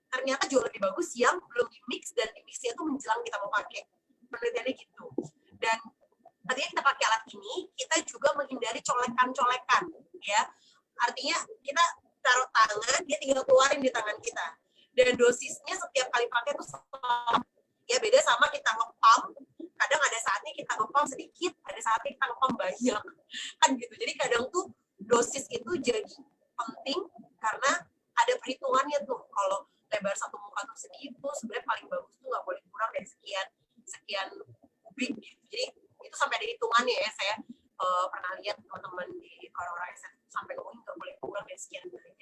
Ternyata jauh lebih bagus yang belum di mix, dan di mixnya itu menjelang kita mau pakai. Penelitiannya gitu. Dan ketika kita pakai alat ini, kita juga menghindari colekan-colekan, ya. Artinya kita taruh tangan, dia tinggal keluarin di tangan kita. Dan dosisnya setiap kali pakai itu sama. Ya beda sama kita ngepam. Kadang ada saatnya kita ngepam sedikit, ada saatnya kita ngepam banyak, kan gitu. Jadi kadang tuh dosis itu jadi penting karena ada perhitungannya tuh. Kalau lebar satu muka tuh segitu, sebenarnya paling bagus tuh nggak boleh kurang dari sekian kubik gitu. Jadi itu sampai ada hitungannya ya. Saya pernah lihat teman-teman di orang-orang yang sampai ngomongin nggak boleh kurang dari sekian kubik.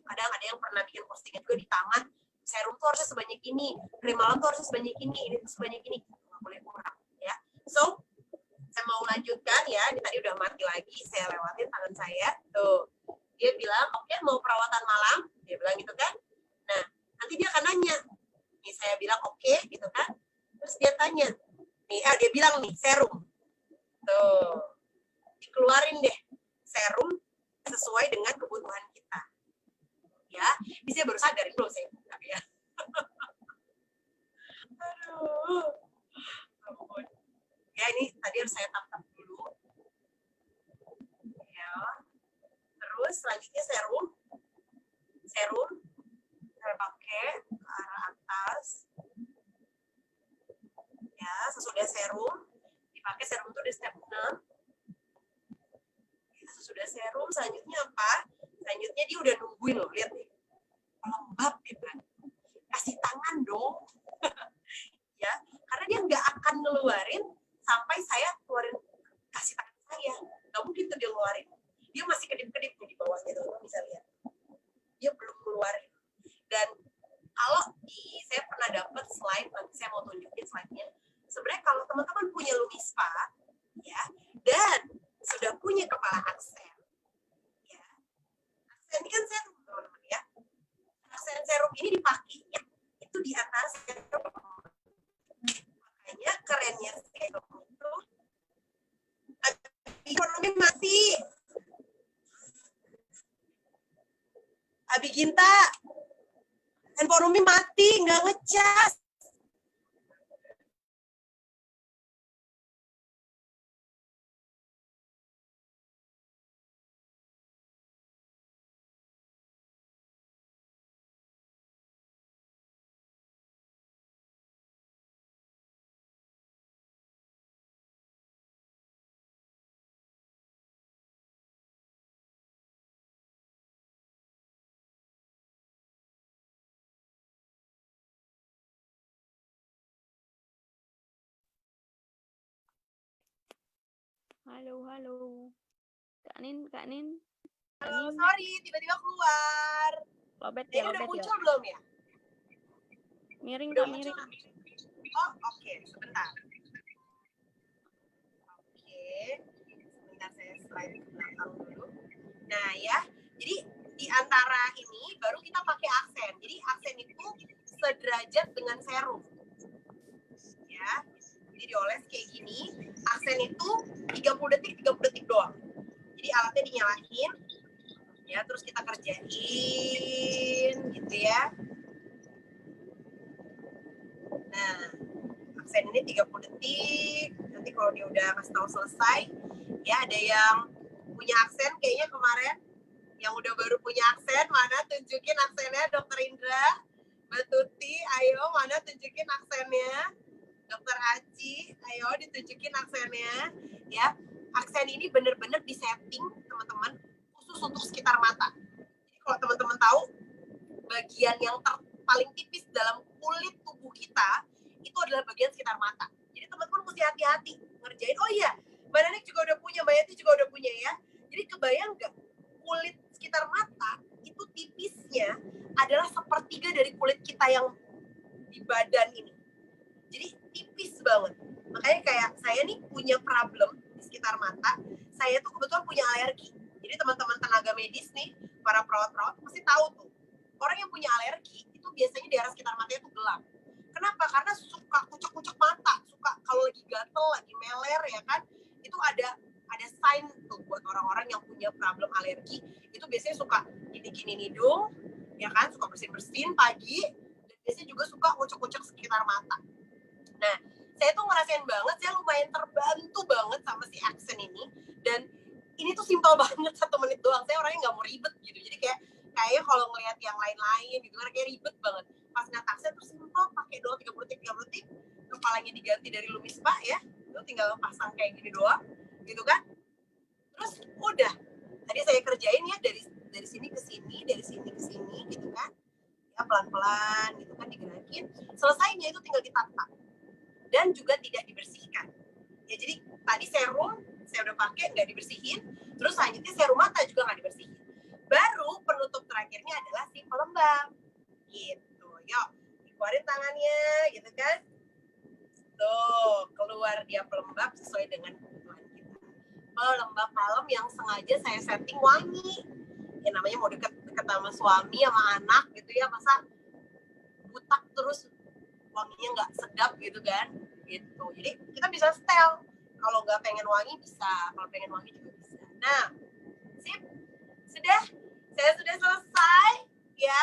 Kadang ada yang pernah bikin postingan juga di tangan, serum tuh harusnya sebanyak ini, krim malam tuh harusnya sebanyak ini tuh sebanyak ini, nggak boleh kurang ya. So saya mau lanjutkan ya, ini tadi udah mati lagi, saya lewatin tangan saya tuh. Dia bilang, oke, mau perawatan malam, dia bilang gitu kan. Nah, nanti dia akan nanya, nih saya bilang oke, gitu kan. Terus dia tanya, nih, dia bilang nih, serum. Tuh, dikeluarin deh serum sesuai dengan kebutuhan kita. Ya, ini saya baru sadar, belum saya buka ya. Aduh. Ya, ini tadi harus saya tap-tap dulu. Ya. Terus selanjutnya serum. Saya pakai ke arah atas. Ya, sesudah serum dipakai serum itu di step 6. Ya, sesudah serum selanjutnya apa? Selanjutnya dia udah nungguin loh, lihat nih. Lembab gitu kan. Kasih tangan dong. Ya, karena dia nggak akan ngeluarin sampai saya keluarin kasih tangan saya. Nggak mungkin tuh dia ngeluarin. Dia masih kedip-kedip di bawahnya tuh, bisa lihat. Dia belum ngeluarin. Dan kalau saya pernah dapat slide, nanti saya mau tunjukin slide-nya. Sebenarnya kalau teman-teman punya Lumispa, ya, dan sudah punya kepala aksen, ya, aksen ini kan serum, teman-teman ya. Aksen serum ini dipakainya itu di atas serum. Makanya kerennya serum itu, ekonomi mati. Abi Ginta, handphone Umi mati, nggak ngecas. Halo. Kak Nin. Halo, sorry, tiba-tiba keluar. Lobet Ini ya, udah lobet muncul ya. belum ya? Miring Udah Kak, muncul. miring. Oh, oke, sebentar. Oke, sebentar saya slide ke belakang dulu. Nah ya, jadi di antara ini baru kita pakai aksen. Jadi aksen itu sederajat dengan serum. Ya, jadi dioles kayak gini. Aksen itu 30 detik doang. Jadi alatnya dinyalain, ya, terus kita kerjain, gitu ya. Nah, aksen ini 30 detik. Nanti kalau dia udah kasih tahu selesai, ya ada yang punya aksen kayaknya kemarin Yang udah baru punya aksen, mana tunjukin aksennya Dokter Indra. Mbak Tuti, ayo mana tunjukin aksennya. Dokter Aci, ayo ditunjukin aksennya. Ya, aksen ini bener-bener disetting teman-teman khusus untuk sekitar mata. Jadi kalau teman-teman tahu, bagian yang paling tipis dalam kulit tubuh kita itu adalah bagian sekitar mata. Jadi teman-teman mesti hati-hati ngerjain. Oh iya, Mbak Nanik juga udah punya, Mbak Yati juga udah punya ya. Jadi kebayang nggak kulit sekitar mata itu tipisnya adalah sepertiga dari kulit kita yang di badan ini. Jadi tipis banget. Makanya kayak saya nih punya problem di sekitar mata. Saya tuh kebetulan punya alergi. Jadi teman-teman tenaga medis nih, para perawat-perawat mesti tahu tuh. Orang yang punya alergi itu biasanya di area sekitar matanya tuh gelap. Kenapa? Karena suka kucek-kucek mata, suka kalau lagi gatel, lagi meler ya kan. Itu ada sign tuh buat orang-orang yang punya problem alergi. Itu biasanya suka gini-gini hidung, ya kan, suka bersin-bersin pagi, dan biasanya juga suka kucek-kucek sekitar mata. Nah, saya tuh ngerasain banget, saya lumayan terbantu banget sama si aksen ini. Dan ini tuh simpel banget, 1 menit doang. Saya orangnya nggak mau ribet gitu. Jadi kayaknya kalau ngelihat yang lain-lain gitu kan kayak ribet banget. Pas ngeliat aksen tuh simpel, pakai doang 3 detik, kepalanya diganti dari Lumispa ya. Itu tinggal pasang kayak gini doang, gitu kan. Terus udah, tadi saya kerjain ya dari sini ke sini, dari sini ke sini gitu kan. Ya pelan-pelan gitu kan digerakin. Selesainya itu tinggal ditata. Dan juga tidak dibersihkan. Ya jadi tadi serum saya udah pakai nggak dibersihin, terus selanjutnya serum mata juga nggak dibersihin. Baru penutup terakhirnya adalah si pelembab. Gitu. Yuk, keluarin tangannya gitu kan. Tuh, keluar dia pelembab sesuai dengan kebutuhan kita. Pelembab malam yang sengaja saya setting wangi. Ya namanya mau deket sama suami sama anak gitu ya, masa butak terus wanginya nggak sedap gitu kan, gitu. Jadi kita bisa setel. Kalau nggak pengen wangi bisa, kalau pengen wangi juga bisa. Nah, sip, saya sudah selesai ya.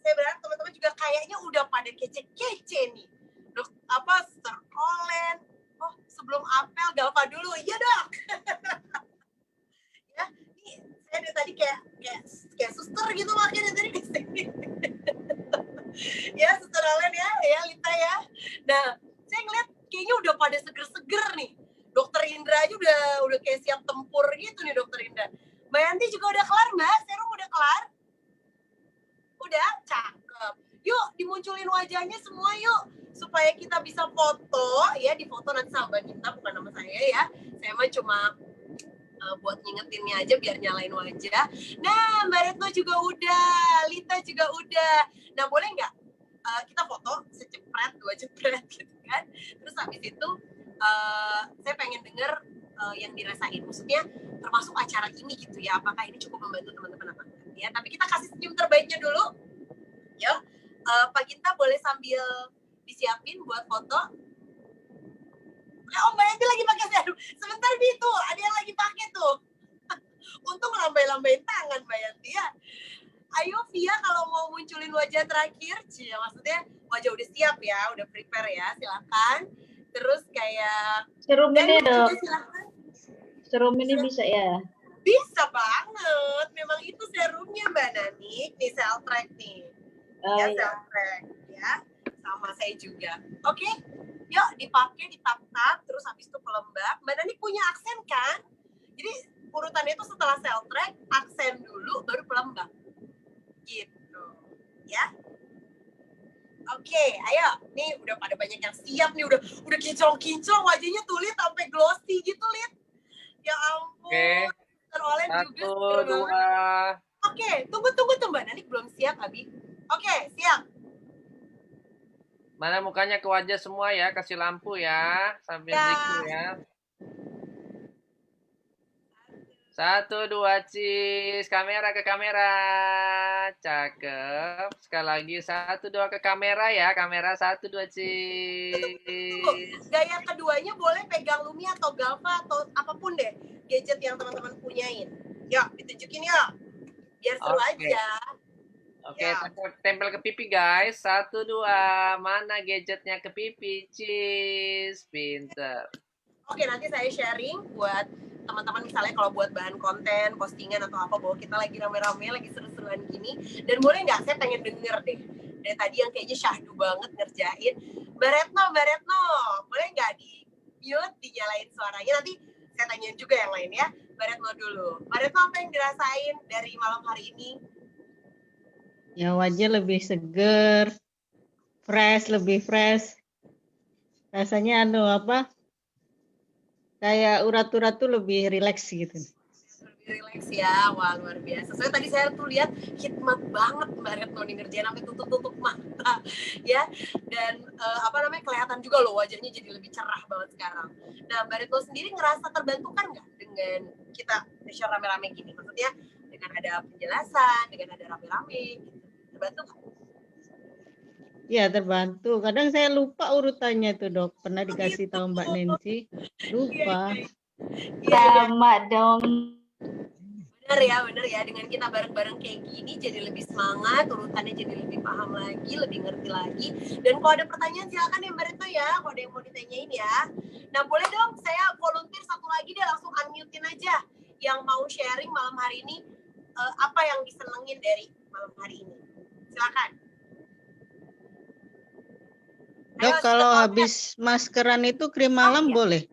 Saya berharap teman-teman juga kayaknya udah pada kece-kece nih. Dok, Sir Olen. Oh, sebelum apel Galva dulu, iya dok. Ya, ini saya dari tadi kayak suster gitu makanya dari tadi di sini. Ya, Suster Olen ya Lita ya. Nah, saya ngeliat kayaknya udah pada seger-seger nih. Dokter Indra aja udah kayak siap tempur gitu nih Dokter Indra. Mbak Yanti juga udah kelar Mbak, serum udah kelar? Udah, cakep. Yuk dimunculin wajahnya semua yuk, supaya kita bisa foto ya, di foto nanti sama Mbak Gita, bukan nama saya ya. Saya mah cuma buat ngingetinnya aja biar nyalain wajah. Nah, Mbak Retno juga udah, Lita juga udah. Nah, boleh nggak kita foto secepret, 2 jepret gitu kan? Terus habis itu saya pengen denger yang dirasain. Maksudnya termasuk acara ini gitu ya. Apakah ini cukup membantu teman-teman apa enggak? Ya, tapi kita kasih senyum terbaiknya dulu. Ya, Pak Gita boleh sambil disiapin buat foto. Oh, Mbak Yanti lagi pakai serum. Sebentar, Bi, tuh. Ada yang lagi pakai tuh. Untung lambai-lambain tangan, Mbak Yanti ya. Ayo, Via, kalau mau munculin wajah terakhir. Maksudnya wajah udah siap ya, udah prepare ya. Silakan. Terus kayak... Serum ini dok. Silakan. Serum ini bisa ya? Bisa banget. Memang itu serumnya, Mbak Nanik. Nih, Celtrek nih. Ya, Celtrek. Ya, sama saya juga. Oke? Yuk dipakai, ditap-tap, terus habis itu pelembab. Mbak Nanik punya aksen kan? Jadi urutannya itu setelah Celtrek, aksen dulu, baru pelembab. Gitu. Ya. Oke, ayo. Nih udah pada banyak yang siap nih, udah kinclong-kinclong wajahnya tuh, Lid, sampai glossy gitu, Lid. Ya ampun. Oke. Teroleh juga. 1, 2. Oke, tunggu tuh Mbak Nanik belum siap, Abi. Oke, siap. Mana mukanya ke wajah semua ya, kasih lampu ya, sambil zikir ya. 1, 2, cheese. Kamera ke kamera. Cakep. Sekali lagi 1, 2 ke kamera ya. Kamera 1, 2, cheese. Gaya keduanya boleh pegang Lumia atau Galva atau apapun deh. Gadget yang teman-teman punyain. Yuk, ditunjukin yuk. Biar seru aja. Oke, tempel ke pipi guys. 1, 2. Mana gadgetnya ke pipi? Cheese. Pinter. Oke, nanti saya sharing buat teman-teman misalnya kalau buat bahan konten, postingan atau apa, bahwa kita lagi rame-rame, lagi seru-seruan gini. Dan boleh nggak, saya pengen denger deh dari tadi yang kayaknya syahdu banget ngerjain. Mbak Retno, boleh nggak di mute, dinyalain suaranya, nanti saya tanyain juga yang lain ya. Mbak Retno dulu. Mbak Retno, apa yang dirasain dari malam hari ini? Ya wajah lebih seger, lebih fresh. Rasanya kayak urat-urat tuh lebih rileks gitu. Lebih rileks ya, wah luar biasa. Soalnya tadi saya tuh lihat hikmat banget Mbak Retno nih ngerjain sampai tutup mata ya. Dan kelihatan juga loh wajahnya jadi lebih cerah banget sekarang. Nah, Mbak Retno sendiri ngerasa terbantu kan nggak dengan kita share rame-rame gini? Maksudnya dengan ada penjelasan, dengan ada rame-rame gitu. Terbantu nggak? Ya terbantu. Kadang saya lupa urutannya tuh dok. Pernah dikasih tahu Mbak Nancy, lupa. Sama dong. Bener ya, dengan kita bareng-bareng kayak gini jadi lebih semangat, urutannya jadi lebih paham lagi, lebih ngerti lagi. Dan kalau ada pertanyaan silakan ya Mbak Retno ya, kalau ada yang mau ditanyain ya. Nah boleh dong, saya volunteer satu lagi deh, langsung unmute-in aja yang mau sharing malam hari ini, apa yang disenengin dari malam hari ini. Silakan. Dok, kalau habis maskeran itu krim malam boleh?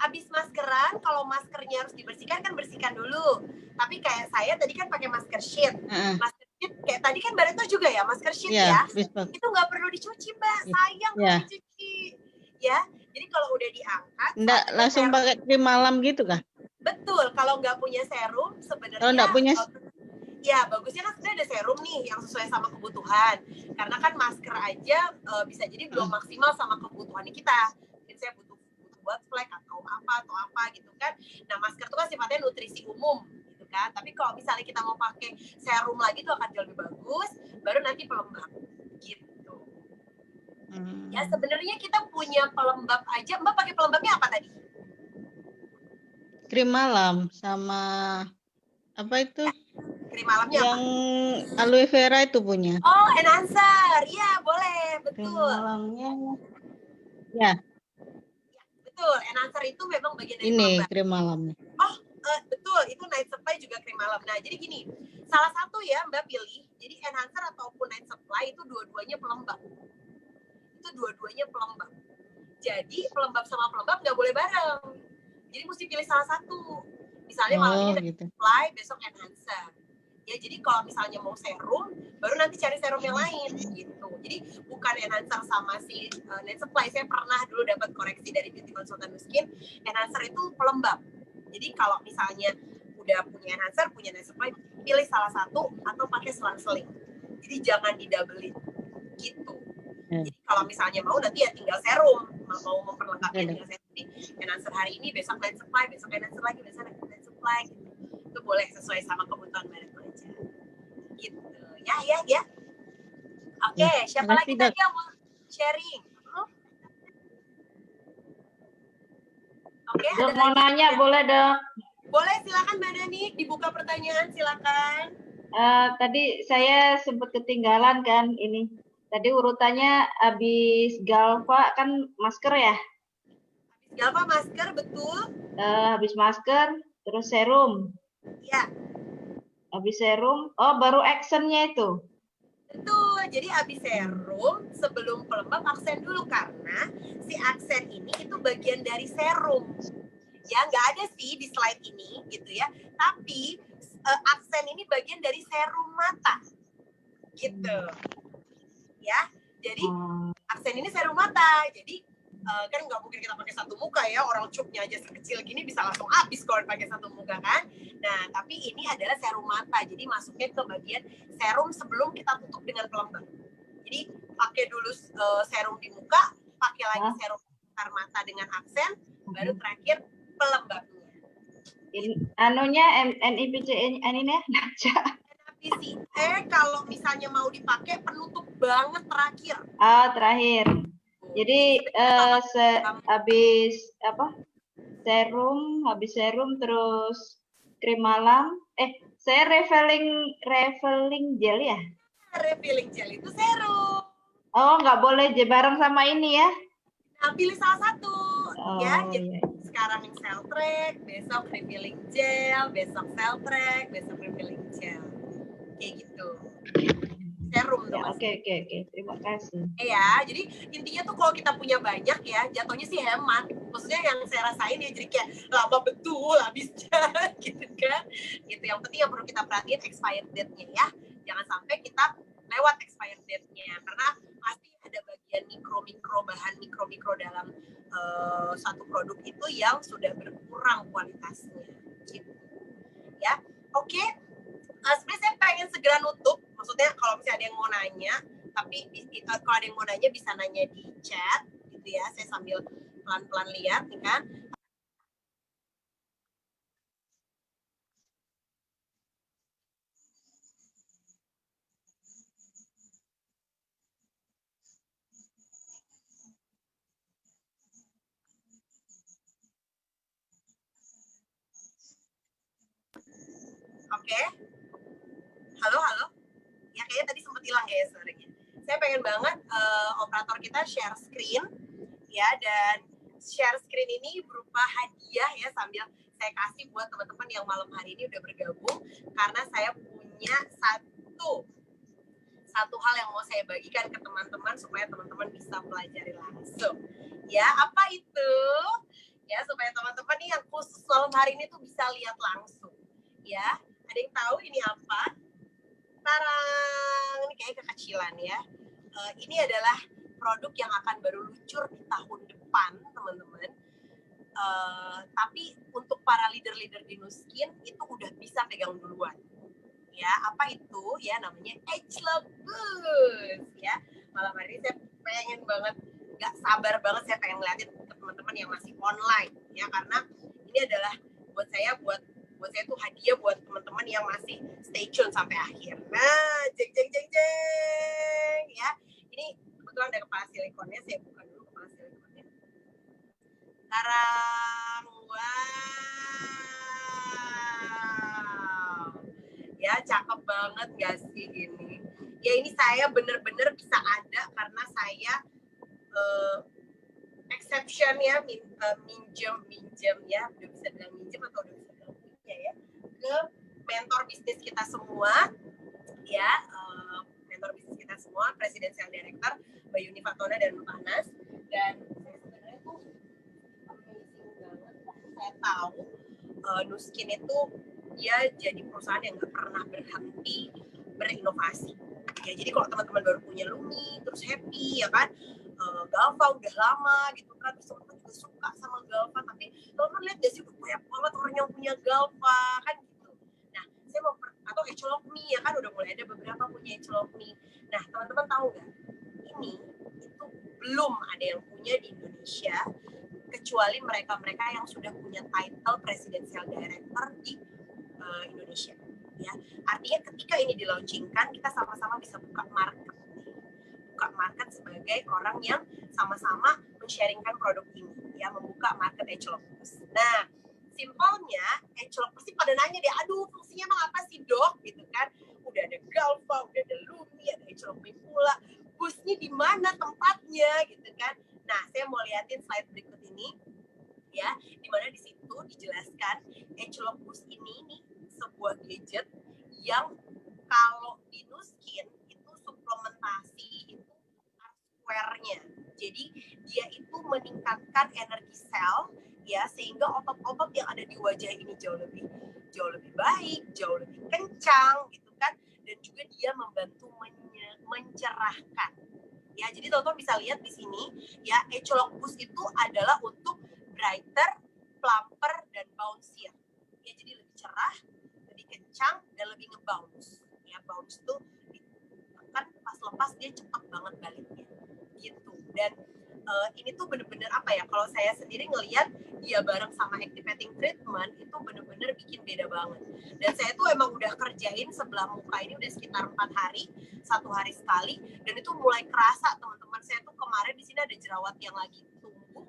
Habis maskeran, kalau maskernya harus dibersihkan kan bersihkan dulu. Tapi kayak saya tadi kan pakai masker sheet. Masker sheet kayak tadi kan Mbak Retno juga ya, masker sheet ya. Itu nggak perlu dicuci Mbak, sayang kalau dicuci. Ya, jadi kalau udah diangkat. Nggak langsung pakai krim malam gitu kan? Betul, kalau nggak punya serum sebenarnya. Kalau nggak punya. Ya, bagusnya kan sebenarnya ada serum nih yang sesuai sama kebutuhan. Karena kan masker aja bisa jadi belum maksimal sama kebutuhan kita. Jadi saya butuh buat flek atau apa gitu kan. Nah, masker itu kan sifatnya nutrisi umum gitu kan. Tapi kalau misalnya kita mau pakai serum lagi itu akan jauh lebih bagus, baru nanti pelembab gitu. Ya, sebenarnya kita punya pelembab aja. Mbak pakai pelembabnya apa tadi? Krim malam sama apa itu? Krim malamnya yang apa? Aloe vera itu punya. Oh, enhancer. Iya, boleh. Betul. Krim malamnya. Ya. Betul, enhancer itu memang bagian dari ini pelembab. Krim malamnya. Oh, betul. Itu night supply juga krim malam. Nah, jadi gini. Salah satu ya Mbak pilih. Jadi enhancer ataupun night supply itu dua-duanya pelembab. Jadi pelembab sama pelembab nggak boleh bareng. Jadi mesti pilih salah satu. Misalnya malam ini night supply, besok enhancer. Ya, jadi kalau misalnya mau serum, baru nanti cari serum yang lain gitu. Jadi bukan enhancer sama si night supply. Saya pernah dulu dapat koreksi dari beauty consultant skin. Enhancer itu pelembab. Jadi kalau misalnya udah punya enhancer, punya night supply, pilih salah satu atau pakai selang-seling. Jadi jangan di-doublein gitu. Jadi kalau misalnya mau nanti ya tinggal serum. Mau memperlengkapnya tinggal serum. Jadi enhancer hari ini, besok night supply, besok enhancer lagi, besok night supply gitu. Itu boleh sesuai sama kebutuhan merek aja. Gitu. Ya. Oke, siapa lagi tadi yang mau sharing? Oke, Dok mau nanya boleh dok? Boleh, silakan Mbak Dani, dibuka pertanyaan silakan. Tadi saya sempat ketinggalan kan ini. Tadi urutannya habis Galva kan masker ya? Habis Galva masker, betul. Habis masker, terus serum. Iya. Habis serum, oh baru actionnya itu. Betul, jadi habis serum sebelum pelembab aksen dulu karena si aksen ini itu bagian dari serum. Ya nggak ada sih di slide ini gitu ya, tapi aksen ini bagian dari serum mata, gitu. Ya, jadi aksen ini serum mata, jadi kan nggak mungkin kita pakai satu muka ya, orang cupnya aja sekecil gini bisa langsung habis kalau pakai satu muka kan. Nah, tapi ini adalah serum mata, jadi masuknya ke bagian serum sebelum kita tutup dengan pelembab. Jadi pakai dulu serum di muka, pakai lagi serum sekitar mata dengan aksen, baru terakhir pelembabnya. Anunya NIPC ini Naja. NIPC kalau misalnya mau dipakai penutup banget terakhir. Terakhir. Jadi habis serum terus krim malam. Saya refilling gel ya? Refilling gel itu serum. Oh, nggak boleh bareng sama ini ya? Nah, pilih salah satu. Ya, jadi sekarang yang Celtrek, besok refilling gel, besok Celtrek, besok refilling gel. Kayak gitu. Serum tuh Ya, Mas. oke. Terima kasih. Iya, jadi intinya tuh kalau kita punya banyak ya, jatuhnya sih hemat. Maksudnya yang saya rasain ya jadi kayak lama betul habisnya gitu kan. Gitu. Yang penting yang perlu kita perhatiin expired date-nya ya. Jangan sampai kita lewat expired date-nya karena pasti ada bagian mikro-mikro bahan mikro-mikro dalam satu produk itu yang sudah berkurang kualitasnya. Gitu. Ya. Oke. Sebenarnya saya pengen segera nutup. Maksudnya kalau misalnya ada yang mau nanya, tapi kalau ada yang mau nanya bisa nanya di chat gitu ya. Saya sambil pelan-pelan lihat nih kan. Oke. Halo. Ya kayaknya tadi sempat hilang ya suaranya. Saya pengen banget operator kita share screen ya, dan share screen ini berupa hadiah ya, sambil saya kasih buat teman-teman yang malam hari ini udah bergabung, karena saya punya satu hal yang mau saya bagikan ke teman-teman supaya teman-teman bisa pelajari langsung. Ya, apa itu? Ya, supaya teman-teman nih yang khusus malam hari ini tuh bisa lihat langsung. Ya, ada yang tahu ini apa? Tarang, ini kayak kekecilan ya. Ini adalah produk yang akan baru luncur di tahun depan, teman-teman. Tapi untuk para leader-leader di Nuskin itu udah bisa pegang duluan. Ya, apa itu? Ya, namanya Agelog Boost. Ya, malam hari ini saya pengen banget, nggak sabar banget saya pengen ngeliatin ke teman-teman yang masih online. Ya, karena ini adalah buat saya tuh hadiah buat teman-teman yang masih stay tune sampai akhir. Nah, jeng ya. Ini kebetulan ada kepala silikonnya, saya buka dulu kepala silikonnya. Tarang, wow. Ya, cakep banget gak sih ini? Ya, ini saya bener-bener bisa ada karena saya exception ya, minjem ya, udah bisa bilang minjem atau udah bisa bilang punya ya, ke mentor bisnis kita semua ya, mentor bisnis kita semua, Presidential Director Mbak Yuni Fatona dan Mbak Anas. Dan sebenarnya tuh amazing banget, saya tahu Nuskin itu dia jadi perusahaan yang gak pernah berhenti berinovasi ya. Jadi kalau teman-teman baru punya Lumi terus happy ya kan, Galva udah lama gitu kan, terus teman-teman juga suka sama Galva, tapi teman-teman lihat gak sih udah banyak banget orang yang punya Galva kan gitu. Nah, saya mau atau Agelog Me ya kan, udah mulai ada beberapa punya Agelog Me. Nah, teman-teman tahu nggak, ini itu belum ada yang punya di Indonesia kecuali mereka-mereka yang sudah punya title Presidential Director di Indonesia ya. Artinya ketika ini dilaunchingkan, kita sama-sama bisa buka market sebagai orang yang sama-sama men-sharingkan produk ini ya, membuka market Agelog Boost. Nah, simpelnya Agelog pasti pada nanya deh, aduh fungsinya emang apa sih dok gitu kan, udah ada Galva, udah ada Lumi, ada Agelog pula, Boostnya di mana tempatnya gitu kan. Nah, saya mau liatin slide berikut ini ya, di mana di situ dijelaskan Agelog Boost ini nih sebuah gadget yang kalau di Nuskin itu suplementasi itu square-nya. Jadi dia itu meningkatkan energi sel ya, sehingga otot-otot yang ada di wajah ini jauh lebih baik, jauh lebih kencang gitu kan, dan juga dia membantu mencerahkan. Ya, jadi teman-teman bisa lihat di sini ya, Agelog Boost itu adalah untuk brighter, plumper, dan bouncier. Ya, jadi lebih cerah, lebih kencang, dan lebih nge-bounce. Ya, bounce tuh kan pas lepas dia cepat banget baliknya. Gitu. Dan ini tuh bener-bener apa ya, kalau saya sendiri ngelihat dia bareng sama activating treatment itu bener-bener bikin beda banget. Dan saya tuh emang udah kerjain sebelah muka ini udah sekitar 4 hari, 1 hari sekali, dan itu mulai kerasa teman-teman. Saya tuh kemarin di sini ada jerawat yang lagi tumbuh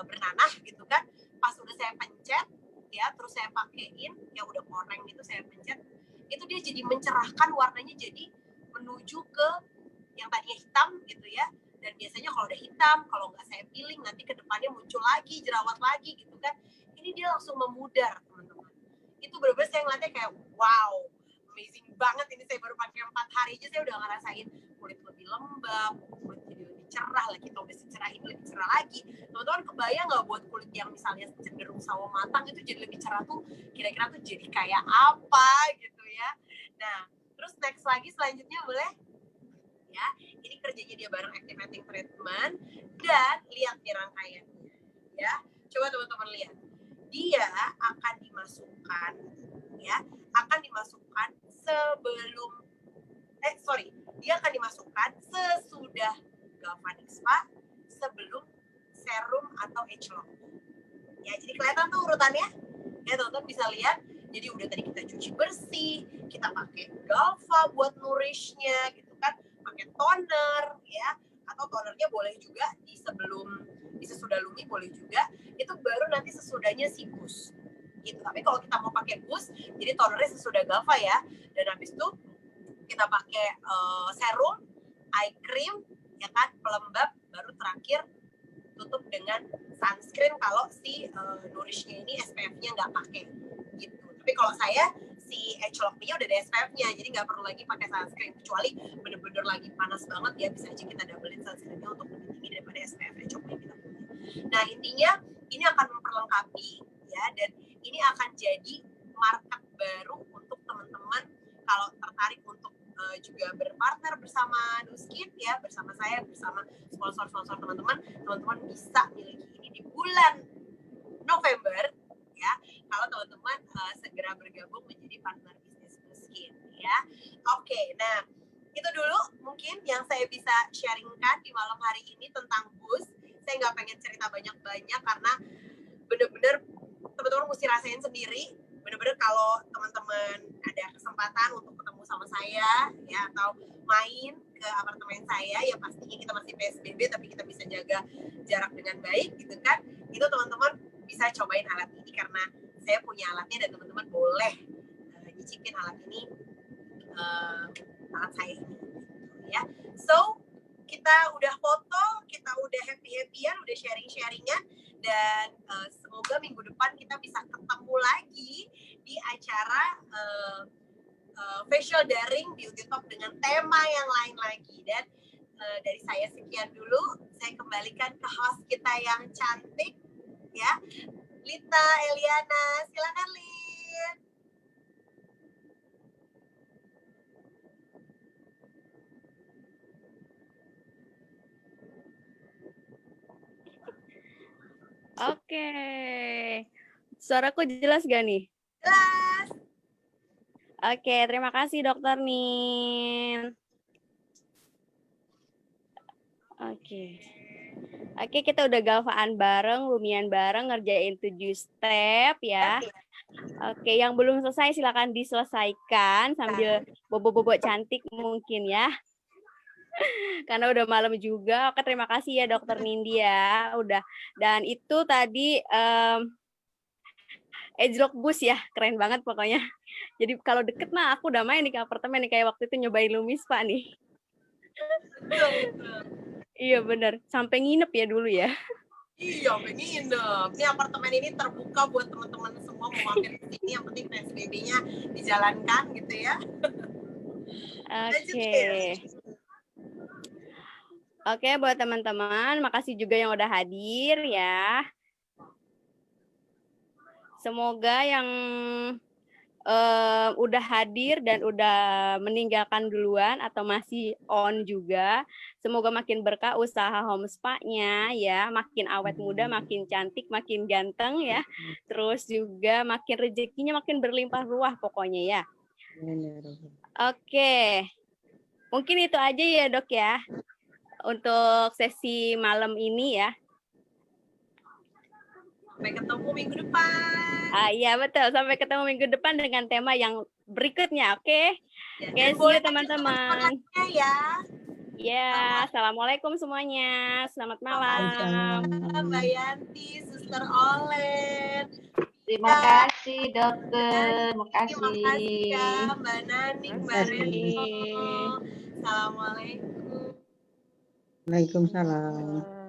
bernanah gitu kan, pas udah saya pencet ya, terus saya pakein ya udah koreng gitu, saya pencet itu dia jadi mencerahkan, warnanya jadi menuju ke yang tadinya hitam gitu ya, Dan biasanya kalau udah hitam, kalau nggak saya peeling, nanti ke depannya muncul lagi, jerawat lagi gitu kan. Ini dia langsung memudar, teman-teman. Itu benar-benar saya ngeliatnya kayak, wow, amazing banget. Ini saya baru pakai 4 hari aja, saya udah ngerasain kulit lebih lembab, kulit jadi lebih cerah lagi. Kalau udah secerah ini lebih cerah lagi. Teman-teman kebayang nggak buat kulit yang misalnya cenderung sawo matang itu jadi lebih cerah tuh, kira-kira tuh jadi kayak apa gitu ya. Nah, terus next lagi selanjutnya boleh? Ya, ini kerjanya dia bareng activating treatment dan lihat nih rangkaiannya ya. Coba teman-teman lihat. Dia akan dimasukkan ya, akan dimasukkan sebelum dia akan dimasukkan sesudah galvanic spa, sebelum serum atau age lock. Ya, jadi kelihatan tuh urutannya. Ya, teman-teman bisa lihat. Jadi udah tadi kita cuci bersih, kita pakai Galva buat nourishnya gitu kan, pakai toner ya, atau tonernya boleh juga di sesudah Lumi boleh juga, itu baru nanti sesudahnya si boost gitu. Tapi kalau kita mau pakai boost, jadi tonernya sesudah Galva ya, dan habis itu kita pakai serum, eye cream ya kan, pelembab, baru terakhir tutup dengan sunscreen kalau si nourishnya ini SPF-nya nggak pakai gitu. Tapi kalau saya si age lock-nya udah ada SPF-nya, jadi nggak perlu lagi pakai sunscreen, kecuali bener-bener lagi panas banget ya, bisa aja kita doublein sunscreen-nya untuk lebih tinggi daripada SPF age lock-nya kita punya. Nah, intinya ini akan memperlengkapi ya, dan ini akan jadi market baru untuk teman-teman kalau tertarik untuk juga berpartner bersama Nuskin ya, bersama saya, bersama sponsor-sponsor teman-teman bisa miliki ini di bulan November ya, kalau teman-teman segera bergabung menjadi partner bisnis Nuskin ya. Oke, nah itu dulu mungkin yang saya bisa sharingkan di malam hari ini tentang boost. Saya nggak pengen cerita banyak-banyak karena bener-bener teman-teman mesti rasain sendiri. Bener-bener kalau teman-teman ada kesempatan untuk ketemu sama saya ya, atau main ke apartemen saya, ya pastinya kita masih PSBB tapi kita bisa jaga jarak dengan baik gitu kan, itu teman-teman bisa cobain alat ini karena saya punya alatnya dan teman-teman boleh nyicipin alat ini, alat saya ini ya. So kita udah foto, kita udah happy-happyan, udah sharing-sharingan, dan semoga minggu depan kita bisa ketemu lagi di acara facial daring beauty talk dengan tema yang lain lagi. Dan dari saya sekian dulu, saya kembalikan ke host kita yang cantik ya, Lita Eliana. Silakan Lit. Oke. Suaraku jelas gak nih? Jelas. Oke, terima kasih Dokter Nin. Oke, kita udah galvaan bareng, lumian bareng, ngerjain 7 step ya. Oke, yang belum selesai silakan diselesaikan sambil bobo-bobo cantik mungkin ya. Karena udah malam juga. Oke, terima kasih ya Dokter Nindi ya. Udah. Dan itu tadi Edgelock Bus ya, keren banget pokoknya. Jadi kalau deket mah aku udah main nih ke apartemen nih, kayak waktu itu nyobain Lumis Pak nih. Iya bener, sampai nginep ya dulu ya. Iya, sampai nginep. Ini apartemen ini terbuka buat teman-teman semua mau mampir ke sini, yang penting PSBB-nya dijalankan gitu ya. Oke, buat teman-teman, makasih juga yang udah hadir ya. Semoga yang udah hadir dan udah meninggalkan duluan atau masih on juga, semoga makin berkah usaha home spa-nya ya, makin awet muda, makin cantik, makin ganteng ya. Terus juga makin rezekinya makin berlimpah ruah pokoknya ya. Oke. Mungkin itu aja ya, Dok ya. Untuk sesi malam ini ya. Sampai ketemu minggu depan. Iya betul, sampai ketemu minggu depan dengan tema yang berikutnya, oke? Oke, see you teman-teman. Ya. Ya, assalamualaikum semuanya. Selamat malam. Mbak Yanti, Suster Olen. Terima kasih dokter, makasih. Terima kasih ya Mbak Nani, Mbak Retno. Assalamualaikum. Waalaikumsalam.